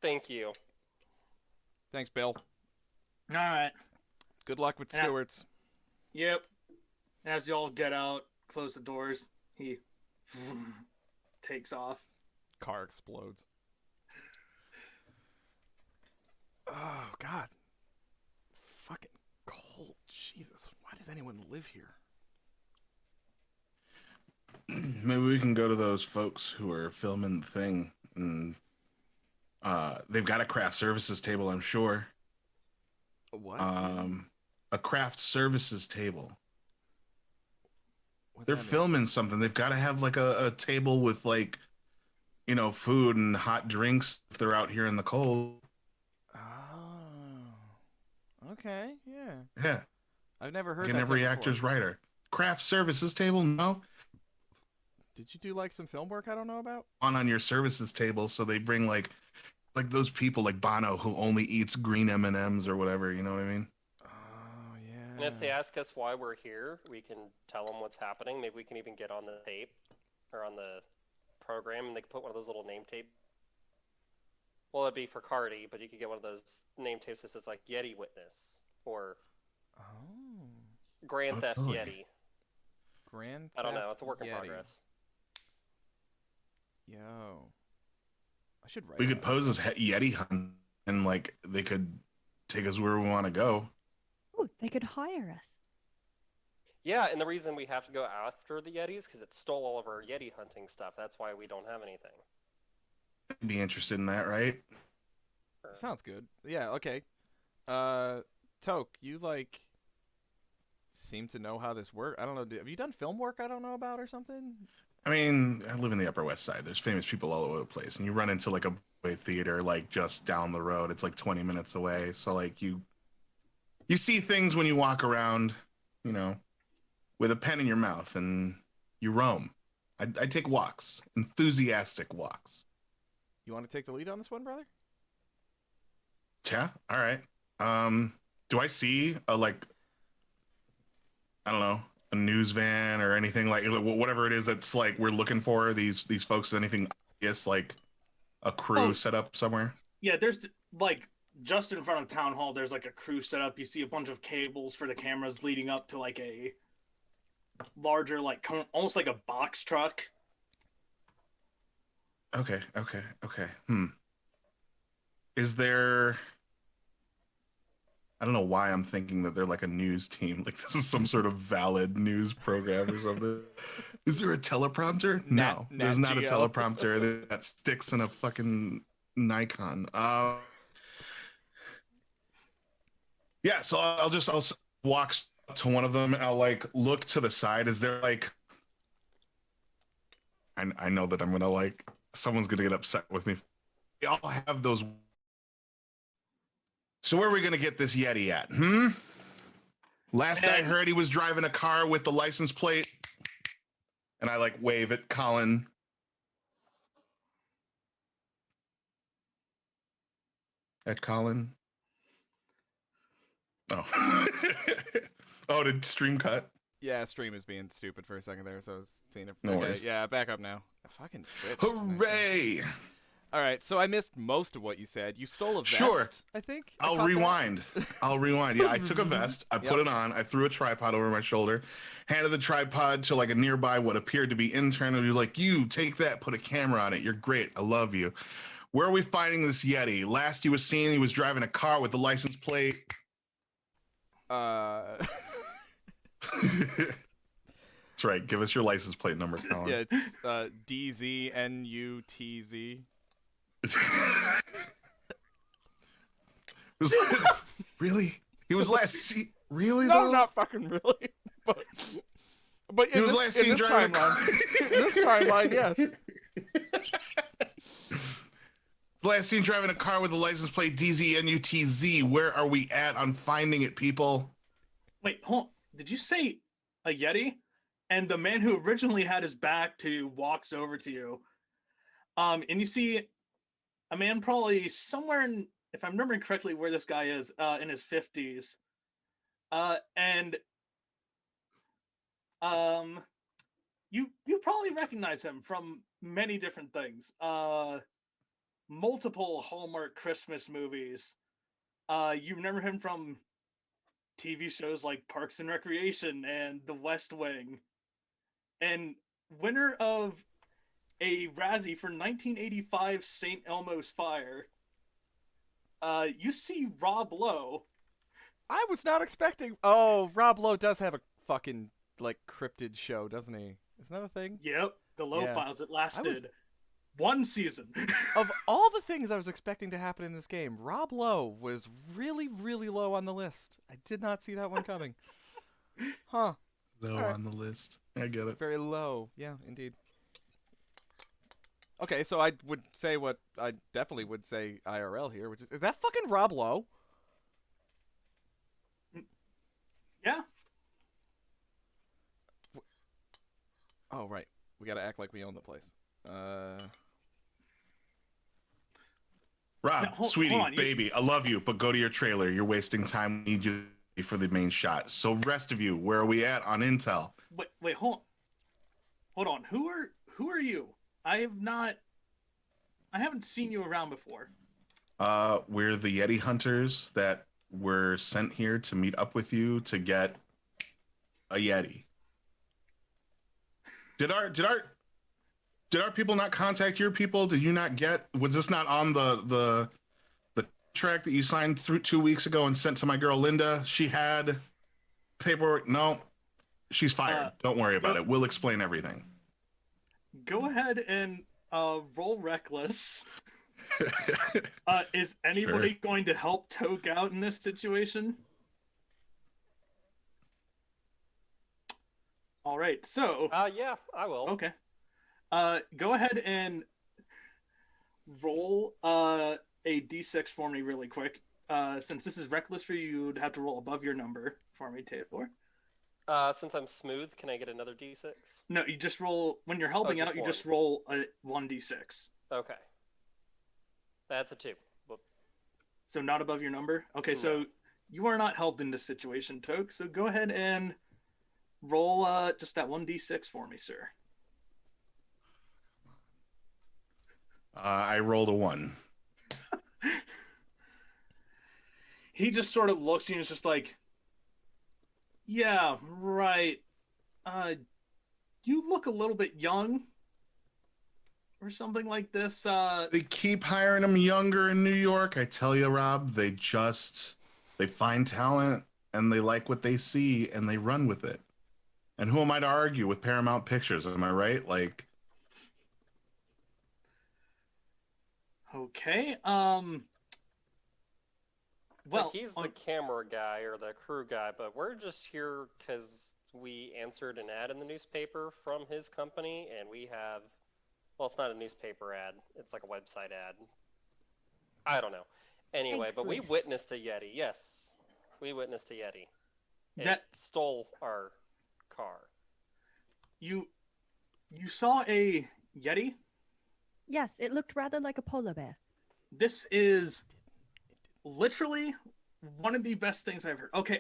Thank you. Thanks, Bill. All right. Good luck with Yeah. Stewart's. Yep. As y'all get out, close the doors, he takes off. Car explodes. Oh, God. Fucking cold. Jesus. Why does anyone live here? Maybe we can go to those folks who are filming the thing, and they've got a craft services table, I'm sure. What? A craft services table. What's They're that mean? filming something. They've got to have like a table with like, food and hot drinks if they're out here in the cold. Oh. Okay, yeah. Yeah. I've never heard Like that an every term actor's before. writer. Craft services table? No. Did you do like some film work I don't know about? On your services table, so they bring like those people like Bono who only eats green M&Ms or whatever, you know what I mean? Oh, yeah. And if they ask us why we're here, we can tell them what's happening. Maybe we can even get on the tape or on the program, and they can put one of those little name tape. Well, it'd be for Cardi, but you could get one of those name tapes that says like Yeti Witness or Oh. Grand Oh, Theft totally. Yeti. Grand I don't know. Theft It's a work in Yeti. progress. Yo. I should write We could that. pose as Yeti hunt, and like they could take us where we want to go. Oh, they could hire us. Yeah, and the reason we have to go after the Yetis because it stole all of our Yeti hunting stuff. That's why we don't have anything. Be interested in that, right? Sounds good. Yeah. Okay. Toke, you like seem to know how this works. I don't know. Have you done film work I don't know about or something? I mean, I live in the Upper West Side. There's famous people all over the place, and you run into like a Broadway theater like just down the road. It's like 20 minutes away. So like you see things when you walk around, you know, with a pen in your mouth, and you roam. I take walks, enthusiastic walks. You want to take the lead on this one, brother? Yeah. All right. Do I see a like, I don't know, a news van or anything like whatever it is that's like we're looking for these folks? Anything obvious like a crew set up somewhere? Yeah, there's like just in front of town hall. There's like a crew set up. You see a bunch of cables for the cameras leading up to like a larger, like almost like a box truck. Okay. Is there? I don't know why I'm thinking that they're like a news team. Like this is some sort of valid news program or something. Is there a teleprompter? No, there's not a teleprompter that sticks in a fucking Nikon. Yeah, so I'll walk to one of them and I'll like look to the side. Is there like? I know that I'm gonna like someone's gonna get upset with me. I'll have those. So where are we gonna get this Yeti at? Last I heard, he was driving a car with the license plate, and I like wave at Colin. At Colin. Oh. Oh, did stream cut? Yeah, stream is being stupid for a second there, so I was seeing it. No Okay, worries. yeah, back up now. Fucking Twitch. Hooray! All right, so I missed most of what you said. You stole a vest, Sure. I think. I'll rewind. Yeah, I took a vest, I put it on, I threw a tripod over my shoulder, handed the tripod to like a nearby what appeared to be intern, and he was like, "You take that, put a camera on it. You're great. I love you." Where are we finding this Yeti? Last he was seen, he was driving a car with the license plate. That's right. Give us your license plate number, Colin. Yeah, it's DZNUTZ. Really? He was last seen. Really? No, though? not fucking really. But He was last seen driving a car. In this timeline, yes. Last seen driving a car with the license plate DZNUTZ. Where are we at on finding it, people? Wait, hold on. Did you say a Yeti? And the man who originally had his back to you walks over to you. And you see a man probably somewhere in, if I'm remembering correctly, where this guy is, in his 50s. And you probably recognize him from many different things. Multiple Hallmark Christmas movies. You remember him from TV shows like Parks and Recreation and The West Wing. And winner of a Razzie for 1985 St. Elmo's Fire. You see Rob Lowe. I was not expecting. Oh, Rob Lowe does have a fucking like cryptid show, doesn't he? Isn't that a thing? Yep, the Lowe Yeah. Files. It lasted one season. Of all the things I was expecting to happen in this game, Rob Lowe was really, really low on the list. I did not see that one coming. Huh. Low on the list. I get it. Very low. Yeah, indeed. Okay, so I would say what I definitely would say IRL here, which is that fucking Rob Lowe? Yeah. Oh, right. We gotta act like we own the place. Rob, Now, sweetie, hold on, baby, I love you, but go to your trailer. You're wasting time. We need you for the main shot. So, rest of you, where are we at on intel? Wait, hold on. Who are you? I haven't seen you around before. We're the Yeti hunters that were sent here to meet up with you to get a Yeti. Did our people not contact your people? Did you not get? Was this not on the track that you signed through 2 weeks ago and sent to my girl Linda? She had paperwork. No. She's fired. Don't worry about it. We'll explain everything. Go ahead and roll reckless. Is anybody going to help Toke out in this situation? All right, so Yeah, I will. okay. Go ahead and roll a d6 for me really quick. Since this is reckless for you, you'd have to roll above your number for me, Teodor. Since I'm smooth, can I get another d6? No, you just roll when you're helping out. You just roll a 1d6. Okay. That's a 2. Whoop. So not above your number. Okay, No. so you are not helped in this situation, Toke. So go ahead and roll just that 1d6 for me, sir. I rolled a 1. He just sort of looks at you and is just like, yeah, right. You look a little bit young or something like this. They keep hiring them younger in New York. I tell you, Rob, they find talent and they like what they see and they run with it. And who am I to argue with Paramount Pictures? Am I right? Like, okay. So he's the camera guy or the crew guy, but we're just here because we answered an ad in the newspaper from his company, and we have, well, it's not a newspaper ad, it's like a website ad. I don't know. Anyway, but we witnessed a Yeti. Yes, we witnessed a Yeti. It stole our car. You saw a Yeti? Yes, it looked rather like a polar bear. This is literally one of the best things I've heard. Okay,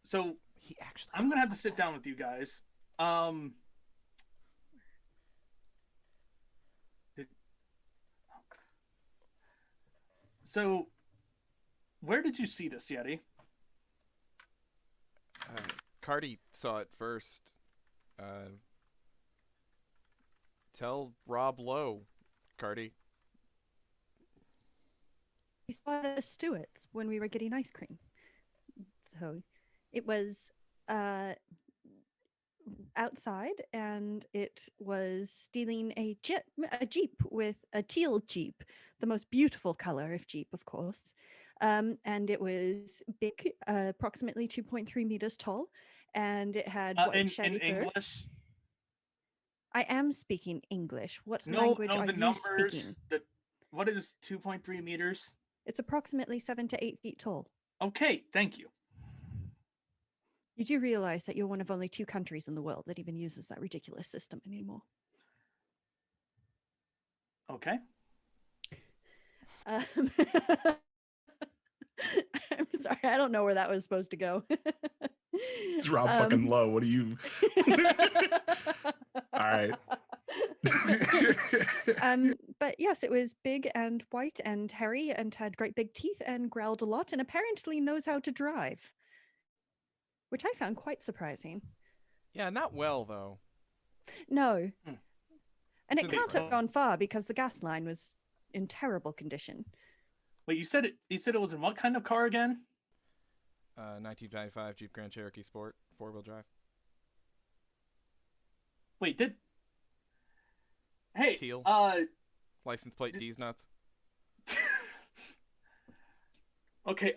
so I'm gonna have to sit down with you guys. So where did you see this Yeti? Cardi saw it first. Tell Rob Lowe, Cardi. We saw it at Stewart's when we were getting ice cream. So it was outside, and it was stealing a Jeep with a teal Jeep, the most beautiful color of Jeep, of course. And it was big, approximately 2.3 meters tall, and it had white shiny in fur. English. I am speaking English. What No, language no, are the you numbers. speaking? What is 2.3 meters? It's approximately 7 to 8 feet tall. Okay, thank you. You do realize that you're one of only 2 countries in the world that even uses that ridiculous system anymore. Okay. I'm sorry, I don't know where that was supposed to go. it's Rob fucking Lowe. What are you? All right. But yes, it was big and white and hairy and had great big teeth and growled a lot and apparently knows how to drive, which I found quite surprising. Yeah, not well though. No. And it Since can't have gone far because the gas line was in terrible condition. Wait, you said it was in what kind of car again? 1995 Jeep Grand Cherokee Sport, 4-wheel drive. Wait, Hey, Teal. License plate D's nuts. Okay,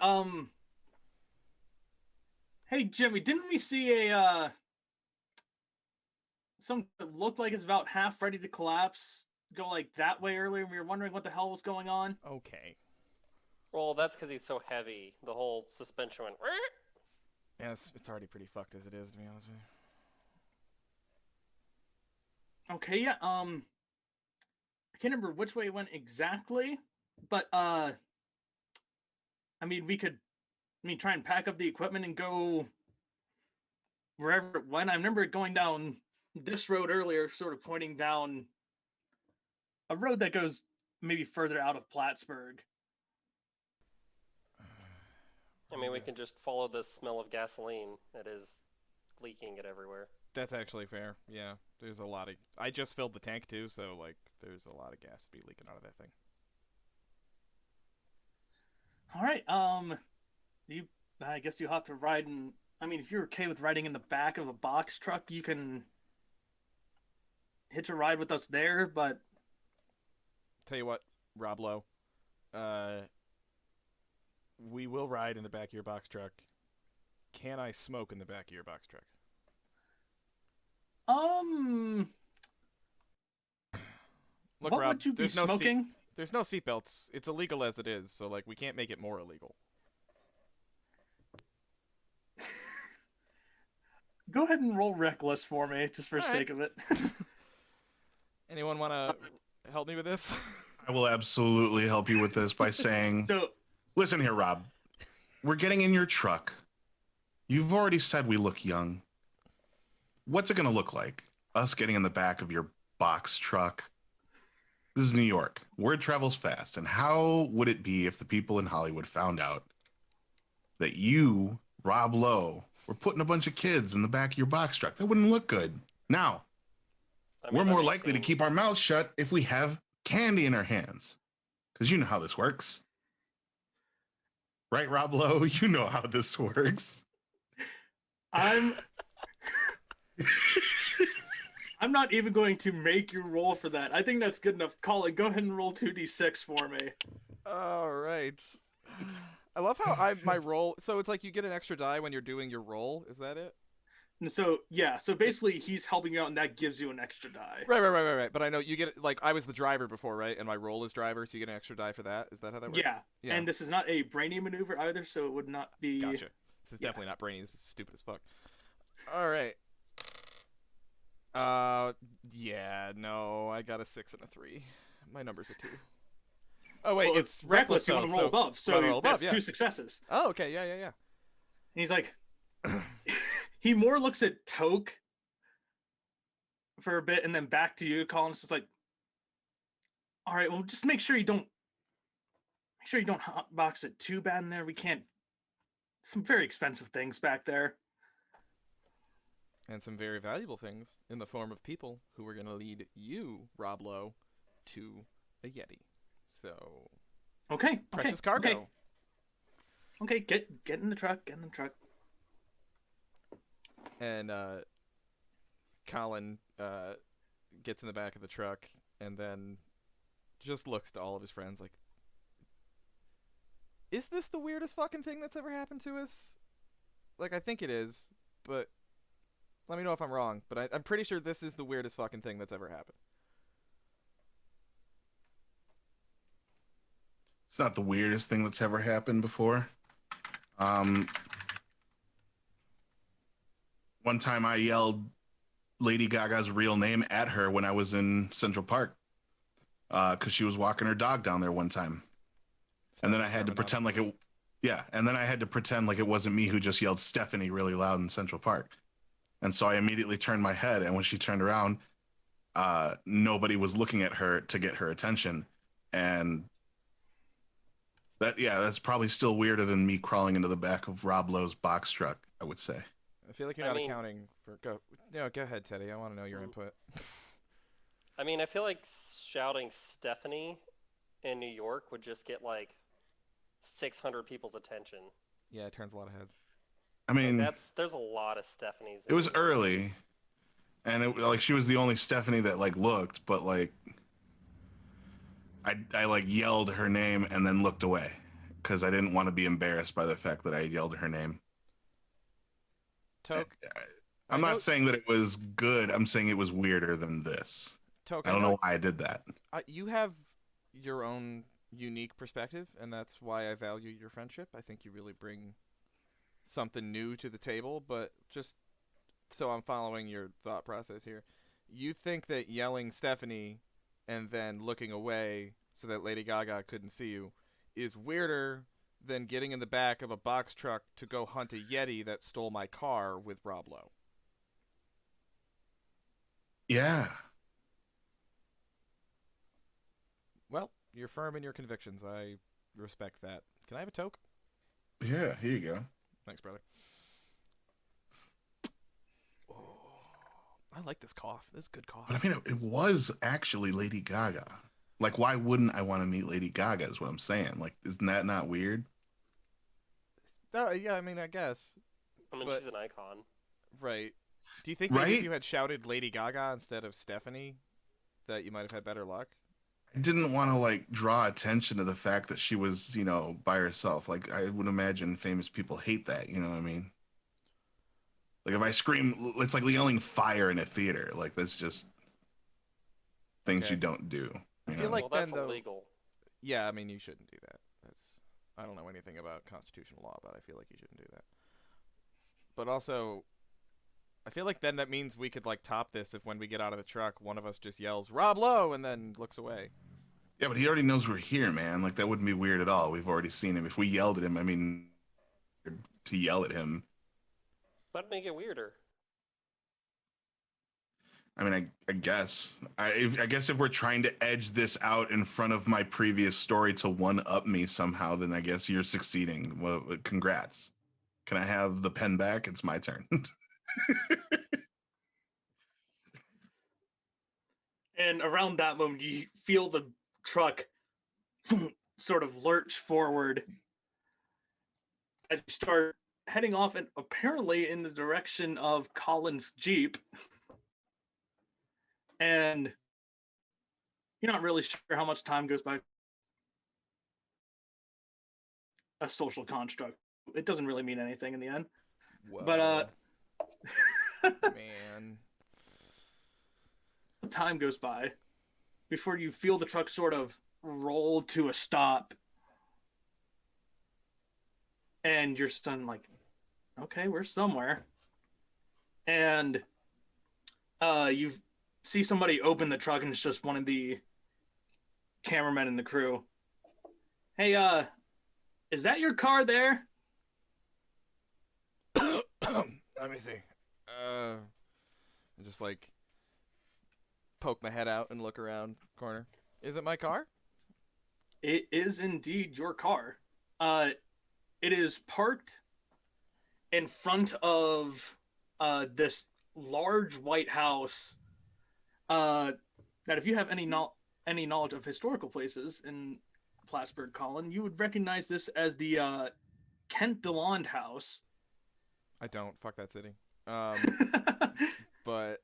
hey Jimmy, didn't we see a something that looked like it's about half ready to collapse go like that way earlier, and we were wondering what the hell was going on? Okay. Well, that's because he's so heavy. The whole suspension went. Yeah, it's already pretty fucked as it is, to be honest with you. Okay, yeah, I can't remember which way it went exactly, but I mean, try and pack up the equipment and go wherever it went. I remember it going down this road earlier, sort of pointing down a road that goes maybe further out of Plattsburgh. I mean, we can just follow the smell of gasoline. It is leaking it everywhere. That's actually fair. Yeah, there's a lot of. I just filled the tank too, so like, there's a lot of gas to be leaking out of that thing. All right. I guess you have to ride and I mean, if you're okay with riding in the back of a box truck, you can hitch a ride with us there, but Tell you what, Rob Lowe, we will ride in the back of your box truck. Can I smoke in the back of your box truck? Look, what Rob, would you be there's no smoking? there's no seatbelts. It's illegal as it is, so like we can't make it more illegal. Go ahead and roll reckless for me, just for All right. sake of it. Anyone want to help me with this? I will absolutely help you with this by saying, So, listen here, Rob. We're getting in your truck. You've already said we look young. What's it going to look like? Us getting in the back of your box truck? This is New York. Word travels fast. And how would it be if the people in Hollywood found out that you, Rob Lowe, were putting a bunch of kids in the back of your box truck? That wouldn't look good. Now, I mean, we're that more makes likely to me- keep our mouths shut if we have candy in our hands. Because you know how this works. Right, Rob Lowe? You know how this works. I'm I'm not even going to make you roll for that. I think that's good enough. Colin, go ahead and roll 2d6 for me. All right. I love how my roll. So it's like you get an extra die when you're doing your roll. Is that it? And so, yeah, so basically he's helping you out and that gives you an extra die. Right. But I know you get like I was the driver before, right? And my roll is driver, so you get an extra die for that. Is that how that works? Yeah. And this is not a brainy maneuver either, so it would not be... Gotcha. This is definitely not brainy. This is stupid as fuck. All right. Yeah, no, I got a 6 and a 3. My number's a 2. Oh wait, Well, it's reckless you though. want to roll above, so gotta roll above, that's yeah. 2 successes. Oh, okay, yeah. And he's like... he more looks at Toke for a bit and then back to you. Colin's just like, all right, well, just make sure you don't hotbox it too bad in there. We can't... Some very expensive things back there. And some very valuable things in the form of people who are going to lead you, Rob Lowe, to a Yeti. So, Okay. precious cargo. Okay, get in the truck. Get in the truck. And Colin gets in the back of the truck and then just looks to all of his friends like, is this the weirdest fucking thing that's ever happened to us? Like, I think it is, but let me know if I'm wrong. But I'm pretty sure this is the weirdest fucking thing that's ever happened. It's not the weirdest thing that's ever happened before. One time I yelled Lady Gaga's real name at her when I was in Central Park because she was walking her dog down there one time. And then I had to pretend like it... Yeah, and then I had to pretend like it wasn't me who just yelled Stephanie really loud in Central Park. And so I immediately turned my head, and when she turned around, nobody was looking at her to get her attention. And that's probably still weirder than me crawling into the back of Rob Lowe's box truck, I would say. I feel like you're not accounting for... Go ahead, Teddy. I want to know your input. I mean, I feel like shouting Stephanie in New York would just get like 600 people's attention. Yeah, it turns a lot of heads. I mean, there's a lot of Stephanies. It was early, and she was the only Stephanie that like looked, but like I like yelled her name and then looked away because I didn't want to be embarrassed by the fact that I yelled her name. Toke, I'm not saying that it was good. I'm saying it was weirder than this. Toke, I don't know why I did that. You have your own unique perspective, and that's why I value your friendship. I think you really bring something new to the table, but just so I'm following your thought process here, you think that yelling Stephanie and then looking away so that Lady Gaga couldn't see you is weirder than getting in the back of a box truck to go hunt a Yeti that stole my car with Rob Lowe. Yeah. Well, you're firm in your convictions. I respect that. Can I have a toke? Yeah, here you go. Thanks, brother. Oh, I like this cough. This is good cough. But I mean, it was actually Lady Gaga. Like, why wouldn't I want to meet Lady Gaga is what I'm saying. Like, isn't that not weird? Yeah, I mean, I guess. I mean, But- she's an icon. Right. Do you think maybe if Right? you had shouted Lady Gaga instead of Stephanie, that you might have had better luck? I didn't want to like draw attention to the fact that she was, by herself. Like I would imagine famous people hate that, you know what I mean? Like if I scream, it's like yelling fire in a theater. Like that's just things Okay. you don't do. I you feel know? like Well, that's then, though- illegal. Yeah, I mean, you shouldn't do that. I don't know anything about constitutional law, but I feel like you shouldn't do that. But also, I feel like then that means we could like top this if when we get out of the truck, one of us just yells "Rob Lowe" and then looks away. Yeah, but he already knows we're here, man. Like that wouldn't be weird at all. We've already seen him. If we yelled at him, I mean, to yell at him. That'd make it weirder. I mean, I guess. I guess if we're trying to edge this out in front of my previous story to one up me somehow, then I guess you're succeeding. Well, congrats. Can I have the pen back? It's my turn. And around that moment, you feel the truck sort of lurch forward and start heading off, and apparently in the direction of Colin's Jeep. And you're not really sure how much time goes by. A social construct. It doesn't really mean anything in the end. Whoa. But man. time goes by before you feel the truck sort of roll to a stop, and you're stunned, like, okay, we're somewhere. And you see somebody open the truck, and it's just one of the cameramen in the crew. Hey, is that your car there? Let me see. I just like poke my head out and look around the corner. Is it my car? It is indeed your car. It is parked in front of this large white house. That if you have any knowledge of historical places in Plattsburgh, Colin, you would recognize this as the Kent DeLond House. I don't. Fuck that city. But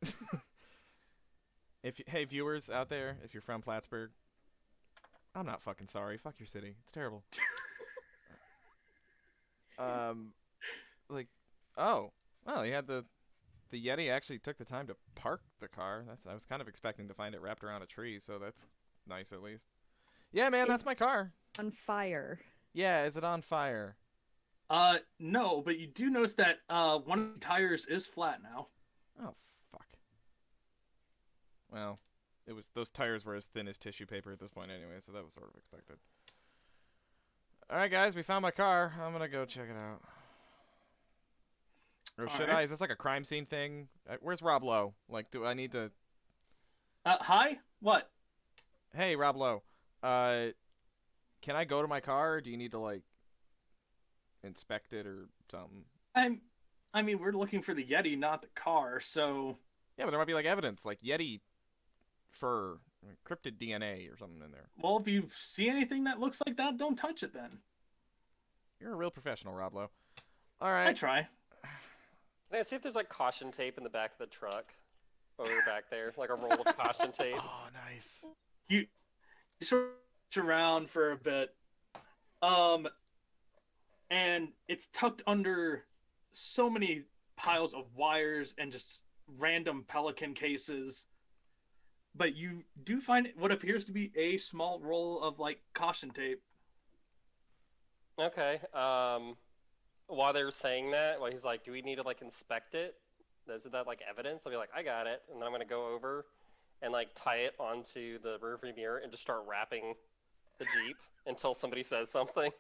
hey viewers out there, if you're from Plattsburgh, I'm not fucking sorry. Fuck your city. It's terrible. Like, oh, well, you had the Yeti actually took the time to park the car. I was kind of expecting to find it wrapped around a tree, so that's nice at least. Yeah, man, that's my car. On fire. Yeah, is it on fire? No, but you do notice that one of the tires is flat now. Oh, fuck. Well, those tires were as thin as tissue paper at this point anyway, so that was sort of expected. All right, guys, we found my car. I'm gonna go check it out. Or should I? Is this like a crime scene thing? Where's Rob Lowe? Like, do I need to? Hi? What? Hey, Rob Lowe. Can I go to my car? Or do you need to like inspect it or something? I mean, we're looking for the Yeti, not the car, so... Yeah, but there might be like evidence, like Yeti fur, cryptid DNA or something in there. Well, if you see anything that looks like that, don't touch it then. You're a real professional, Rob Lowe. All right. I try. Can I see if there's like caution tape in the back of the truck? Over back there, like a roll of caution tape. Oh, nice. You sort of search around for a bit, and it's tucked under so many piles of wires and just random pelican cases. But you do find what appears to be a small roll of like caution tape. Okay. While they're saying that, while he's like, "Do we need to like inspect it? Is that like evidence?" I'll be like, "I got it," and then I'm gonna go over and like tie it onto the rearview mirror and just start wrapping the Jeep until somebody says something.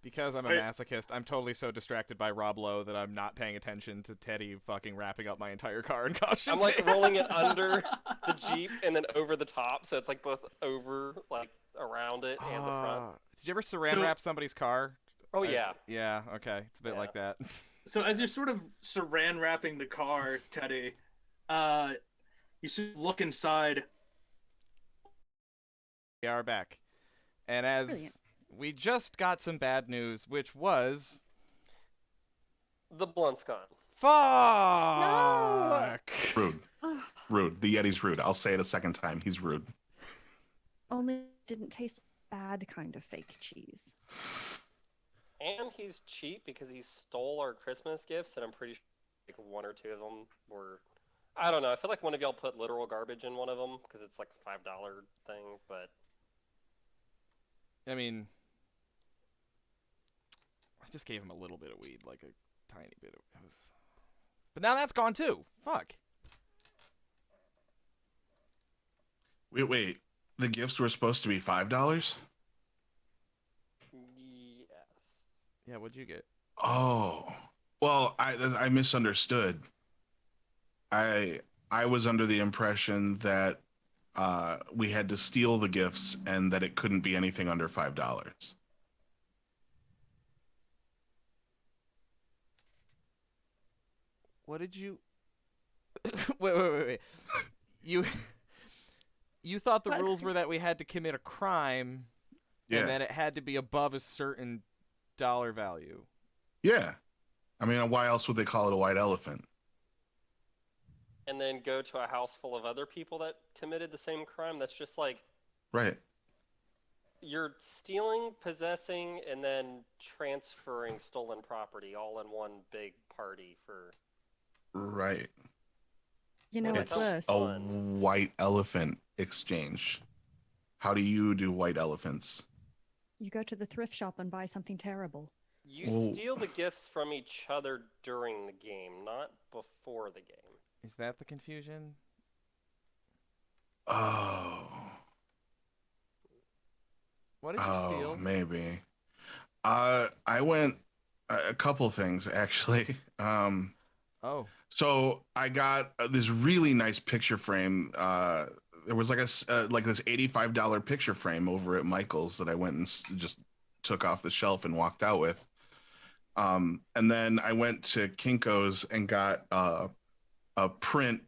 Because I'm a masochist, I'm totally so distracted by Rob Lowe that I'm not paying attention to Teddy fucking wrapping up my entire car in caution I'm like tape. rolling it under the Jeep and then over the top, so it's like both over, like around it and the front. Did you ever saran wrap somebody's car? Oh yeah. Yeah, okay. It's a bit like that. So as you're sort of saran wrapping the car, Teddy, you should look inside. We are back. And as Brilliant. we just got some bad news, which was... The blunt's gone. Fuck! Rude. Ugh, Rude. The Yeti's rude. I'll say it a second time. He's rude. only didn't taste bad kind of fake cheese. And he's cheap because he stole our Christmas gifts, and I'm pretty sure like one or two of them were. I don't know. I feel like one of y'all put literal garbage in one of them because it's like a $5 thing, but. I mean, I just gave him a little bit of weed, like a tiny bit of it was. But now that's gone too. Fuck. Wait. The gifts were supposed to be $5? Yes. Yeah, what'd you get? Oh. Well, I misunderstood. I was under the impression that we had to steal the gifts and that it couldn't be anything under $5. What did you? Wait. You thought the What? rules were that we had to commit a crime, Yeah. and that it had to be above a certain dollar value. Yeah. I mean, why else would they call it a white elephant? And then go to a house full of other people that committed the same crime. That's just like Right. you're stealing, possessing, and then transferring stolen property all in one big party for. Right. You know Well, what's that sounds worse? A fun. white elephant exchange. How do you do white elephants? You go to the thrift shop and buy something terrible. You Well- steal the gifts from each other during the game, not before the game. Is that the confusion? Oh. What did you steal? Maybe. I went a couple things actually. Oh, So I got this really nice picture frame. There was like like this $85 picture frame over at Michael's that I went and just took off the shelf and walked out with. And then I went to Kinko's and got a print,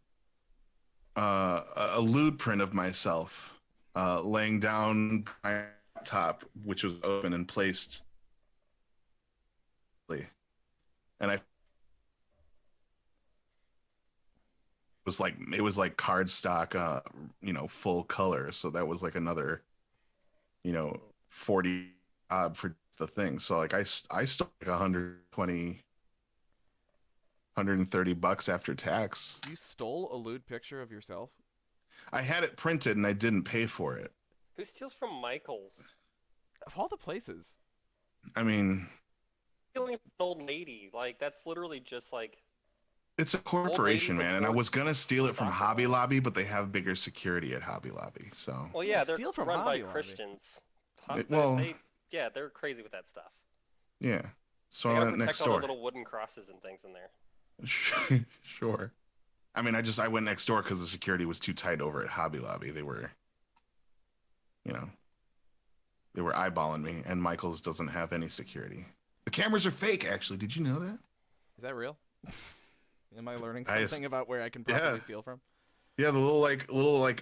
a lewd print of myself laying down my laptop, which was open and placed. And it was like cardstock, full color. So that was like another, 40 for the thing. So like I stole like 120, $130 after tax. you stole a lewd picture of yourself? I had it printed and I didn't pay for it. Who steals from Michael's? Of all the places. I mean, Stealing from an old lady, like that's literally just like. it's a corporation, ladies man, and I afford was gonna steal it from soccer Hobby balls. Lobby, but they have bigger security at Hobby Lobby. So Well, Yeah, yeah, they're steal from run Hobby by Lobby. Christians. Well- Yeah, they're crazy with that stuff. yeah. So They I gotta went next protect all door. the little wooden crosses and things in there. Sure. I mean, I went next door because the security was too tight over at Hobby Lobby. They were, they were eyeballing me, and Michael's doesn't have any security. The cameras are fake, actually. Did you know that? Is that real? Am I learning I something about where I can yeah. properly steal from? Yeah, the little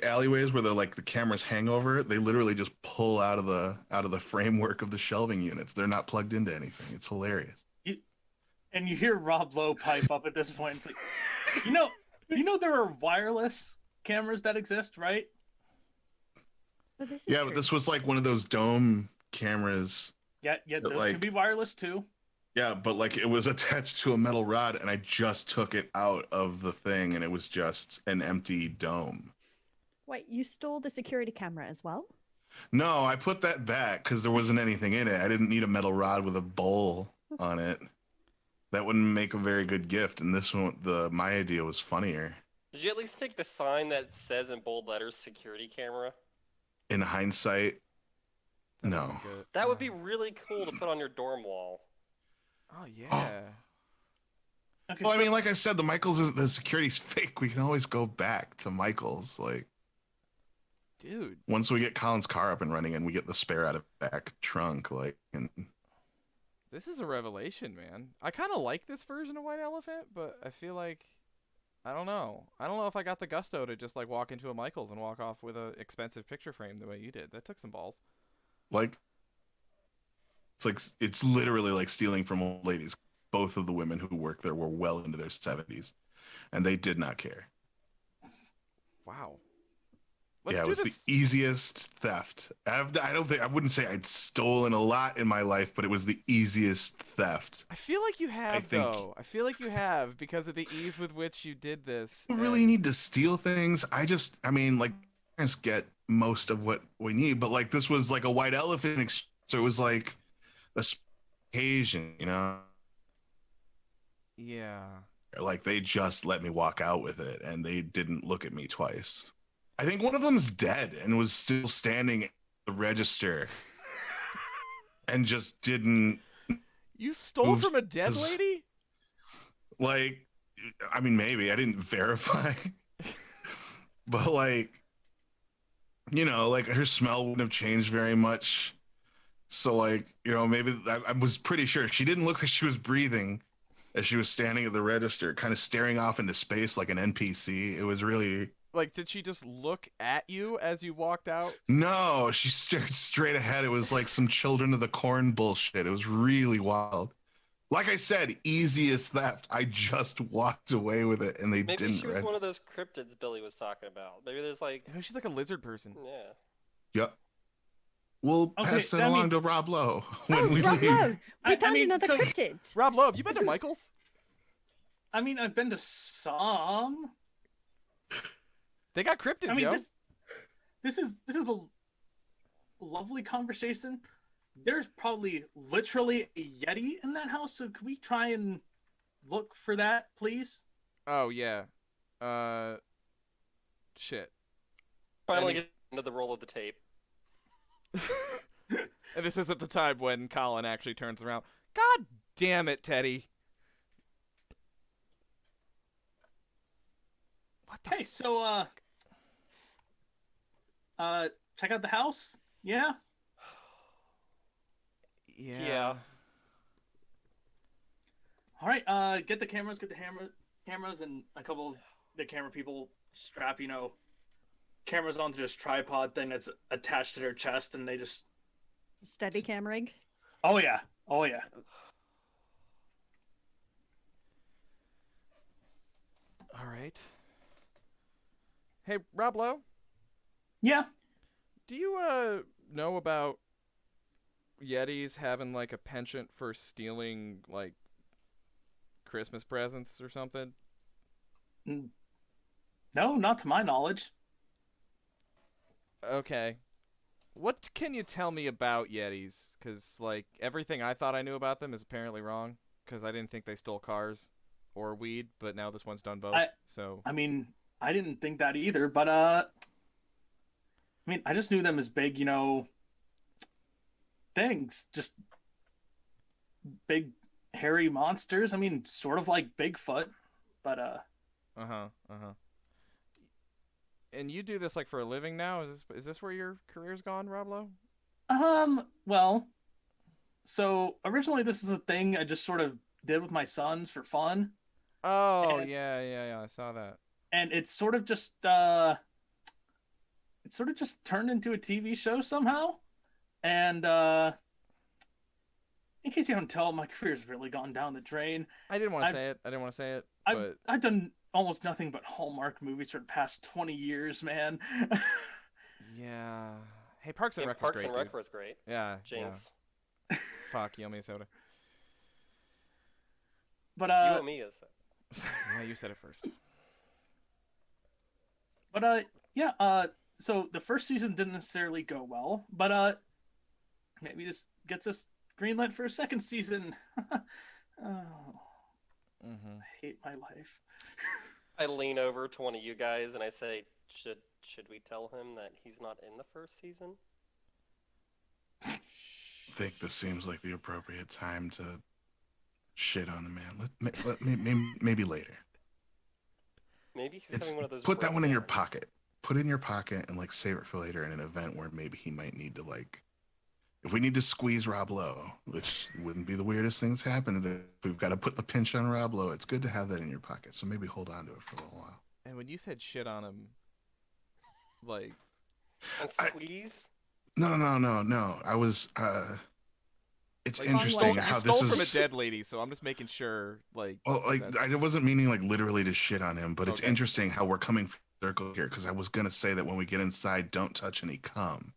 alleyways where the cameras hang over it, they literally just pull out of the framework of the shelving units. They're not plugged into anything. It's hilarious. And you hear Rob Lowe pipe up at this point. It's like, you know there are wireless cameras that exist, right? But this is Yeah, true. but this was like one of those dome cameras. Yeah, That, those like- can be wireless too. Yeah, but like it was attached to a metal rod, and I just took it out of the thing, and it was just an empty dome. Wait, you stole the security camera as well? No, I put that back because there wasn't anything in it. I didn't need a metal rod with a bowl on it. That wouldn't make a very good gift. And this one, my idea was funnier. Did you at least take the sign that says in bold letters "security camera"? In hindsight, no. Good. That would be really cool to put on your dorm wall. Oh yeah. Okay, Well, I so- mean, like I said, the security's fake. We can always go back to Michael's. Like Dude. once we get Colin's car up and running, and we get the spare out of the back trunk, like and. This is a revelation, man. I kind of like this version of White Elephant, but I feel like I don't know. I don't know if I got the gusto to just like walk into a Michael's and walk off with a expensive picture frame the way you did. That took some balls. Like it's literally like stealing from old ladies' both of the women who worked there were well into their 70s, and they did not care. Wow. Yeah, it was the easiest theft. I wouldn't say I'd stolen a lot in my life, but it was the easiest theft. I feel like you have, though. I feel like you have because of the ease with which you did this. We don't really need to steal things. I mean, like, parents get most of what we need, but like this was like a white elephant, so it was like a occasion, you know? Yeah. Like they just let me walk out with it, and they didn't look at me twice. I think one of them is dead and was still standing at the register and just didn't. You stole from a dead lady? Like, I mean, maybe I didn't verify, but like, you know, like her smell wouldn't have changed very much. So like, you know, maybe I was pretty sure she didn't look like she was breathing as she was standing at the register, kind of staring off into space like an NPC. It was really. Like, did she just look at you as you walked out? No, she stared straight ahead. It was like some Children of the Corn bullshit. It was really wild. Like I said, easiest theft. I just walked away with it, and they didn't. Maybe she was one of those cryptids Billy was talking about. Maybe there's like. Maybe she's like a lizard person. Yeah. Yep. We'll pass that along to Rob Lowe when we Rob leave. Lowe. We found another cryptid. Rob Lowe, have you been to Michael's? I mean, I've been to some. They got cryptids, yo. This is a lovely conversation. There's probably literally a Yeti in that house, so could we try and look for that, please? Oh yeah. Shit. Finally get into the roll of the tape. And this is at the time when Colin actually turns around. God damn it, Teddy. What the so check out the house? Yeah? Yeah. All right, get the cameras, cameras, and a couple of the camera people strap, you know, cameras onto this tripod thing that's attached to their chest, and they just... Steady cam rig? Oh, yeah. Oh, yeah. All right. Hey, Rob Lowe? Yeah? Do you, know about Yetis having, like, a penchant for stealing, like, Christmas presents or something? No, not to my knowledge. Okay. What can you tell me about Yetis? Because, like, everything I thought I knew about them is apparently wrong. Because I didn't think they stole cars or weed, but now this one's done both. I mean, I didn't think that either, but, I mean, I just knew them as big, you know, things. Just big, hairy monsters. I mean, sort of like Bigfoot, but, And you do this, like, for a living now? Is this where your career's gone, Rob Lowe? Well, so originally this is a thing I just sort of did with my sons for fun. Oh, yeah, I saw that. And it's sort of just, turned into a TV show somehow. And, in case you haven't tell, my career's really gone down the drain. I didn't want to say it. But I've done almost nothing but Hallmark movies for the past 20 years, man. Yeah. Hey, Parks and Rec was great. Yeah. Jinx. Yeah. Fuck, you owe me a soda. But, you owe me a soda. Yeah, you said it first. But, so the first season didn't necessarily go well, but, maybe this gets us greenlit for a second season. I hate my life. I lean over to one of you guys and I say, should we tell him that he's not in the first season? I think this seems like the appropriate time to shit on the man. Maybe later. Maybe he's having one of those. Put that one in your pocket. Put it in your pocket and like save it for later in an event where maybe he might need to like. If we need to squeeze Rob Lowe, which wouldn't be the weirdest thing that's happened, if we've got to put the pinch on Rob Lowe, it's good to have that in your pocket. So maybe hold on to it for a little while. And when you said shit on him, like... And squeeze? No. I was... It's Like, interesting he he how stole this from a is. dead lady, so I'm just making sure, like. Well, like that's- I wasn't meaning like literally to shit on him, but it's Okay. interesting how we're coming full circle here because I was gonna say that when we get inside, don't touch any cum.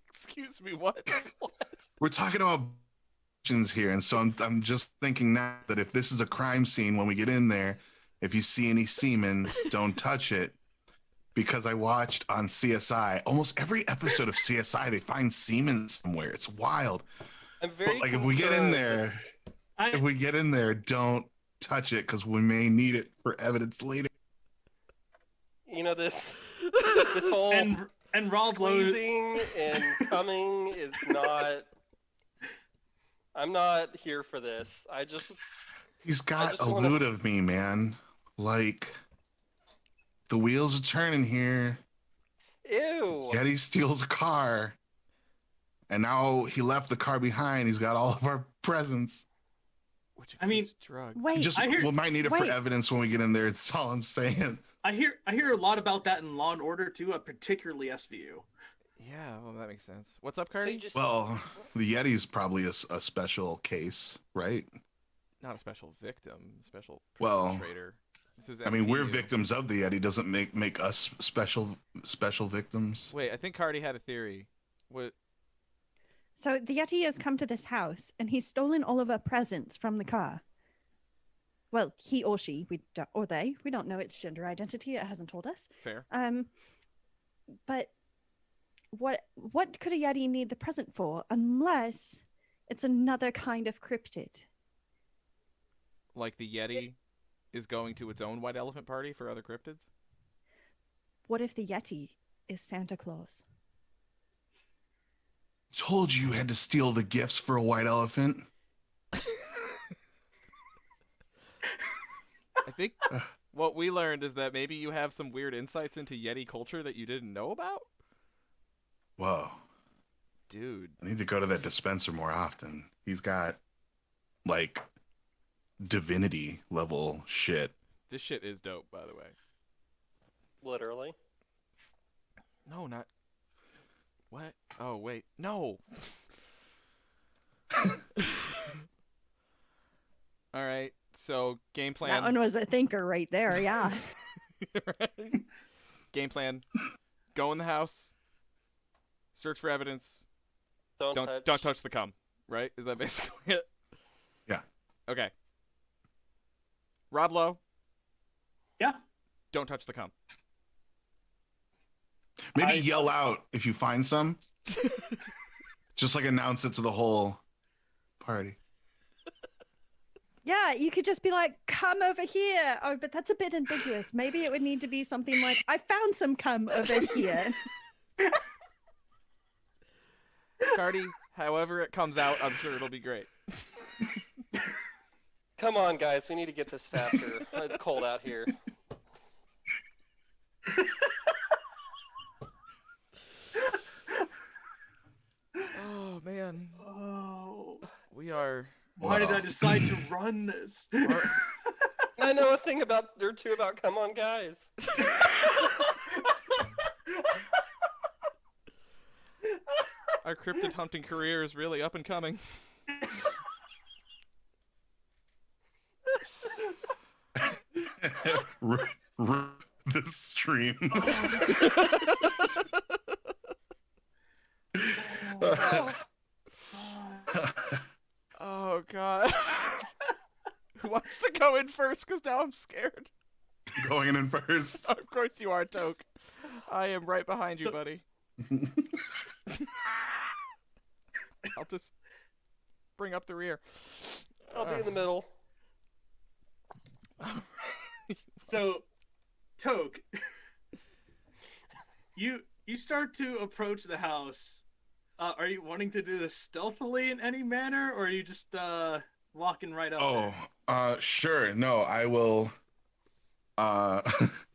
Excuse me, what? We're talking about here, and so I'm just thinking now that if this is a crime scene when we get in there, if you see any semen, don't touch it. Because I watched on CSI, almost every episode of CSI, they find semen somewhere. It's wild. I'm very But like, if we get in concerned. there, don't touch it because we may need it for evidence later. You know, this whole and Rob Lowe. squeezing and coming is not. I'm not here for this. He's got just a wanna- loot of me, man. Like, the wheels are turning here. Ew. Yeti steals a car. And now he left the car behind. He's got all of our presents. Which I mean, includes drugs. Wait, We might need it for wait. evidence when we get in there. It's all I'm saying. I hear a lot about that in Law and Order too, particularly SVU. Yeah, well, that makes sense. What's up, So Cardi? you just- Well, the Yeti's probably a special case, right? Not a special victim, special Well, perpetrator. This is I mean, we're SPU. victims of the Yeti. Doesn't make us special victims. Wait, I think Cardi had a theory. What? So the Yeti has come to this house and he's stolen all of our presents from the car. Well, he or she, we don't, or they, we don't know its gender identity. It hasn't told us. Fair. But what could a Yeti need the present for unless it's another kind of cryptid? Like the Yeti is going to its own white elephant party for other cryptids? What if the Yeti is Santa Claus? Told you had to steal the gifts for a white elephant. I think what we learned is that maybe you have some weird insights into Yeti culture that you didn't know about? Whoa. Dude. I need to go to that dispenser more often. He's got, like, divinity level shit. This shit is dope, by the way. Literally. No, not... What? Oh, wait. No! Alright, so game plan... That one was a thinker right there, yeah. Game plan. Go in the house. Search for evidence. Don't Don't touch the cum. Right? Is that basically it? Yeah. Okay. Rob Lowe. Yeah. Don't touch the cum. Maybe I- yell out if you find some. Just like announce it to the whole party. Yeah, you could just be like, come over here. Oh, but that's a bit ambiguous. Maybe it would need to be something like, I found some cum over here. Cardi, however it comes out, I'm sure it'll be great. Come on, guys. We need to get this faster. It's cold out here. Oh, man. Oh, We are... why did I Wow. decide to run this? I know a thing or two about Come On, Guys. Our cryptid hunting career is really up and coming. The stream. Oh, God. Who wants to go in first? Because now I'm scared. Going in first. Of course you are, Toke. I am right behind you, buddy. I'll just bring up the rear. I'll be in the middle. So, Toke, you start to approach the house. Are you wanting to do this stealthily in any manner, or are you just walking right up? Oh, there? sure. No, I will. I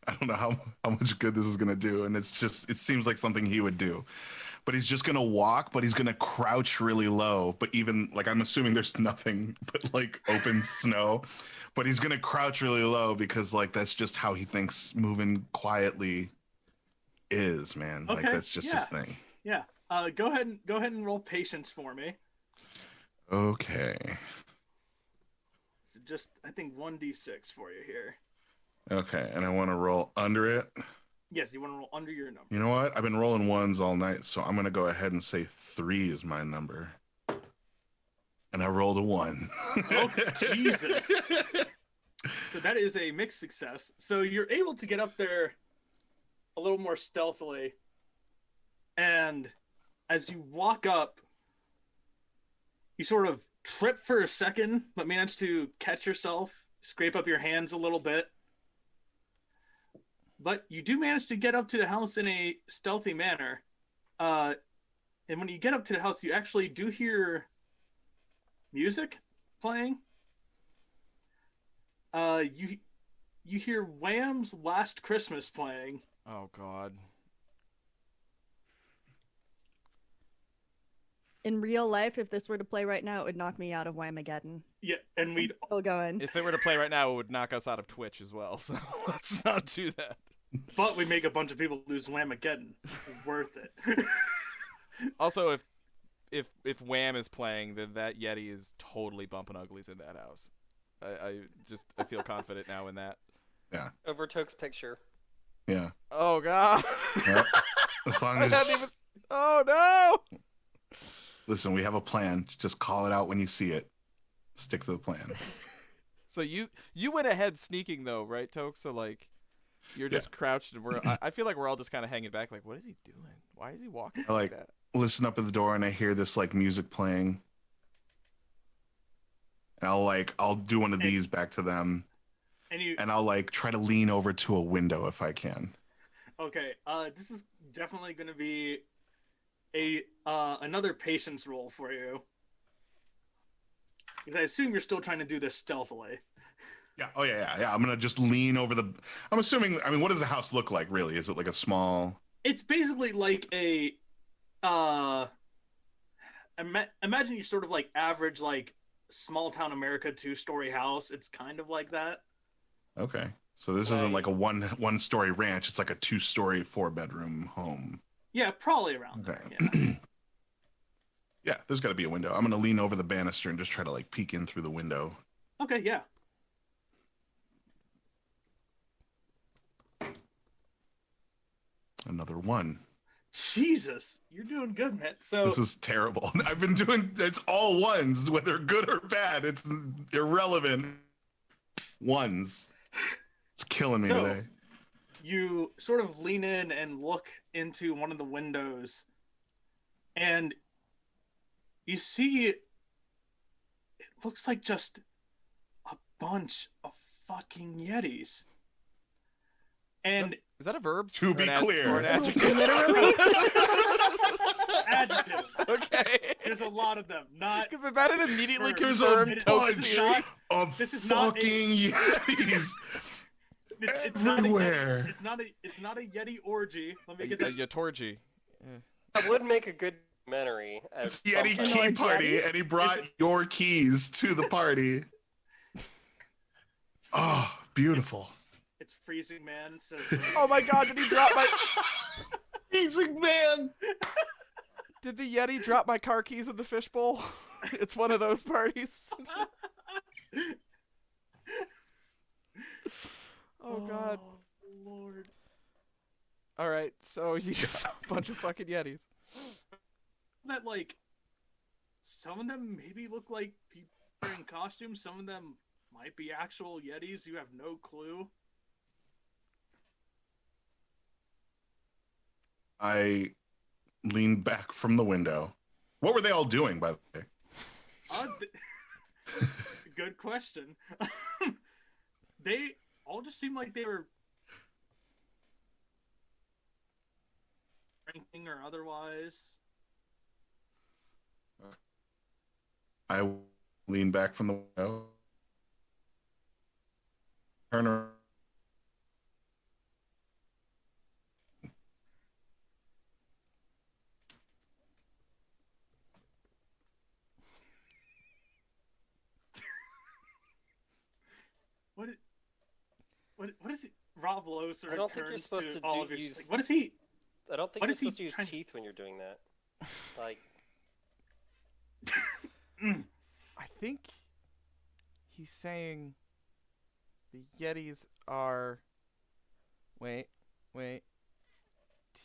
don't know how much good this is gonna do, and it seems like something he would do. But he's just gonna walk, but he's gonna crouch really low. But even like I'm assuming there's nothing but like open snow. But he's gonna crouch really low because like that's just how he thinks moving quietly is, man. Like Okay, that's just his thing. Yeah. Go ahead and roll patience for me. Okay. So just, I think 1d6 for you here. Okay, and I want to roll under it. Yes, you want to roll under your number. You know what? I've been rolling ones all night, so I'm going to go ahead and say 3 is my number. And I rolled a 1. Oh, Jesus. So that is a mixed success. So you're able to get up there a little more stealthily. And as you walk up, you sort of trip for a second, but manage to catch yourself, scrape up your hands a little bit. But you do manage to get up to the house in a stealthy manner. And when you get up to the house, you actually do hear music playing. You hear Wham's Last Christmas playing. Oh God. In real life, if this were to play right now, it would knock me out of Whamageddon. Yeah, and we'd Still going. If it were to play right now, it would knock us out of Twitch as well. So let's not do that. but we make a bunch of people lose Whamageddon. It's worth it. Also, if Wham is playing, then that Yeti is totally bumping uglies in that house. I feel confident now in that. Yeah. Over Toke's picture. Yeah. Oh God. Yep. As long I hadn't as even... Oh no. listen, we have a plan. Just call it out when you see it. Stick to the plan. So you went ahead sneaking though, right, Toke? So like, you're just crouched, and I feel like we're all just kind of hanging back. Like, what is he doing? Why is he walking I like that? listen up at the door and I hear this like music playing. And I'll do one of these back to them. And I'll like try to lean over to a window if I can. Okay, this is definitely going to be another patience roll for you. Because I assume you're still trying to do this stealthily. Yeah. Oh yeah. I'm gonna just lean over the. I'm assuming. I mean, what does the house look like? Really? Is it like a small? It's basically like a. Imagine you sort of like average like small town America 2-story house. It's kind of like that. Okay. So this isn't like a one-story ranch. It's like a 2-story 4-bedroom home. Yeah, probably around Okay. there. Yeah. Yeah, there's got to be a window. I'm gonna lean over the banister and just try to like peek in through the window. Okay, yeah. Another 1. Jesus, you're doing good, man. So This is terrible. I've been doing. It's all 1s, whether good or bad. It's irrelevant. 1s. It's killing me today. You sort of lean in and look into one of the windows, and you see it looks like just a bunch of fucking Yetis. And Is that a verb? To Or be an clear. or an adjective? Literally? adjective. Okay. There's a lot of them. Not Because if that had immediately verb. There's a confirmed It is Toke's bunch theory. of This is not a- fucking Yetis it's not a everywhere. Yeti, it's not a Yeti orgy. Let me get A this. Yatorji. That would make a good documentary. It's As Yeti something. key Lord party, Yeti? and he brought your keys to the party. Oh, beautiful. It's freezing, man. So Oh my God! Did he drop my? Amazing man. Did the Yeti drop my car keys in the fishbowl? It's one of those parties. Oh God! Lord. All right, so you saw a bunch of fucking Yetis. That like, some of them maybe look like people in costumes. Some of them might be actual Yetis. You have no clue. I leaned back from the window. What were they all doing, by the way? Good question. They all just seem like they were drinking or otherwise. I leaned back from the window. Turn around. What is it? Rob Lowe sort I of don't think you're turns supposed to to all of you. use- Like, what is he? I don't think What you're is he supposed to use trying- teeth when you're doing that. Like, I think he's saying the Yetis are. Wait.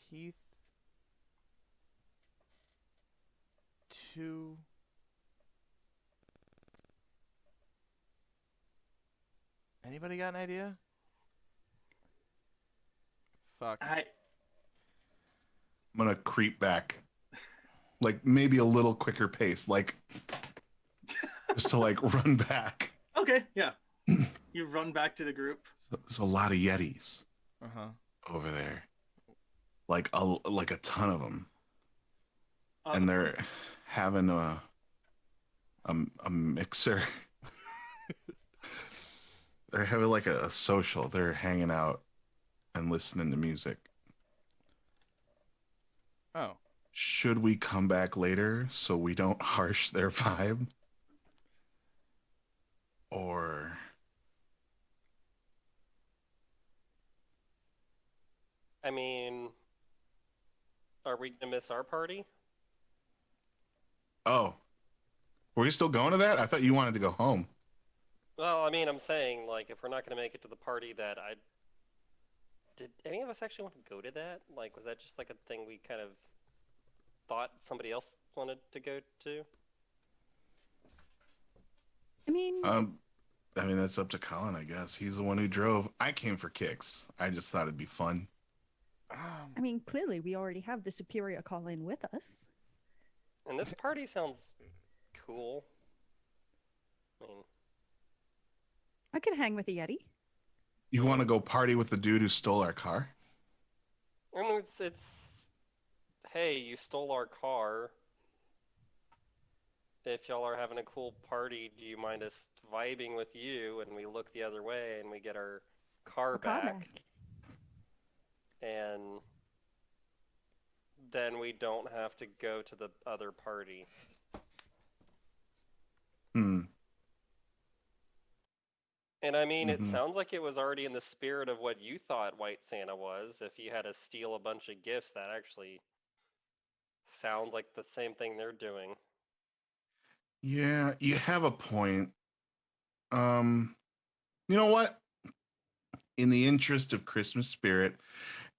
Teeth. Two. Anybody got an idea? Fuck. I'm gonna creep back, like maybe a little quicker pace, like just to like run back. Okay, yeah. You run back to the group. There's a lot of Yetis over there, like a ton of them, and they're having a mixer. They're having like a social. They're hanging out and listening to music. Oh. Should we come back later so we don't harsh their vibe? Or I mean, are we gonna miss our party? oh, were you still going to that? I thought you wanted to go home. Well, I mean, I'm saying, like, if we're not gonna make it to the party that I... Did any of us actually want to go to that? Like, was that just like a thing we kind of thought somebody else wanted to go to? I mean, That's up to Colin, I guess. He's the one who drove. I came for kicks. I just thought it'd be fun. I mean, clearly we already have the superior Colin with us. And this party sounds cool. I mean, I could hang with a Yeti. You want to go party with the dude who stole our car? it's hey, you stole our car. If y'all are having a cool party, do you mind us vibing with you? And we look the other way and we get our car back. And then we don't have to go to the other party. And I mean, it sounds like it was already in the spirit of what you thought White Santa was. If you had to steal a bunch of gifts, that actually sounds like the same thing they're doing. Yeah, you have a point. You know what? In the interest of Christmas spirit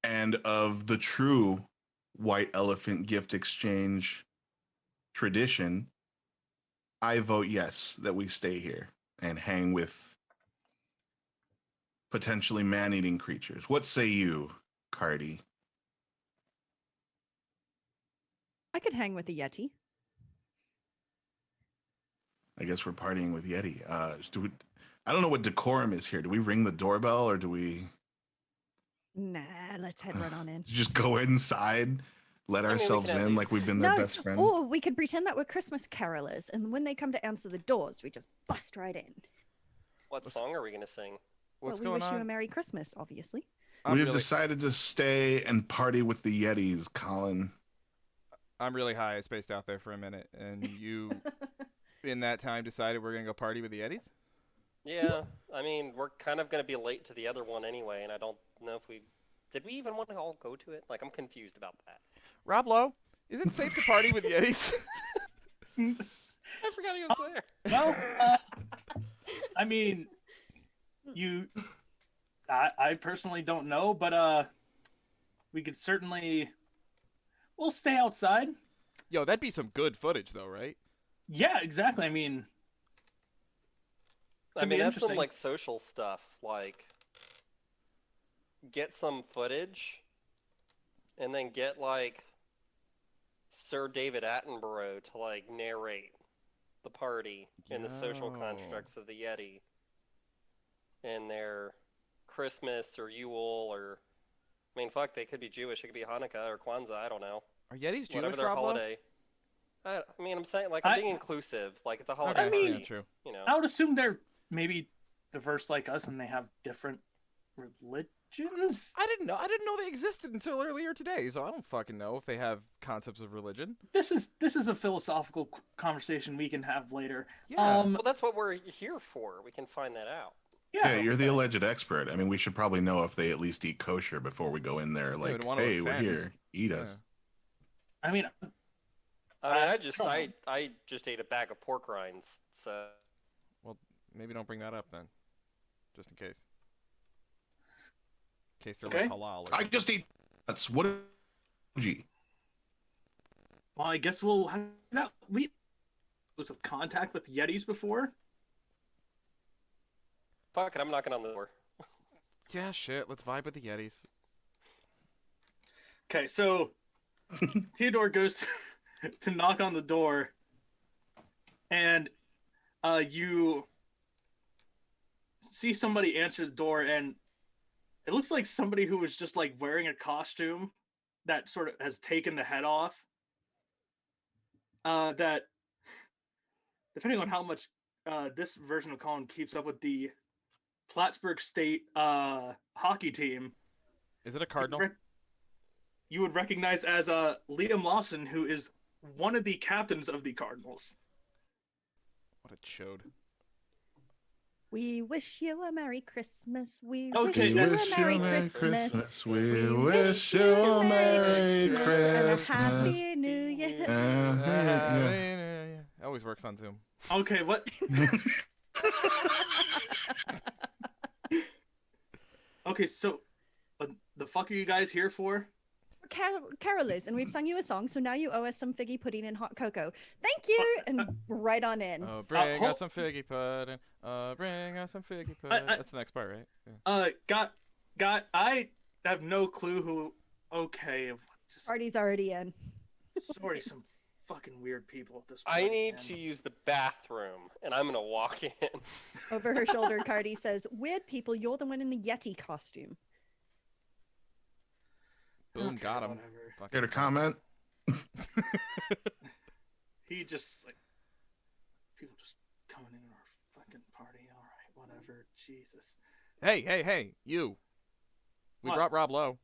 and of the true white elephant gift exchange tradition, I vote yes that we stay here and hang with potentially man-eating creatures. What say you, Cardi? I could hang with a Yeti. I guess we're partying with Yeti. I don't know what decorum is here. Do we ring the doorbell or do we Nah, let's head right on in. just go inside, let ourselves in like we've been their best friend? Or we could pretend that we're Christmas carolers, and when they come to answer the doors, we just bust right in. What song are we going to sing? What's we going wish on? you a Merry Christmas, obviously. We've decided to stay and party with the Yetis, Colin. I'm really high. I spaced out there for a minute, and you, in that time, decided we're gonna go party with the Yetis. Yeah, I mean, we're kind of going to be late to the other one anyway, and I don't know if did we even want to all go to it? Like, I'm confused about that. Rob Lowe, is it safe to party with Yetis? I forgot he was there. Well, I mean, I personally don't know, but we could certainly, we'll stay outside. Yo, that'd be some good footage, though, right? Yeah, exactly. I mean, That's some like social stuff. Like, get some footage, and then get like Sir David Attenborough to like narrate the party and the social constructs of the Yeti and their Christmas or Yule or, I mean, fuck, they could be Jewish. It could be Hanukkah or Kwanzaa. I don't know. Are Yetis Jewish, Whatever their Rob Lowe? holiday. I mean, I'm saying, like, I'm being inclusive. Like, it's a holiday. Okay, mean, yeah, true. You know. I would assume they're maybe diverse like us, and they have different religions. I didn't know they existed until earlier today, so I don't fucking know if they have concepts of religion. This is a philosophical conversation we can have later. Yeah. Well, that's what we're here for. We can find that out. Yeah, you're the alleged expert. I mean, we should probably know if they at least eat kosher before we go in there. Like, we'd want to hey, we're offend. here. Eat us. I mean, I just ate a bag of pork rinds, so Maybe don't bring that up then, just in case. In case they're Okay. like halal. Or I just eat. That's what. Gee. Well, I guess we'll have that. We was of contact with Yetis before. fuck it, I'm knocking on the door. Yeah, shit. Let's vibe with the Yetis. Okay, so Teodor goes to knock on the door, and you see somebody answer the door, and it looks like somebody who was just like wearing a costume that sort of has taken the head off. That, depending on how much this version of Colin keeps up with the Plattsburgh State hockey team, Is it a cardinal? you would recognize as Liam Lawson, who is one of the captains of the Cardinals. What a chode. We wish you a Merry Christmas. We Okay, wish you a Merry Christmas. We wish you a Merry and a Christmas. Happy New Year. Yeah. Always works on Zoom. Okay, what? Okay, so the fuck are you guys here for? Carolers, and we've sung you a song, so now you owe us some figgy pudding and hot cocoa. Thank you, and right on in. Oh, bring hold- us some figgy pudding. Bring us some figgy pudding. That's the next part, right? Yeah. I have no clue who. Okay, just Party's already in. sorry, some fucking weird people at this point. I need man. to use the bathroom, and I'm gonna walk in. Over her shoulder, Cardi says, "Weird people, you're the one in the Yeti costume." Boom, Okay, got him. whatever. Fucking Here to comment. He just like people just coming in our fucking party. All right, whatever. Jesus. Hey, you. We What? brought Rob Lowe.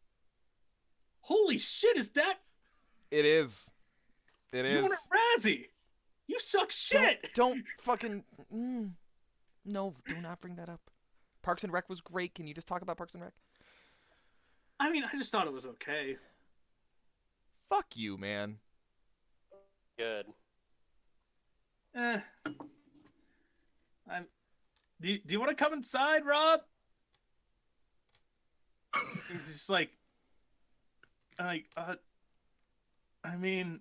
Holy shit! Is that It is. It you is. won a Razzie? You suck shit. Don't fucking. No, do not bring that up. Parks and Rec was great. Can you just talk about Parks and Rec? I mean, I just thought it was okay. Fuck you, man. Good. I'm. Do you want to come inside, Rob? It's just like, I mean,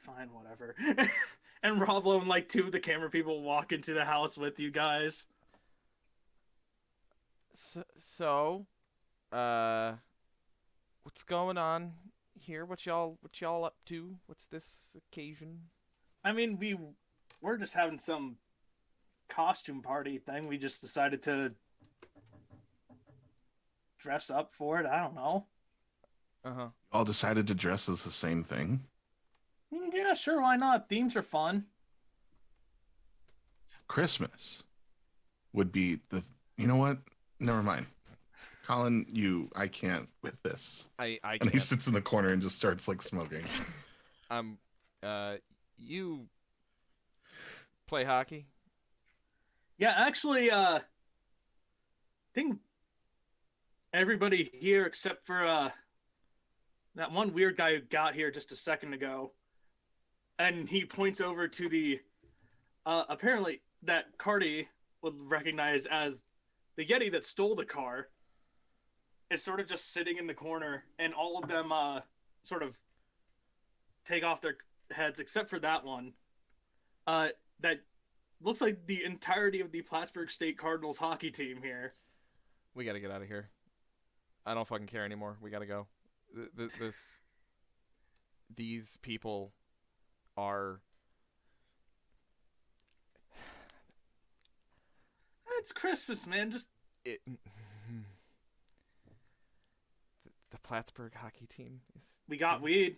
fine, whatever. And Rob Lowe and like two of the camera people walk into the house with you guys. So, what's going on here? What y'all up to? What's this occasion? I mean, we're just having some costume party thing. We just decided to dress up for it. I don't know. Uh-huh. All decided to dress as the same thing. Yeah, sure, why not? Themes are fun. Christmas would be the. You know what? Never mind. Colin, I can't with this. I And he can't. sits in the corner and just starts like smoking. You play hockey? Yeah, actually, I think everybody here except for that one weird guy who got here just a second ago, and he points over to the apparently that Cardi would recognize as the Yeti that stole the car is sort of just sitting in the corner, and all of them sort of take off their heads except for that one. That looks like the entirety of the Plattsburgh State Cardinals hockey team here. We gotta get out of here. I don't fucking care anymore. We gotta go. These people are. It's Christmas, man. Just The Plattsburgh hockey team is. we got weed.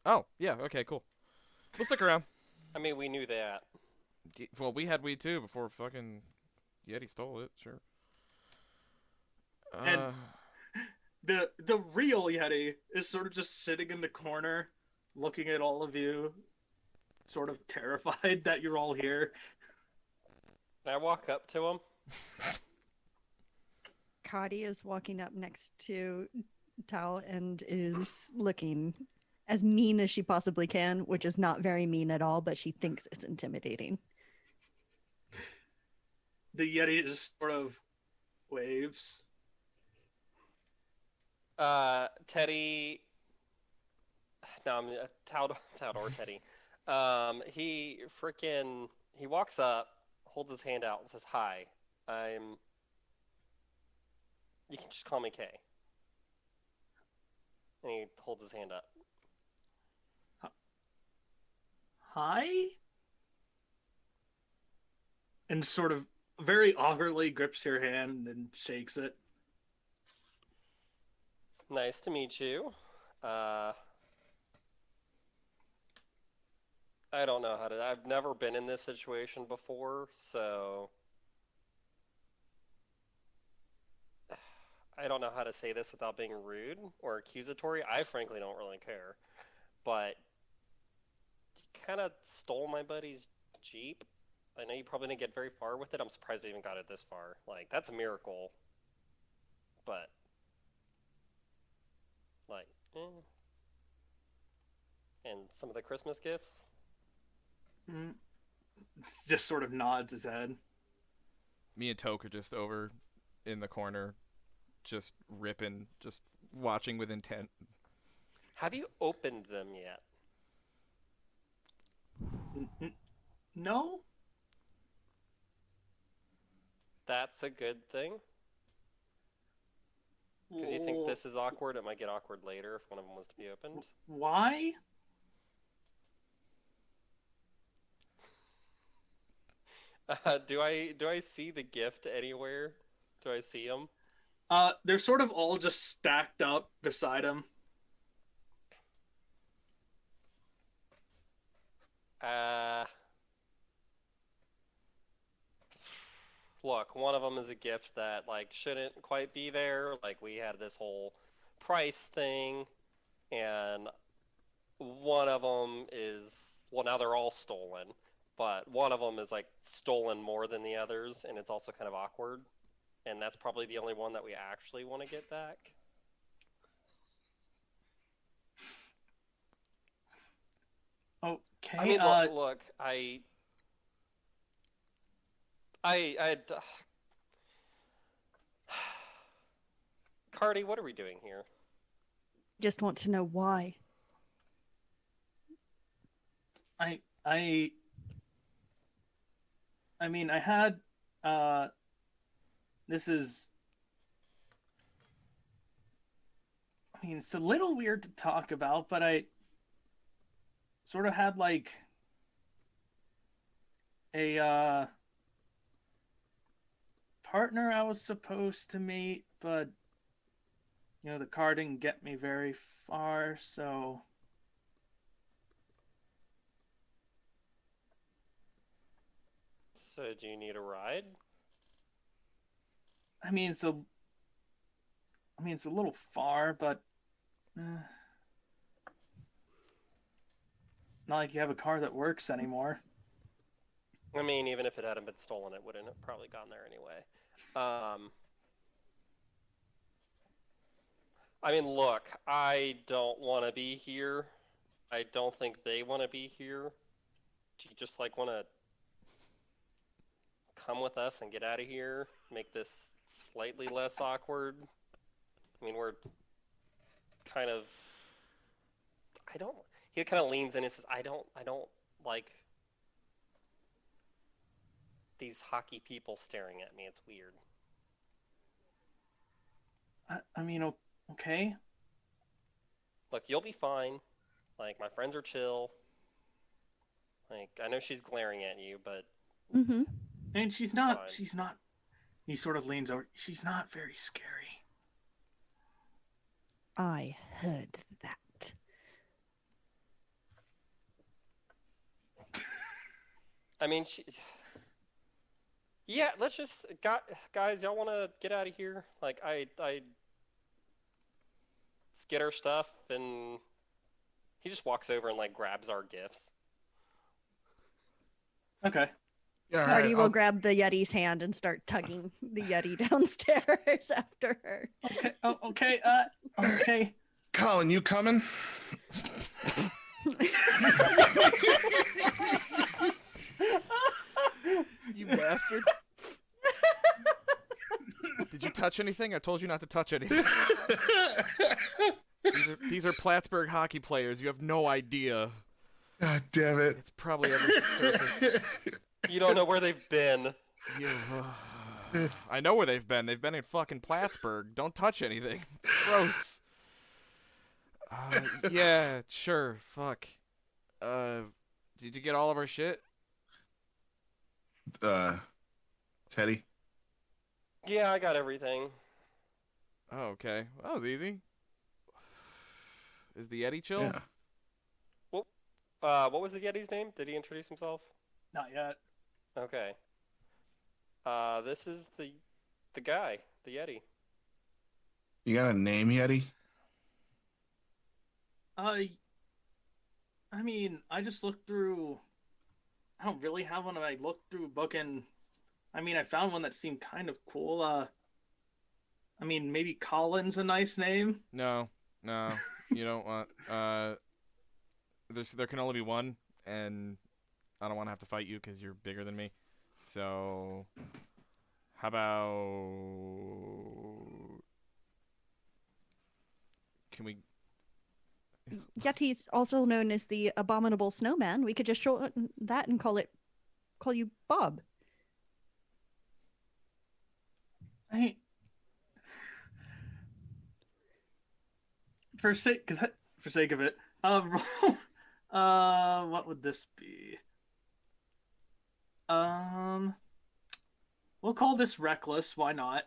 Oh yeah. Okay. Cool. We'll stick around. I mean, we knew that. Well, we had weed too before fucking Yeti stole it. Sure. And the real Yeti is sort of just sitting in the corner, looking at all of you, sort of terrified that you're all here. Can I walk up to him? Cardi is walking up next to Tao and is looking as mean as she possibly can, which is not very mean at all, but she thinks it's intimidating. The Yeti just sort of waves. Teddy. No, I'm Teodor Teddy. He walks up, holds his hand out, and says, "Hi, you can just call me Kay." And he holds his hand up. Hi? And sort of very awkwardly grips your hand and shakes it. Nice to meet you. I don't know I've never been in this situation before, so I don't know how to say this without being rude or accusatory. I frankly don't really care, but you kind of stole my buddy's Jeep. I know you probably didn't get very far with it. I'm surprised I even got it this far. Like, that's a miracle. But, like, And some of the Christmas gifts? Just sort of nods his head. Me and Toke are just over in the corner, just ripping, just watching with intent. Have you opened them yet? No? That's a good thing. Because you think this is awkward, it might get awkward later if one of them was to be opened. Why? Do I see the gift anywhere? Do I see them? They're sort of all just stacked up beside him. Look, one of them is a gift that like shouldn't quite be there. Like, we had this whole price thing, and one of them is, well, now they're all stolen, but one of them is like stolen more than the others, and it's also kind of awkward. And that's probably the only one that we actually want to get back. Okay. I mean, look, I Cardi, what are we doing here? Just want to know why. I mean, I had this is, I mean, it's a little weird to talk about, but I sort of had like a partner I was supposed to meet, but you know, the car didn't get me very far, so Do you need a ride? I mean, it's a little far, but not like you have a car that works anymore. I mean, even if it hadn't been stolen, it wouldn't have probably gone there anyway. I mean, look, I don't want to be here. I don't think they want to be here. Do you just like want to come with us and get out of here? Make this slightly less awkward? I mean, we're kind of, he kind of leans in and says, I don't like these hockey people staring at me. It's weird. I mean, okay. Look, you'll be fine. Like, my friends are chill. Like, I know she's glaring at you, but Mm-hmm. And she's fine. not, he sort of leans over, she's not very scary. I heard that. I mean, yeah, let's just, guys, y'all want to get out of here? Like, I let's get our stuff, and he just walks over and, like, grabs our gifts. Okay. Yeah, all Marty right, will grab the Yeti's hand and start tugging the Yeti downstairs after her. Okay. Okay. Okay. Colin, you coming? You bastard. Did you touch anything? I told you not to touch anything. These are Plattsburgh hockey players. You have no idea. God damn it. It's probably every surface. You don't know where they've been. I know where they've been. They've been in fucking Plattsburgh. Don't touch anything. Gross. Yeah, sure. Fuck. Did you get all of our shit? Teddy? Yeah, I got everything. Oh, okay. Well, that was easy. Is the Yeti chill? Yeah. What was the Yeti's name? Did he introduce himself? Not yet. Okay. This is the guy, the Yeti. You got a name, Yeti? I mean, I just looked through. I don't really have one. I looked through a book and, I mean, I found one that seemed kind of cool. I mean, maybe Colin's a nice name. No, you don't want. There can only be one, and I don't want to have to fight you because you're bigger than me. So, how about? Can we? Yeti's also known as the Abominable Snowman. We could just shorten that and call you Bob. For sake of it, what would this be? We'll call this Reckless. Why not?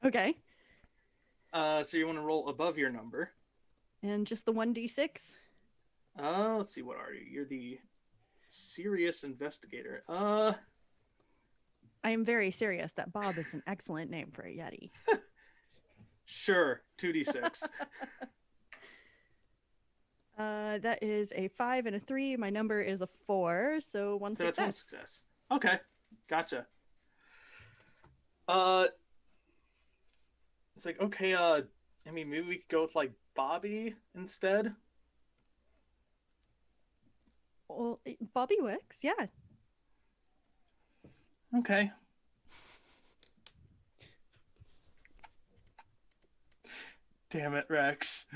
Okay. So you want to roll above your number? And just the 1d6? Let's see. What are you? You're the serious investigator. I am very serious that Bob is an excellent name for a Yeti. Sure. 2d6. That is a 5 and a 3. My number is a 4, so one So that's success. one success. Okay, gotcha. It's like, okay, I mean, maybe we could go with like Bobby instead. Well, Bobby works, yeah. Okay. Damn it, Rex.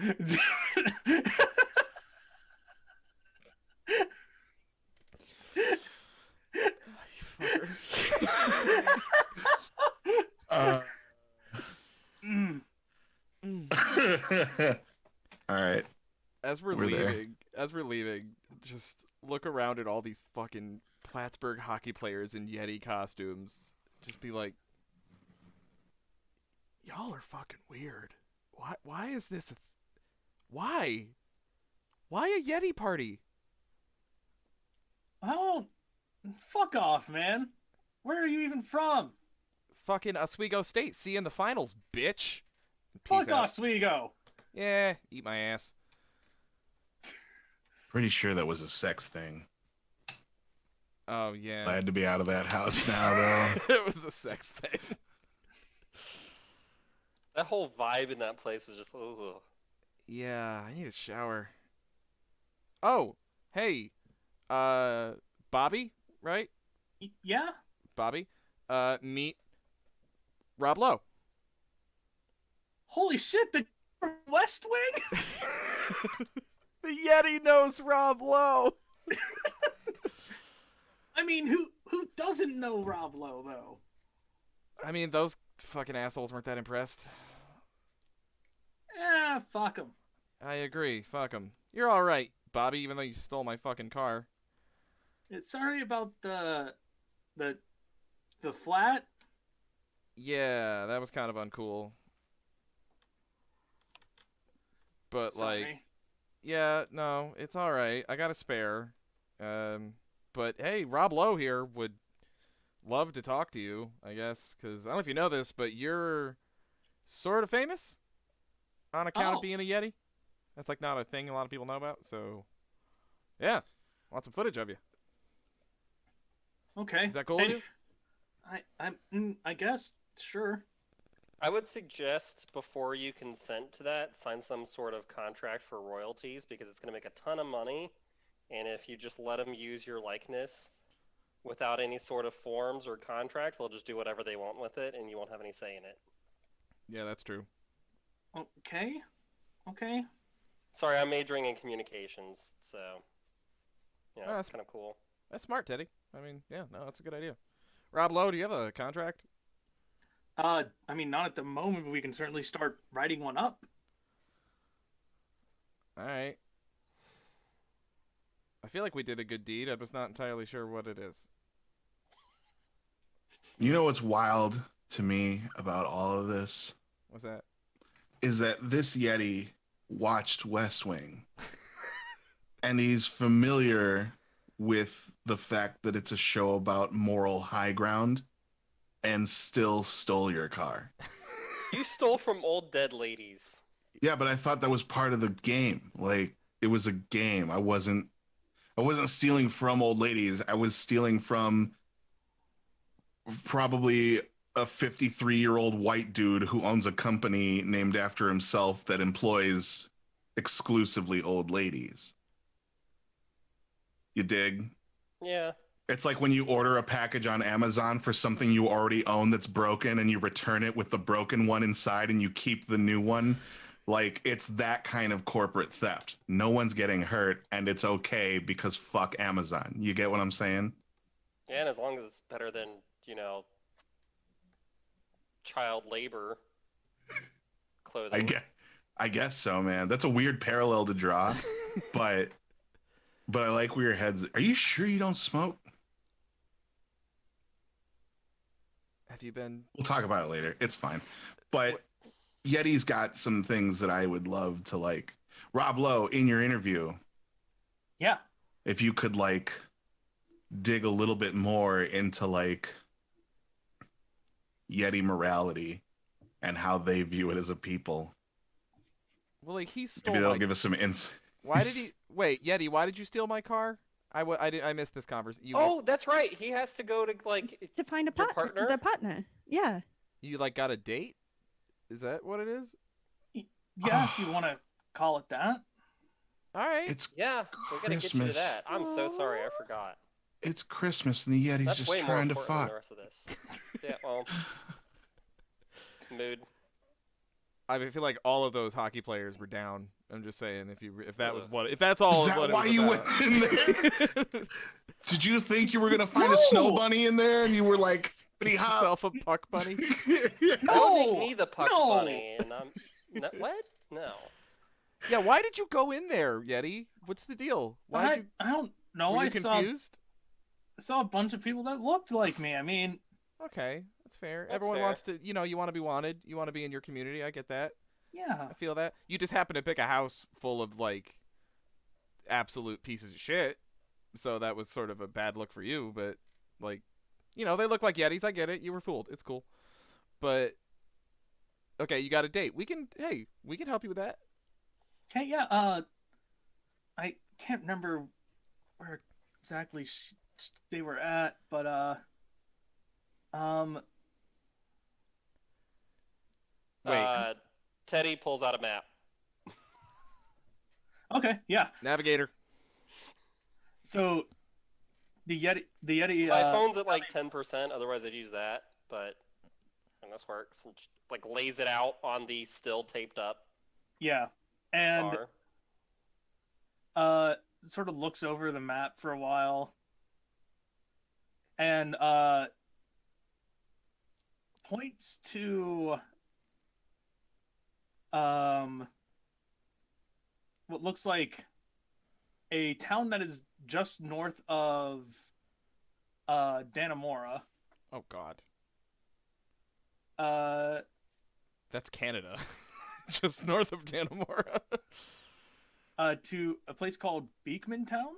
All right. As we're leaving, just look around at all these fucking Plattsburgh hockey players in Yeti costumes. Just be like, y'all are fucking weird. Why is this? Why a Yeti party? Oh, fuck off, man. Where are you even from? Fucking Oswego State. See you in the finals, bitch. Peace Fuck out. off, Swigo. Yeah, eat my ass. Pretty sure that was a sex thing. Oh, yeah. Glad to be out of that house now, though. It was a sex thing. That whole vibe in that place was just, ugh. Yeah, I need a shower. Oh, hey. Bobby, right? Yeah? Bobby. Meet Rob Lowe. Holy shit, the West Wing? The Yeti knows Rob Lowe. I mean, who doesn't know Rob Lowe, though? I mean, those fucking assholes weren't that impressed. Fuck them. I agree. Fuck them. You're all right, Bobby, even though you stole my fucking car. Sorry about the flat. Yeah, that was kind of uncool. But, Sorry. like, yeah, no, it's all right. I got a spare. But, hey, Rob Lowe here would love to talk to you, I guess, because I don't know if you know this, but you're sort of famous on account of being a Yeti. That's, like, not a thing a lot of people know about, so, yeah, want some footage of you. Okay. Is that cool with you? I guess, sure. I would suggest before you consent to that, sign some sort of contract for royalties because it's going to make a ton of money. And if you just let them use your likeness without any sort of forms or contract, they'll just do whatever they want with it and you won't have any say in it. Yeah, that's true. Okay. Okay. Sorry, I'm majoring in communications, so yeah, Oh, it's kind of cool. That's smart, Teddy. I mean, yeah, no, that's a good idea. Rob Lowe, do you have a contract? I mean, not at the moment, but we can certainly start writing one up. All right. I feel like we did a good deed. I'm just not entirely sure what it is. You know what's wild to me about all of this What's that? is that this Yeti watched West Wing, and he's familiar with the fact that it's a show about moral high ground, and still stole your car. You stole from old dead ladies. Yeah, but I thought that was part of the game. Like, it was a game. I wasn't stealing from old ladies. I was stealing from probably a 53-year-old white dude who owns a company named after himself that employs exclusively old ladies. You dig? Yeah. It's like when you order a package on Amazon for something you already own that's broken and you return it with the broken one inside and you keep the new one. Like, it's that kind of corporate theft. No one's getting hurt and it's okay because fuck Amazon. You get what I'm saying? Yeah, and as long as it's better than, child labor clothing. I guess so, man. That's a weird parallel to draw, but I like where your head's. Are you sure you don't smoke? Have you been? We'll talk about it later. It's fine. But Yeti's got some things that I would love to like. Rob Lowe, in your interview, Yeah. if you could like dig a little bit more into like Yeti morality and how they view it as a people. Well, like he stole. Maybe that'll give us some insight. Why did he? Wait, Yeti. Why did you steal my car? I missed this conversation. Oh, that's right. He has to go to To find a Your partner? their partner. Yeah. You like got a date? Is that what it is? Yeah, if you want to call it that. All right. It's Yeah, we're gonna get you to Christmas. that. I'm so sorry, I forgot. It's Christmas and the Yeti's That's just way more trying to important than the fuck. rest of this. Yeah, well, mood. I feel like all of those hockey players were down. I'm just saying, if that's all. Is that what it why was you about. went in there? Did you think you were gonna find a snow bunny in there and you were like, Get hop? yourself a puck bunny. That would make me the puck no. bunny, and I'm what? No. Yeah, why did you go in there, Yeti? What's the deal? Why did you? I don't know. Were you I confused? saw a bunch of people that looked like me. I mean, Okay, that's fair. That's Everyone fair. wants to, you want to be wanted. You want to be in your community. I get that. yeah. I feel that. You just happen to pick a house full of like absolute pieces of shit. So that was sort of a bad look for you, but like, they look like Yetis. I get it. You were fooled. It's cool. But okay, you got a date. We can help you with that. Okay, yeah. I can't remember where exactly they were at, but Wait. Teddy pulls out a map. okay, yeah. Navigator. So the Yeti. My phone's at like 10%. Otherwise, I'd use that. But and this works. And just, like lays it out on the still taped up Yeah, and bar. sort of looks over the map for a while, and points to what looks like a town that is just north of Dannemora. Oh God. Uh, That's Canada. Just north of Dannemora. to a place called Beekman Town.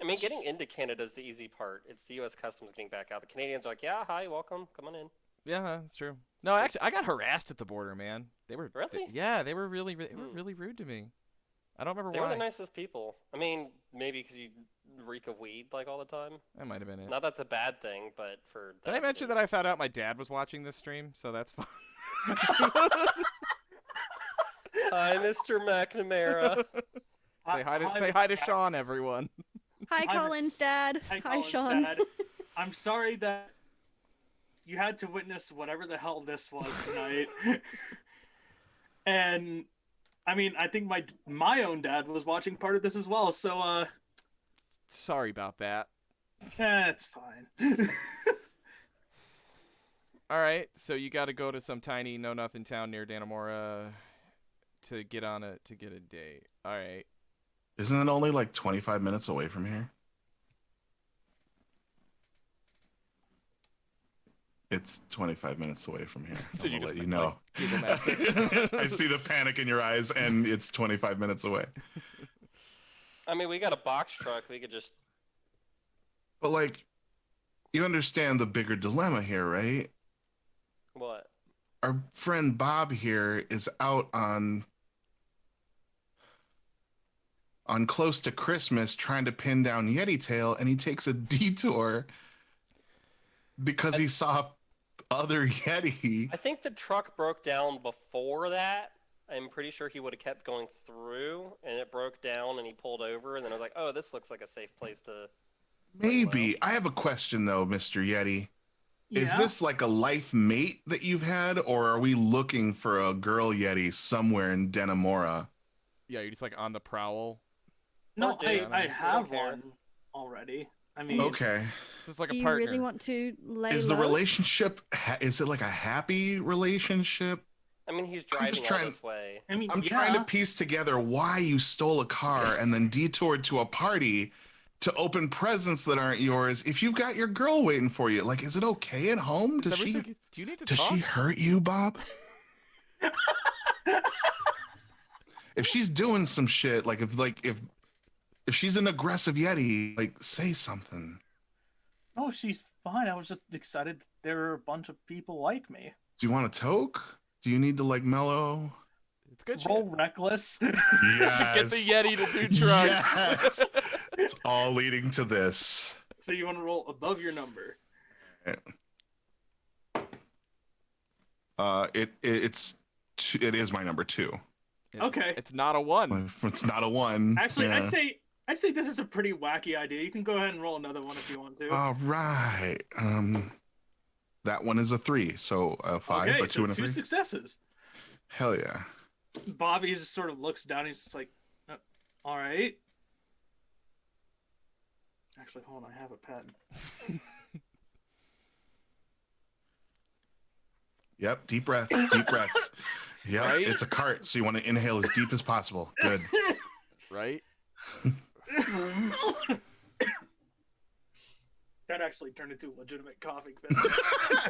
I mean, getting into Canada is the easy part. It's the U.S. Customs getting back out. The Canadians are like, yeah, hi, welcome, come on in. Yeah, that's true. No, actually, I got harassed at the border, man. They were Really? they were really really rude to me. I don't remember They why. were the nicest people. I mean, maybe because you reek of weed like all the time. That might have been it. Not that's a bad thing, but for Did I mention that I found out my dad was watching this stream? So that's fine. Hi, Mr. McNamara. Say hi to Sean, everyone. Hi, I'm- Colin's dad. Hi, Colin's Sean. dad. I'm sorry that you had to witness whatever the hell this was tonight. And I mean, I think my own dad was watching part of this as well. So Sorry about that. it's fine. All right, so you got to go to some tiny know-nothing town near Dannemora to get a date. All right. Isn't it only like 25 minutes away from here? It's 25 minutes away from here. Did you I'll just let you like, know. Google Maps it? I see the panic in your eyes, and it's 25 minutes away. I mean, we got a box truck. We could just. But like, you understand the bigger dilemma here, right? What? Our friend Bob here is out on close to Christmas trying to pin down Yeti tail, and he takes a detour because he saw other Yeti. I think the truck broke down before that. I'm pretty sure he would have kept going through, and it broke down, and he pulled over, and then I was like, "Oh, this looks like a safe place to." Maybe. I have a question though, Mr. Yeti. Is this like a life mate that you've had, or are we looking for a girl Yeti somewhere in Dannemora? Yeah, you're just like on the prowl. No, Oh, dude, I I have don't care. one already. I mean, Okay. This is like Do a you partner. really want to lay Is the low? relationship, is it like a happy relationship? I mean, he's I'm driving just all trying- this way. I mean, I'm trying to piece together why you stole a car and then detoured to a party to open presents that aren't yours. If you've got your girl waiting for you, like, is it okay at home? Is Does she everything- Do you need to does talk? she hurt you, Bob? If she's doing some shit, if she's an aggressive Yeti, like, say something. No, she's fine. I was just excited there were a bunch of people like me. Do you want a toke? Do you need to like mellow? It's good Roll reckless. Yes. To get the Yeti to do drugs. Yes. It's all leading to this. So you want to roll above your number. It is my number 2. Okay. It's not a 1. It's not a 1. Actually, yeah. I'd say this is a pretty wacky idea. You can go ahead and roll another one if you want to. All right. That one is a 3, so a 5, okay, a 2, so and a 3. 2 successes. Hell yeah. Bobby just sort of looks down. He's just like, all right. Actually, hold on. I have a pen. Yep. Deep breaths. Deep breaths. Yep. Right? It's a cart, so you want to inhale as deep as possible. Good. Right? That actually turned into a legitimate coughing fit.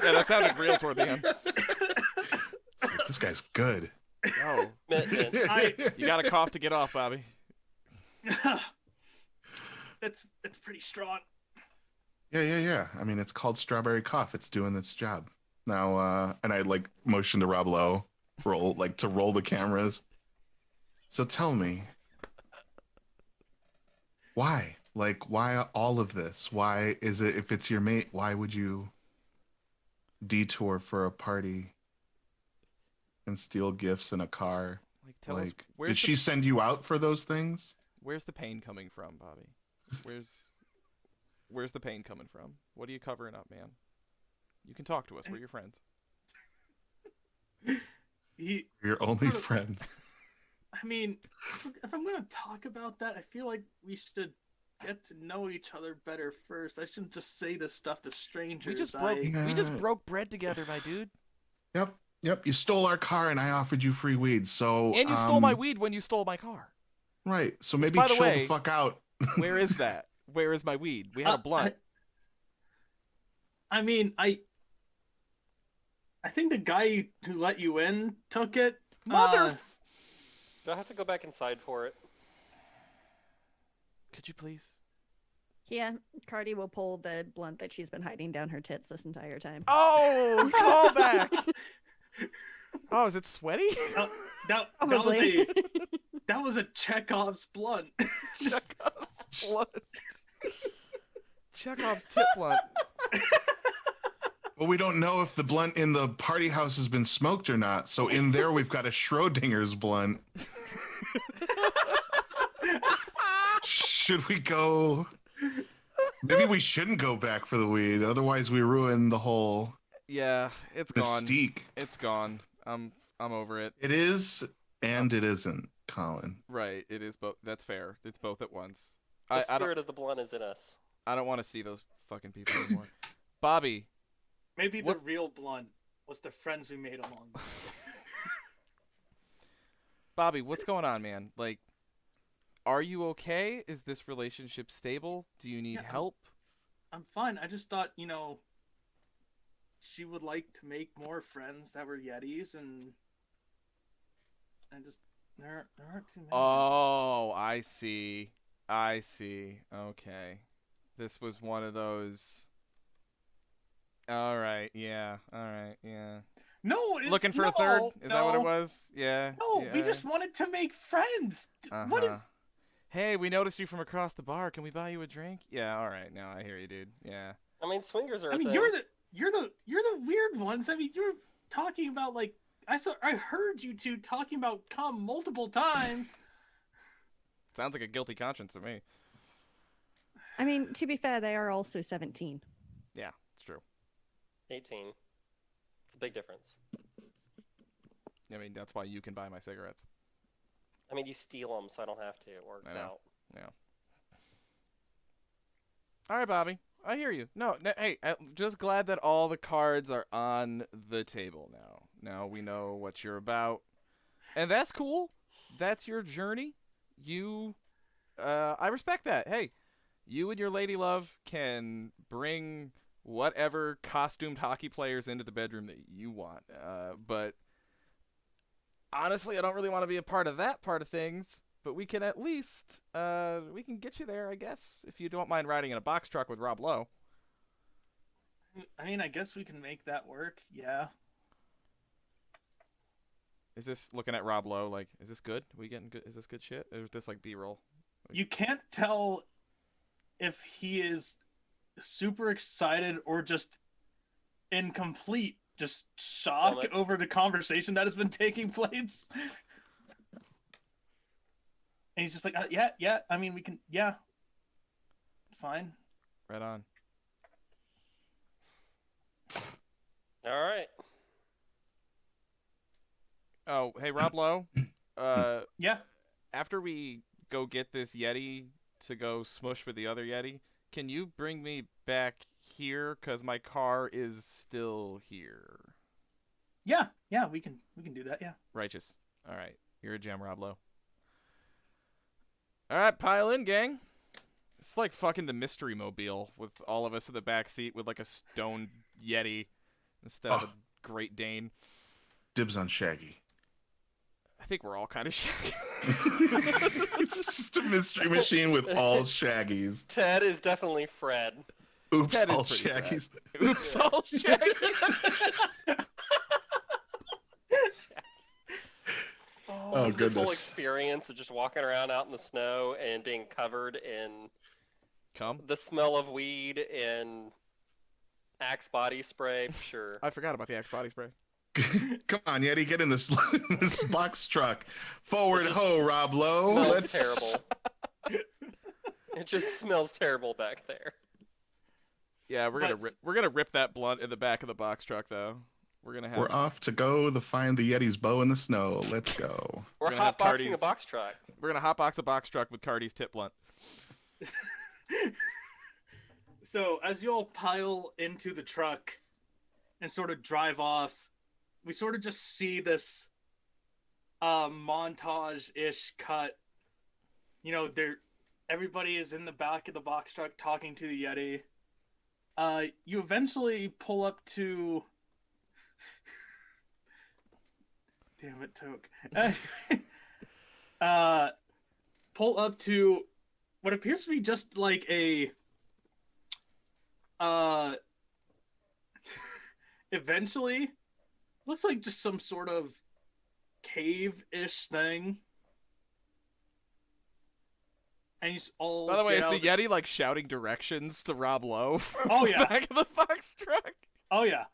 Yeah, that sounded real toward the end. It's like, this guy's good. Oh, you got to cough to get off, Bobby. It's pretty strong. Yeah. I mean, it's called strawberry cough. It's doing its job. Now, and I like motion to Rob Lowe, roll the cameras. So tell me, why? Like, why all of this? Why is it, if it's your mate, why would you detour for a party and steal gifts in a car? Like, tell us, did she send you out for those things? Where's the pain coming from, Bobby? Where's the pain coming from? What are you covering up, man? You can talk to us. We're your friends. You're only friends. I mean, if I'm going to talk about that, I feel like we should get to know each other better first. I shouldn't just say this stuff to strangers. We just broke bread together, my dude. Yep. You stole our car and I offered you free weed. So And you stole my weed when you stole my car. Right. So maybe By the chill way, the fuck out. Where is that? Where is my weed? We had a blunt. I mean, I think the guy who let you in took it. Mother. Do I have to go back inside for it? Could you please? Yeah, Cardi will pull the blunt that she's been hiding down her tits this entire time. Oh, call back. Oh, is it sweaty? Probably. That was a Chekhov's blunt. Chekhov's blunt. Chekhov's tip blunt. But we don't know if the blunt in the party house has been smoked or not. So in there, we've got a Schrodinger's blunt. Should we go? Maybe we shouldn't go back for the weed. Otherwise, we ruin the whole Yeah, it's gone. mystique. It's gone. I'm over it. It is, and it isn't, Colin. Right. It is both. That's fair. It's both at once. The I don't. spirit of the blunt is in us. I don't want to see those fucking people anymore. Bobby. Maybe What- the real blunt was the friends we made along the way. Bobby, what's going on, man? Like, are you okay? Is this relationship stable? Do you need Yeah, help? I'm fine. I just thought, she would like to make more friends that were Yetis, and just there aren't too many. Oh, I see. I see. Okay. This was one of those. All right. Yeah. All right. Yeah. No, Looking for a third? Is that what it was? Yeah. No, we yeah. just wanted to make friends. What is? Uh-huh. Hey, we noticed you from across the bar. Can we buy you a drink? Yeah. All right. Now I hear you, dude. Yeah. I mean, swingers are. I a mean, thing. you're the weird ones. I mean, you were talking about like I heard you two talking about cum multiple times. Sounds like a guilty conscience to me. I mean, to be fair, they are also 17. Yeah, it's true. 18. It's a big difference. I mean, that's why you can buy my cigarettes. I mean, you steal them, so I don't have to. It works I know. out. Yeah. All right, Bobby. I hear you. No, hey, I'm just glad that all the cards are on the table now. Now we know what you're about. And that's cool. That's your journey. I respect that. Hey, you and your lady love can bring whatever costumed hockey players into the bedroom that you want. But honestly, I don't really want to be a part of that part of things. But we can at least, we can get you there, I guess, if you don't mind riding in a box truck with Rob Lowe. I mean, I guess we can make that work. Yeah. Is this looking at Rob Lowe like, is this good? Are we getting good? Is this good shit? Or is this like B-roll? You can't tell if he is super excited or just in complete just shock Flummoxed. over the conversation that has been taking place. And he's just like, yeah. I mean, we can, yeah. It's fine. Right on. All right. Oh, hey, Rob Lowe. Yeah. After we go get this Yeti to go smush with the other Yeti, can you bring me back here? Because my car is still here. Yeah, we can do that, yeah. Righteous. All right. You're a gem, Rob Lowe. All right, pile in, gang. It's like fucking the Mystery Mobile with all of us in the back seat with like a stone Yeti instead of a Great Dane. Dibs on Shaggy. I think we're all kind of shaggy. It's just a mystery machine with all Shaggies. Ted is definitely Fred. Oops, Ted is all pretty Shaggies. Oops, all shaggy. Oh, This whole goodness. experience of just walking around out in the snow and being covered in Come. the smell of weed and Axe body spray. Sure. I forgot about the Axe body spray. Come on, Yeti, get in this this box truck. Forward It just ho, Rob Lowe. smells terrible. It just smells terrible back there. Yeah, we're gonna rip that blunt in the back of the box truck though. We're gonna have. We're off to go to find the Yeti's bow in the snow. Let's go. We're gonna have hotboxing a Cardi's- box truck. We're gonna hotbox a box truck with Cardi's tip blunt. So as you all pile into the truck and sort of drive off, we sort of just see this montage-ish cut. You know, everybody is in the back of the box truck talking to the Yeti. You eventually pull up to... Damn it, Toke. Pull up to what appears to be just like a... eventually, looks like just some sort of cave-ish thing. And he's all... By the way, is get the out- Yeti like shouting directions to Rob Lowe from Oh, the yeah. back of the box truck? Oh, yeah.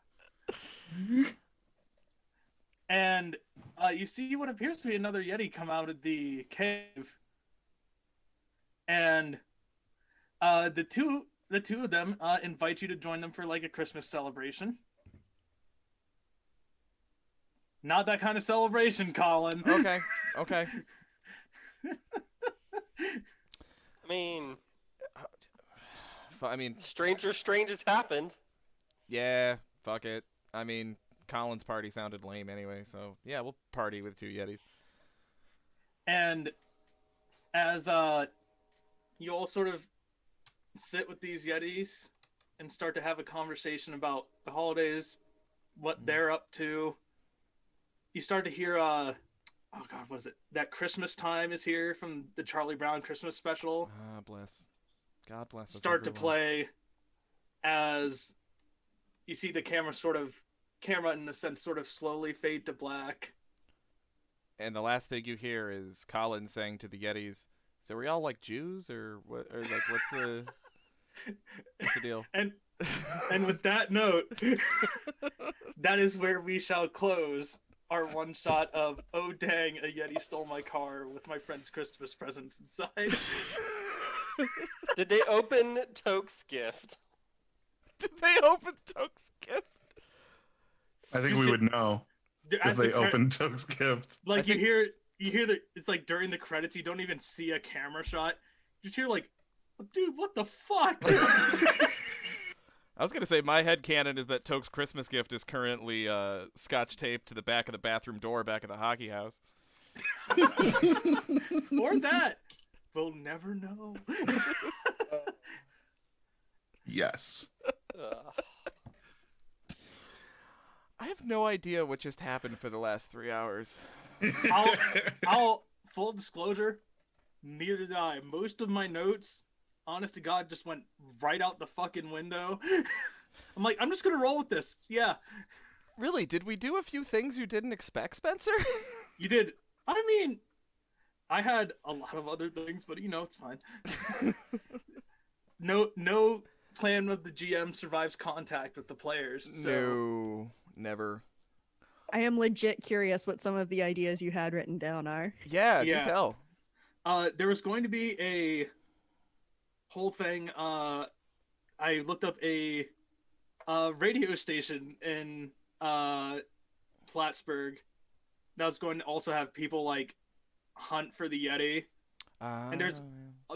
And you see what appears to be another Yeti come out of the cave. And the two of them invite you to join them for like a Christmas celebration. Not that kind of celebration, Colin. Okay. Okay. I mean, I mean, strange has happened. yeah, fuck it. I mean, Colin's party sounded lame anyway, so yeah, we'll party with 2 Yetis. And as you all sort of sit with these Yetis and start to have a conversation about the holidays, what they're up to, you start to hear oh god, what is it? That Christmas Time is here from the Charlie Brown Christmas special. Ah, bless. God bless us. Start to everyone. play as you see the camera in a sense sort of slowly fade to black. And the last thing you hear is Colin saying to the Yetis, "So are we all like Jews, or what? Or like, what's the deal?" And with that note, that is where we shall close our one shot of "Oh dang, a Yeti stole my car" with my friend's Christmas presents inside. Did they open Toke's gift? Did they open Toke's gift? I think we would know if they opened Toke's gift. Like you hear that it's like during the credits, you don't even see a camera shot. You just hear like, dude, what the fuck? I was gonna say my headcanon is that Toke's Christmas gift is currently scotch taped to the back of the bathroom door back at the hockey house. Or that. We'll never know. Yes. I have no idea what just happened for the last 3 hours. I'll full disclosure, neither did I. Most of my notes, honest to God, just went right out the fucking window. I'm like, I'm just gonna roll with this. Yeah. Really? Did we do a few things you didn't expect, Spencer? You did. I mean, I had a lot of other things, but it's fine. No plan of the GM survives contact with the players. So. No, never. I am legit curious what some of the ideas you had written down are. Yeah, do tell. There was going to be a whole thing. I looked up a radio station in Plattsburgh that was going to also have people like hunt for the Yeti. And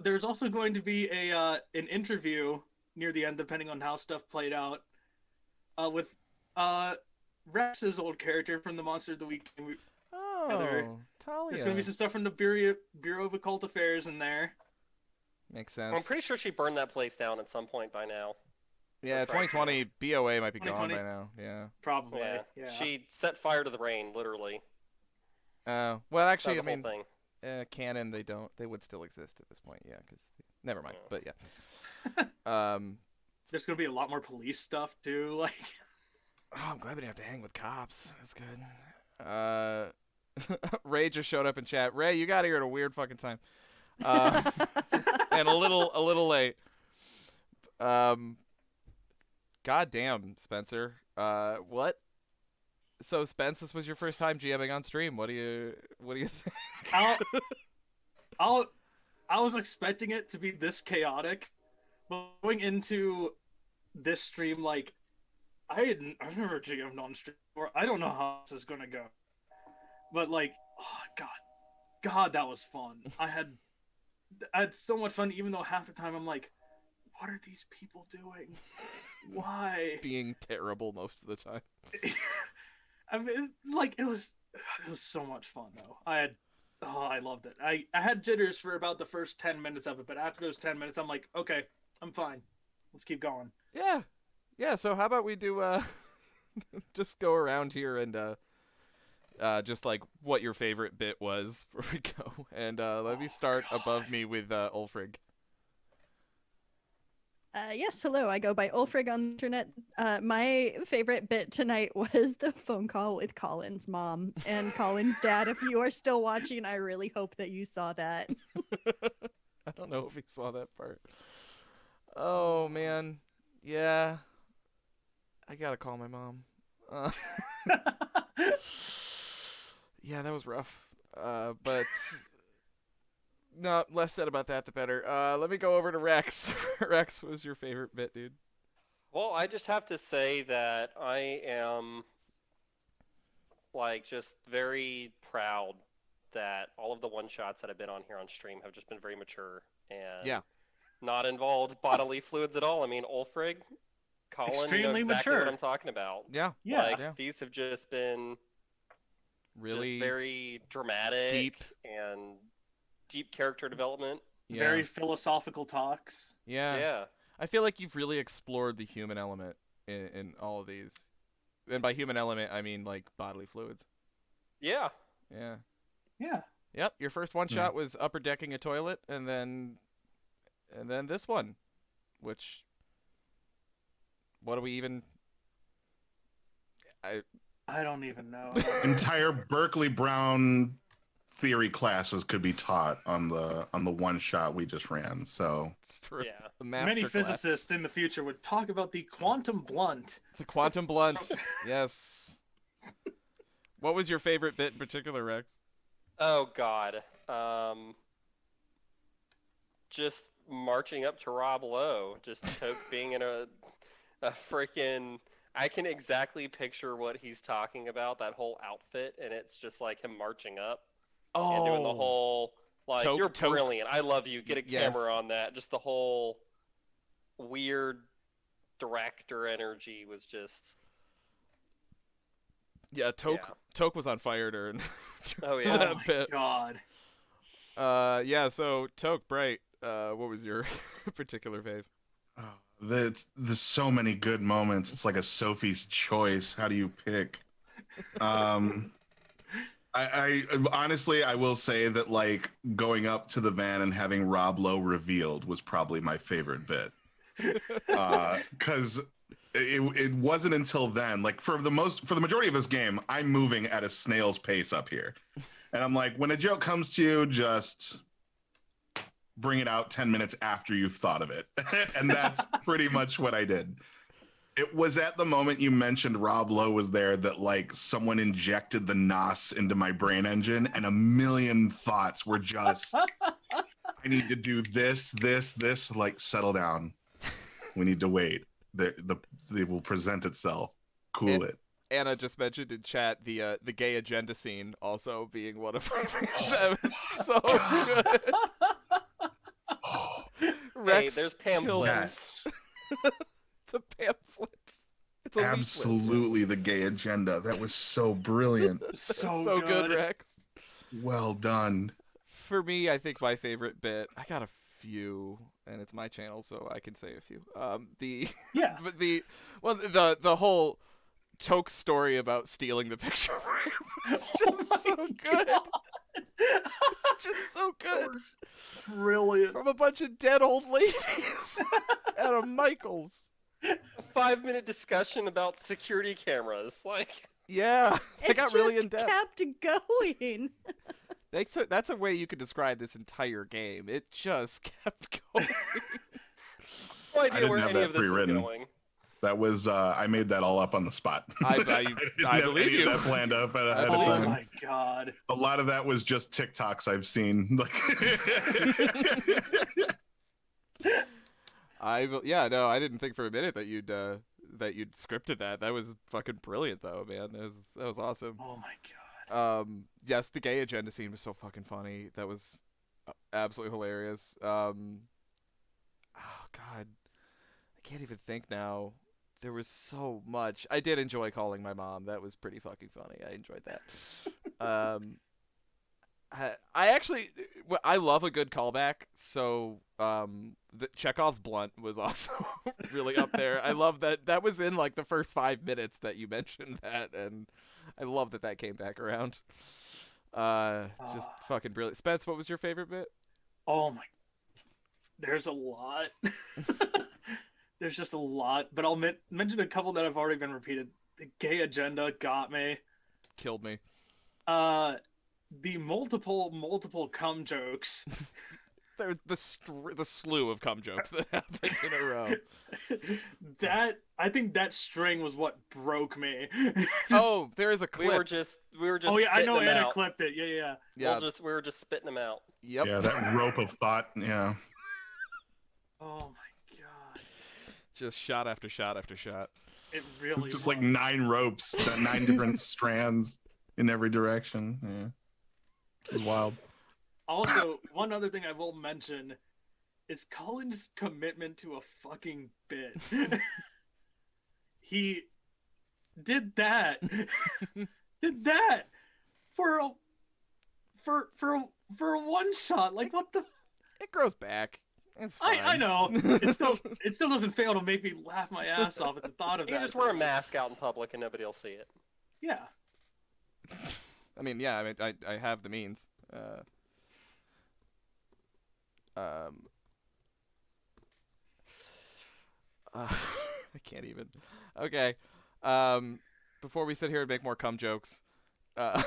there's also going to be an interview near the end, depending on how stuff played out, with Rex's old character from the Monster of the Week. Oh, Talia. There's going to be some stuff from the Bureau of Occult Affairs in there. Makes sense. I'm pretty sure she burned that place down at some point by now. Yeah, 2020 BOA might be gone by now. Yeah. Probably. Yeah. She set fire to the rain, literally. Well, actually, I That was the mean, whole thing. canon, they would still exist at this point. Yeah, because never mind. Oh. But yeah. There's going to be a lot more police stuff too. Like, oh, I'm glad we didn't have to hang with cops. That's good. Ray just showed up in chat. Ray, you got here at a weird fucking time, and a little late. God damn, Spencer. What? So, Spence, this was your first time GMing on stream. What do you think? I was expecting it to be this chaotic, but going into this stream, like, I've never GM'd on stream before. I don't know how this is gonna go, but like, oh God, that was fun. I had so much fun, even though half the time I'm like, what are these people doing? Why? Being terrible most of the time. I mean, like, it was so much fun though. I loved it. I had jitters for about the first 10 minutes of it, but after those 10 minutes, I'm like, okay, I'm fine. Let's keep going. Yeah. So how about we do just go around here and just like what your favorite bit was before we go, and let me start above me with Ulfrigg. Yes, hello. I go by Ulfrigg on the internet. My favorite bit tonight was the phone call with Colin's mom and Colin's dad. If you are still watching, I really hope that you saw that. I don't know if he saw that part. Oh man, yeah. I gotta call my mom. Uh, yeah, that was rough. But no, less said about that, the better. Let me go over to Rex. Rex, what was your favorite bit, dude? Well, I just have to say that I am like just very proud that all of the one-shots that I've been on here on stream have just been very mature and Yeah. not involved bodily fluids at all. I mean, Ulfrigg, Colin, you know Extremely exactly mature. what I'm talking about. Yeah. Yeah. Like, Yeah. these have just been Really just very dramatic deep. and deep character development. Yeah. Very philosophical talks. Yeah. Yeah. I feel like you've really explored the human element in all of these. And by human element, I mean like bodily fluids. Yeah. Yeah. Yeah. Yep. Your first one shot was upper decking a toilet, and then this one, which what do we even? I don't even know. Entire Berkeley Brown theory classes could be taught on the one shot we just ran. So It's true. Yeah. The master Many class. physicists in the future would talk about the quantum blunt. The quantum blunt. Yes. What was your favorite bit in particular, Rex? Oh God. Just marching up to Rob Lowe, just Toke being in a freaking. I can exactly picture what he's talking about. That whole outfit, and it's just like him marching up and doing the whole like Toke- you're Toke- brilliant. I love you. Get a Yes. camera on that. Just the whole weird director energy was just. Yeah, Toke. Yeah. Toke was on fire during. Oh yeah. Oh that my bit. god. Yeah. So Toke, Bright. What was your particular fave? there's so many good moments. It's like a Sophie's Choice. How do you pick? I honestly, I will say that like going up to the van and having Rob Lowe revealed was probably my favorite bit. Because it wasn't until then, like for the majority of this game, I'm moving at a snail's pace up here. And I'm like, when a joke comes to you, just bring it out 10 minutes after you've thought of it. And that's pretty much what I did. It was at the moment you mentioned Rob Lowe was there that like someone injected the NOS into my brain engine and a million thoughts were just, I need to do this, like settle down. We need to wait. They will present itself. Cool it. Anna just mentioned in chat the gay agenda scene also being one of my favorites. That was so good. Hey, there's pamphlets. It's a pamphlet. It's a leaflet. Absolutely the gay agenda. That was so brilliant. So good, Rex. Well done. For me, I think my favorite bit. I got a few, and it's my channel, so I can say a few. Yeah. But the whole Toke story about stealing the picture frame is just so good. It's just so good. Brilliant. From a bunch of dead old ladies at a Michael's. A 5-minute discussion about security cameras. Like, Yeah, they It got really just in depth. kept going. That's a way you could describe this entire game. It just kept going. no I idea didn't where have any that of this is pre-written. going. That was I made that all up on the spot. I didn't have believe any you. of that planned up ahead of Oh time. my god. A lot of that was just TikToks I've seen. I didn't think for a minute that you'd scripted that. That was fucking brilliant, though, man. That was awesome. Oh my god. Yes, the gay agenda scene was so fucking funny. That was absolutely hilarious. Oh god, I can't even think now. There was so much. I did enjoy calling my mom. That was pretty fucking funny. I enjoyed that. I actually, I love a good callback. So, the Chekhov's blunt was also really up there. I love that. That was in like the first 5 minutes that you mentioned that, and I love that came back around. Just fucking brilliant. Spence, what was your favorite bit? Oh my. There's a lot. There's just a lot, but I'll mention a couple that have already been repeated. The gay agenda got me. Killed me. The multiple cum jokes. There's the slew of cum jokes that happened in a row. I think that string was what broke me. Oh, there is a clip. We were just Oh yeah, I know spitting 'em Anna out. clipped it. Yeah. Yeah. We were just spitting them out. Yep. Yeah, that rope of thought. Yeah. Oh my god. Just shot after shot after shot. It really Just was. like 9 ropes, that 9 different strands in every direction. Yeah. It was wild. Also, one other thing I will mention is Colin's commitment to a fucking bit. He did that. Did that for a one shot. Like what the It grows back. It's fine. I know. It still doesn't fail to make me laugh my ass off at the thought of You that. just wear a mask out in public and nobody will see it. Yeah. I mean, yeah. I mean, I have the means. I can't even. Okay. Before we sit here and make more cum jokes, and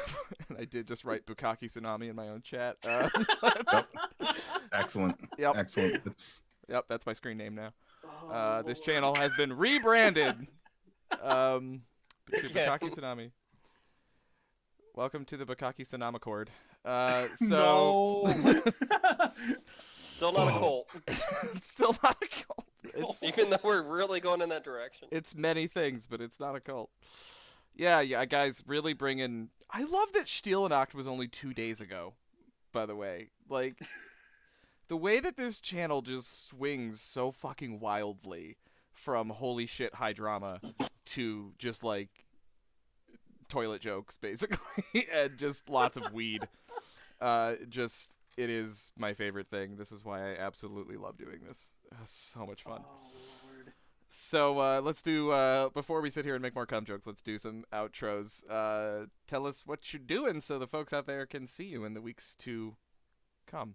I did just write Bukkake Tsunami in my own chat. Excellent. Yep. Excellent. Yep, that's my screen name now. Oh, This Lord. channel has been rebranded to Yeah. Bukkake Tsunami. Welcome to the Bukkake Tsunami Cord. So No. Still not a cult. it's still not a cult. It's Even though we're really going in that direction. it's many things, but it's not a cult. Yeah, guys, really bringing. I love that Steelenacht was only 2 days ago. By the way, like the way that this channel just swings so fucking wildly from holy shit high drama to just like toilet jokes, basically, and just lots of weed. It is my favorite thing. This is why I absolutely love doing this. So much fun. Oh, Lord. So let's do, before we sit here and make more cum jokes, let's do some outros. Tell us what you're doing so the folks out there can see you in the weeks to come.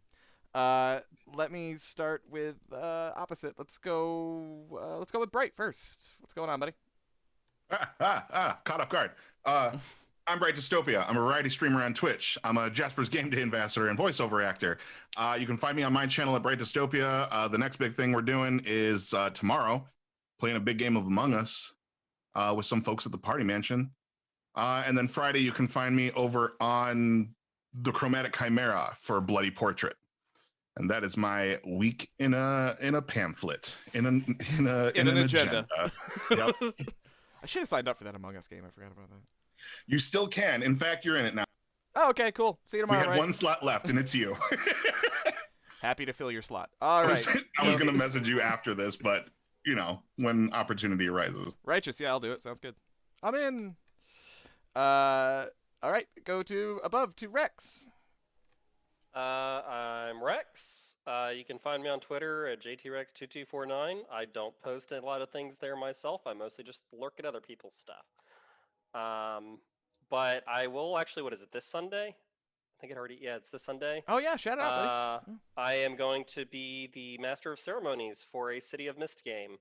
Let me start with opposite. Let's go with Bright first. What's going on, buddy? Caught off guard. I'm Bright Dystopia. I'm a variety streamer on Twitch. I'm a Jasper's Game Day ambassador and voiceover actor. You can find me on my channel at Bright Dystopia. The next big thing we're doing is tomorrow, playing a big game of Among Us with some folks at the Party Mansion. And then Friday, you can find me over on the Chromatic Chimera for Bloody Portrait. And that is my week in a pamphlet, in an agenda. Yep. I should have signed up for that Among Us game. I forgot about that. You still can. In fact, you're in it now. Oh, okay, cool. See you We tomorrow. had Right? one slot left, and it's you. Happy to fill your slot. All right. I was going to message you after this, but, when opportunity arises. Righteous. Yeah, I'll do it. Sounds good. I'm in. All right. Go to above to Rex. I'm Rex. You can find me on Twitter at JTRex2249. I don't post a lot of things there myself. I mostly just lurk at other people's stuff. But I will actually, what is it, this Sunday? I think it's this Sunday. Oh, yeah. Shout out, buddy. I am going to be the Master of Ceremonies for a City of Mist game.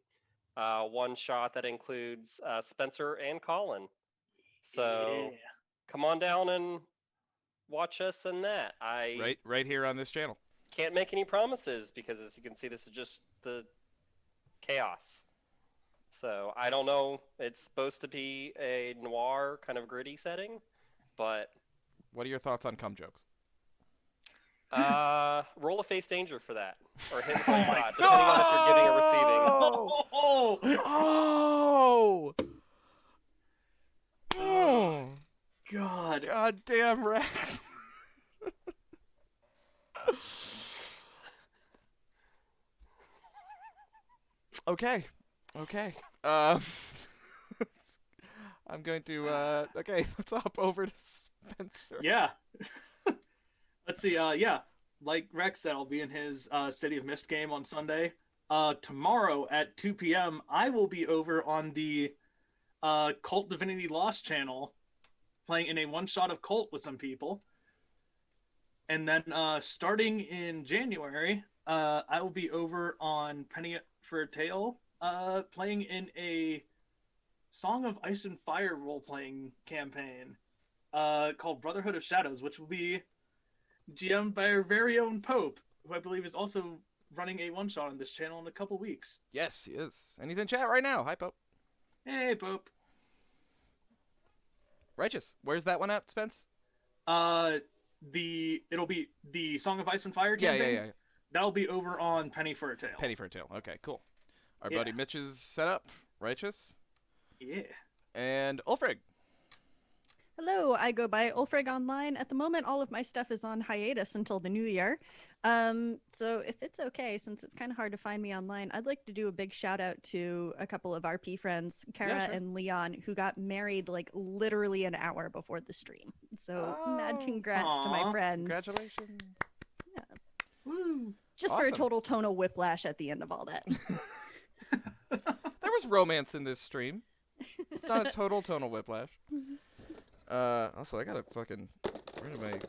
One shot that includes Spencer and Colin. So Yeah. come on down and watch us in that. Right here on this channel. Can't make any promises because, as you can see, this is just the chaos. So I don't know. It's supposed to be a noir kind of gritty setting, but What are your thoughts on cum jokes? roll a face danger for that, or hit Oh my God, depending on if you're giving or receiving. Oh! Oh, Oh! Oh! God. God damn, Rex. Okay. I'm going to, okay, let's hop over to Spencer. Yeah. Let's see. Like Rex said, I'll be in his City of Mist game on Sunday. Tomorrow at 2 p.m., I will be over on the Cult Divinity Lost channel, playing in a one-shot of Cult with some people. And then starting in January, I will be over on Penny for a Tale, playing in a Song of Ice and Fire role-playing campaign called Brotherhood of Shadows, which will be GM'd by our very own Pope. who I believe is also running a one-shot on this channel in a couple weeks. Yes, he is. And he's in chat right now. Hi, Pope. Hey, Pope. Righteous. Where's that one at, Spence? It'll be the Song of Ice and Fire Yeah, campaign. yeah. That'll be over on Penny for a Tale. Penny for a Tale. Okay, cool. Our Yeah. buddy Mitch is set up. Righteous. Yeah. And Ulfrigg. Hello, I go by Ulfrigg online. At the moment, all of my stuff is on hiatus until the new year. So if it's okay, since it's kind of hard to find me online, I'd like to do a big shout out to a couple of RP friends, Kara sure. and Leon, who got married like literally an hour before the stream. So mad Oh, congrats to my aw, friends. Congratulations. Woo. Just for a Awesome. total tonal whiplash at the end of all that. There was romance in this stream. It's not a total tonal whiplash. Also, I gotta fucking... Where did my... I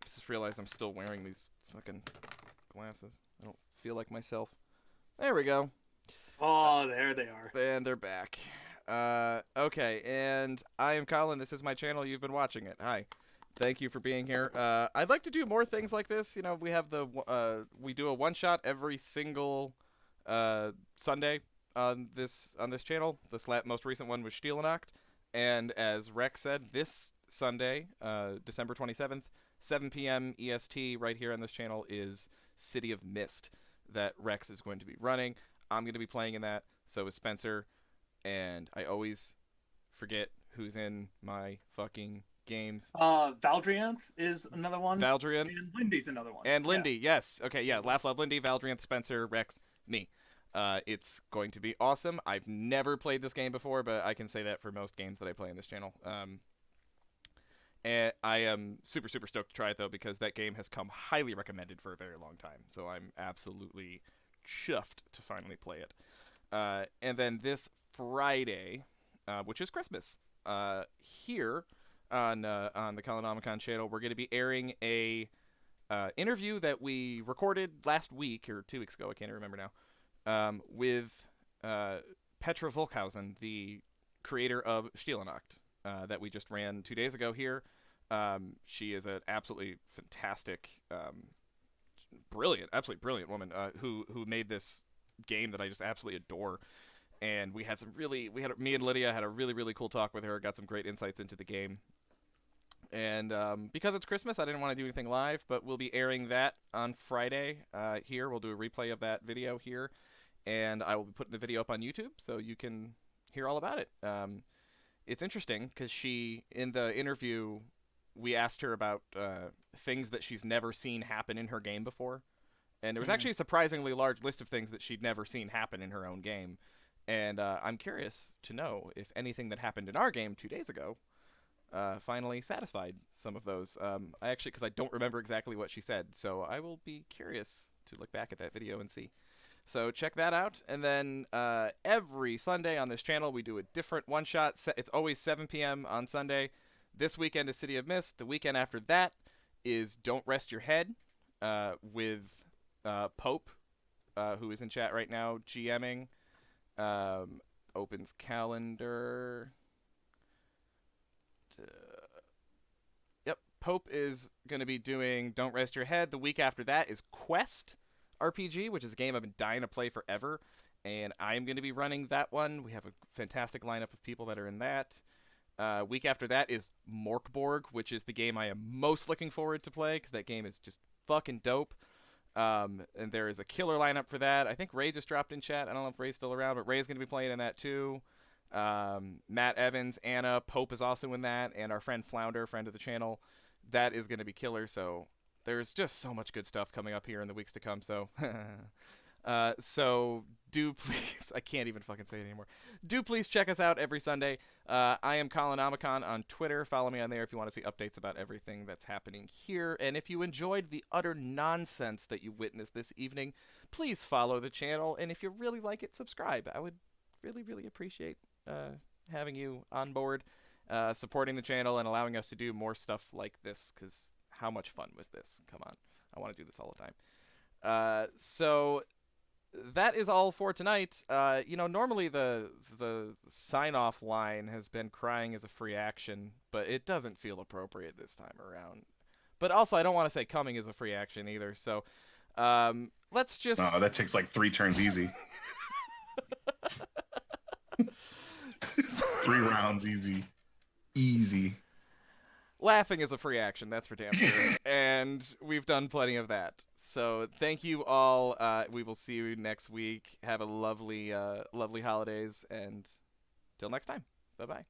just realized I'm still wearing these fucking glasses. I don't feel like myself. There we go. Oh, there they are. And they're back. Okay, and I am Colin. This is my channel. You've been watching it. Hi. Thank you for being here. I'd like to do more things like this. You know, we have the we do a one shot every single Sunday on this channel. This most recent one was Steelanacht, and as Rex said, this Sunday, December 27th, 7 p.m. EST, right here on this channel is City of Mist that Rex is going to be running. I'm going to be playing in that. So is Spencer, and I always forget who's in my fucking games. Valdrianth is another one. Valdrian And Lindy's another one. and Lindy, yes. Okay, yeah. Laugh Love Lindy, Valdrian, Spencer, Rex, me. It's going to be awesome. I've never played this game before, but I can say that for most games that I play in this channel. And I am super, super stoked to try it, though, because that game has come highly recommended for a very long time. So I'm absolutely chuffed to finally play it. And then this Friday, which is Christmas, here on the Colinomicon channel, we're going to be airing a interview that we recorded last week or 2 weeks ago. I can't remember now. With Petra Volkhausen, the creator of Steelanacht, that we just ran 2 days ago here. She is an absolutely fantastic, absolutely brilliant woman who made this game that I just absolutely adore. And we had me and Lydia had a really, really cool talk with her, got some great insights into the game. And because it's Christmas, I didn't want to do anything live, but we'll be airing that on Friday here. We'll do a replay of that video here, and I will be putting the video up on YouTube so you can hear all about it. It's interesting because in the interview, we asked her about things that she's never seen happen in her game before. And there was actually a surprisingly large list of things that she'd never seen happen in her own game. And I'm curious to know if anything that happened in our game 2 days ago finally satisfied some of those. Because I don't remember exactly what she said, so I will be curious to look back at that video and see. So check that out. And then every Sunday on this channel, we do a different one-shot. It's always 7 p.m. on Sunday. This weekend is City of Mist. The weekend after that is Don't Rest Your Head with Pope, who is in chat right now, GMing. Opens calendar. Yep, Pope is going to be doing Don't Rest Your Head. The week after that is Quest RPG, which is a game I've been dying to play forever, and I'm going to be running that one. We have a fantastic lineup of people that are in that. Week after that is Morkborg, which is the game I am most looking forward to play, because that game is just fucking dope. And there is a killer lineup for that. I think Ray just dropped in chat. I don't know if Ray's still around, but Ray's going to be playing in that too. Matt Evans, Anna, Pope is also in that, and our friend Flounder, friend of the channel. That is going to be killer, so there's just so much good stuff coming up here in the weeks to come, so... So do please, I can't even fucking say it anymore. Do please check us out every Sunday. I am Colinomicon on Twitter. Follow me on there if you want to see updates about everything that's happening here. And if you enjoyed the utter nonsense that you witnessed this evening, please follow the channel. And if you really like it, subscribe. I would really, really appreciate having you on board, supporting the channel and allowing us to do more stuff like this, because how much fun was this? Come on. I want to do this all the time. So that is all for tonight. Normally the sign-off line has been crying as a free action, but it doesn't feel appropriate this time around. But also, I don't want to say coming is a free action either. So let's just. Oh, that takes like 3 turns easy. 3 rounds easy. Easy. Laughing is a free action, that's for damn sure. And we've done plenty of that. So thank you all. We will see you next week. Have a lovely holidays, and till next time. Bye-bye.